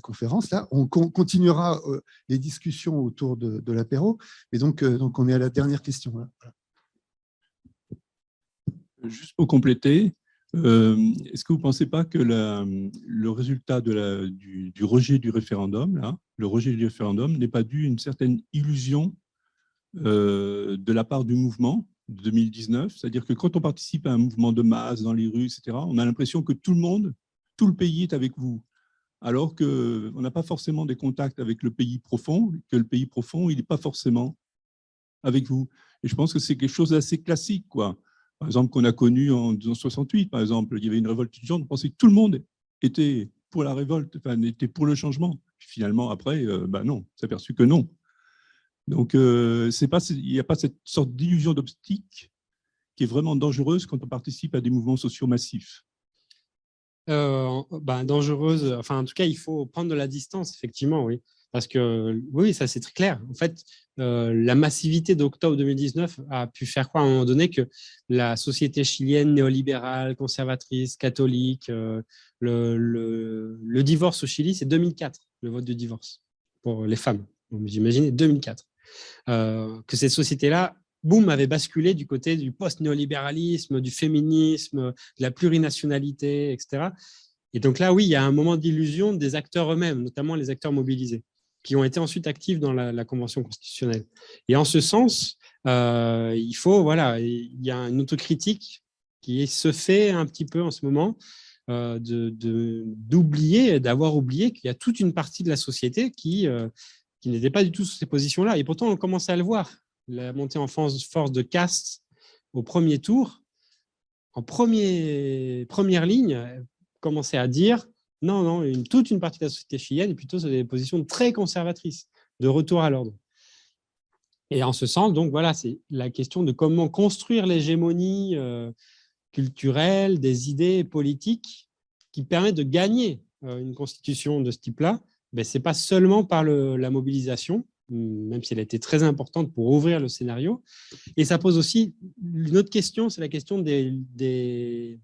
conférence. Là, on continuera les discussions autour de l'apéro. Et donc, on est à la dernière question. Là. Voilà. Juste pour compléter, est-ce que vous ne pensez pas que le résultat du rejet du référendum, là, le rejet du référendum n'est pas dû à une certaine illusion de la part du mouvement de 2019, c'est-à-dire que quand on participe à un mouvement de masse dans les rues, etc., on a l'impression que tout le pays est avec vous, alors qu'on n'a pas forcément des contacts avec le pays profond, que le pays profond, il n'est pas forcément avec vous. Et je pense que c'est quelque chose d'assez classique, quoi. Par exemple, qu'on a connu en 1968, par exemple, il y avait une révolte étudiante, on pensait que tout le monde était pour la révolte, enfin, était pour le changement. Puis finalement, après, non, on s'est aperçu que non. Donc, il n'y a pas cette sorte d'illusion d'optique qui est vraiment dangereuse quand on participe à des mouvements sociaux massifs. Dangereuse, enfin, en tout cas, il faut prendre de la distance, effectivement, oui. Parce que, oui, ça c'est très clair. En fait, la massivité d'octobre 2019 a pu faire croire à un moment donné que la société chilienne néolibérale, conservatrice, catholique, le divorce au Chili, c'est 2004, le vote du divorce pour les femmes. Vous imaginez, 2004. Que cette société-là, boum, avait basculé du côté du post-néolibéralisme, du féminisme, de la plurinationalité, etc. Et donc là, oui, il y a un moment d'illusion des acteurs eux-mêmes, notamment les acteurs mobilisés, qui ont été ensuite actifs dans la Convention constitutionnelle. Et en ce sens, il y a une autocritique qui se fait un petit peu en ce moment, d'avoir oublié qu'il y a toute une partie de la société qui n'était pas du tout sous ces positions-là. Et pourtant, on commençait à le voir. La montée en force de caste au premier tour, en première ligne, commençait à dire non, toute une partie de la société chilienne est plutôt sur des positions très conservatrices, de retour à l'ordre. Et en ce sens, donc voilà, c'est la question de comment construire l'hégémonie culturelle, des idées politiques qui permettent de gagner une constitution de ce type-là. Ce n'est pas seulement par la mobilisation, même si elle a été très importante pour ouvrir le scénario. Et ça pose aussi une autre question, c'est la question des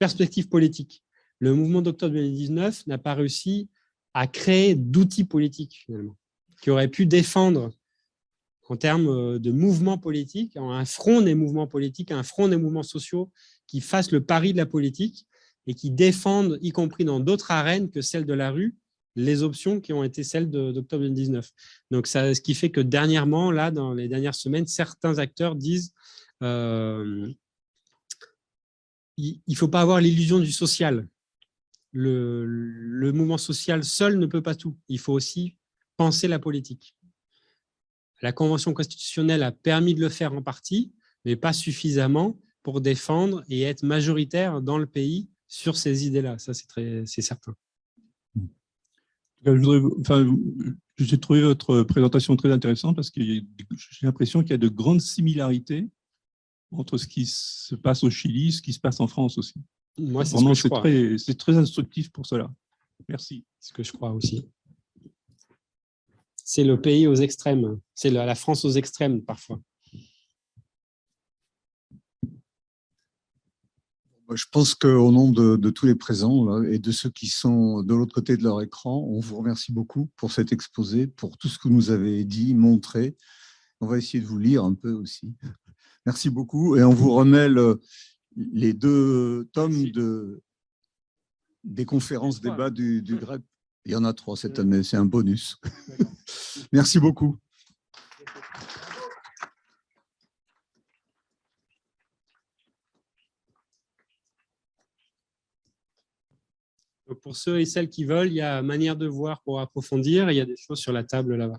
perspectives politiques. Le mouvement d'octobre 2019 n'a pas réussi à créer d'outils politiques, finalement, qui auraient pu défendre, en termes de mouvements politiques, un front des mouvements politiques, un front des mouvements sociaux qui fassent le pari de la politique et qui défendent, y compris dans d'autres arènes que celle de la rue, les options qui ont été celles d'octobre 2019. Donc, ce qui fait que dernièrement, là, dans les dernières semaines, certains acteurs disent il ne faut pas avoir l'illusion du social. Le mouvement social seul ne peut pas tout. Il faut aussi penser la politique. La Convention constitutionnelle a permis de le faire en partie, mais pas suffisamment pour défendre et être majoritaire dans le pays sur ces idées-là. Ça, c'est certain. J'ai trouvé votre présentation très intéressante parce que j'ai l'impression qu'il y a de grandes similarités entre ce qui se passe au Chili et ce qui se passe en France aussi. Moi, c'est ce que je crois. C'est très instructif pour cela. Merci. C'est ce que je crois aussi. C'est le pays aux extrêmes. C'est la France aux extrêmes, parfois. Je pense qu'au nom de tous les présents là, et de ceux qui sont de l'autre côté de leur écran, on vous remercie beaucoup pour cet exposé, pour tout ce que vous nous avez dit, montré. On va essayer de vous lire un peu aussi. Merci beaucoup. Et on vous remet les 2 tomes des conférences débats du GREP. Il y en a 3 cette année, c'est un bonus. Merci beaucoup. Pour ceux et celles qui veulent, il y a manière de voir pour approfondir. Il y a des choses sur la table là-bas.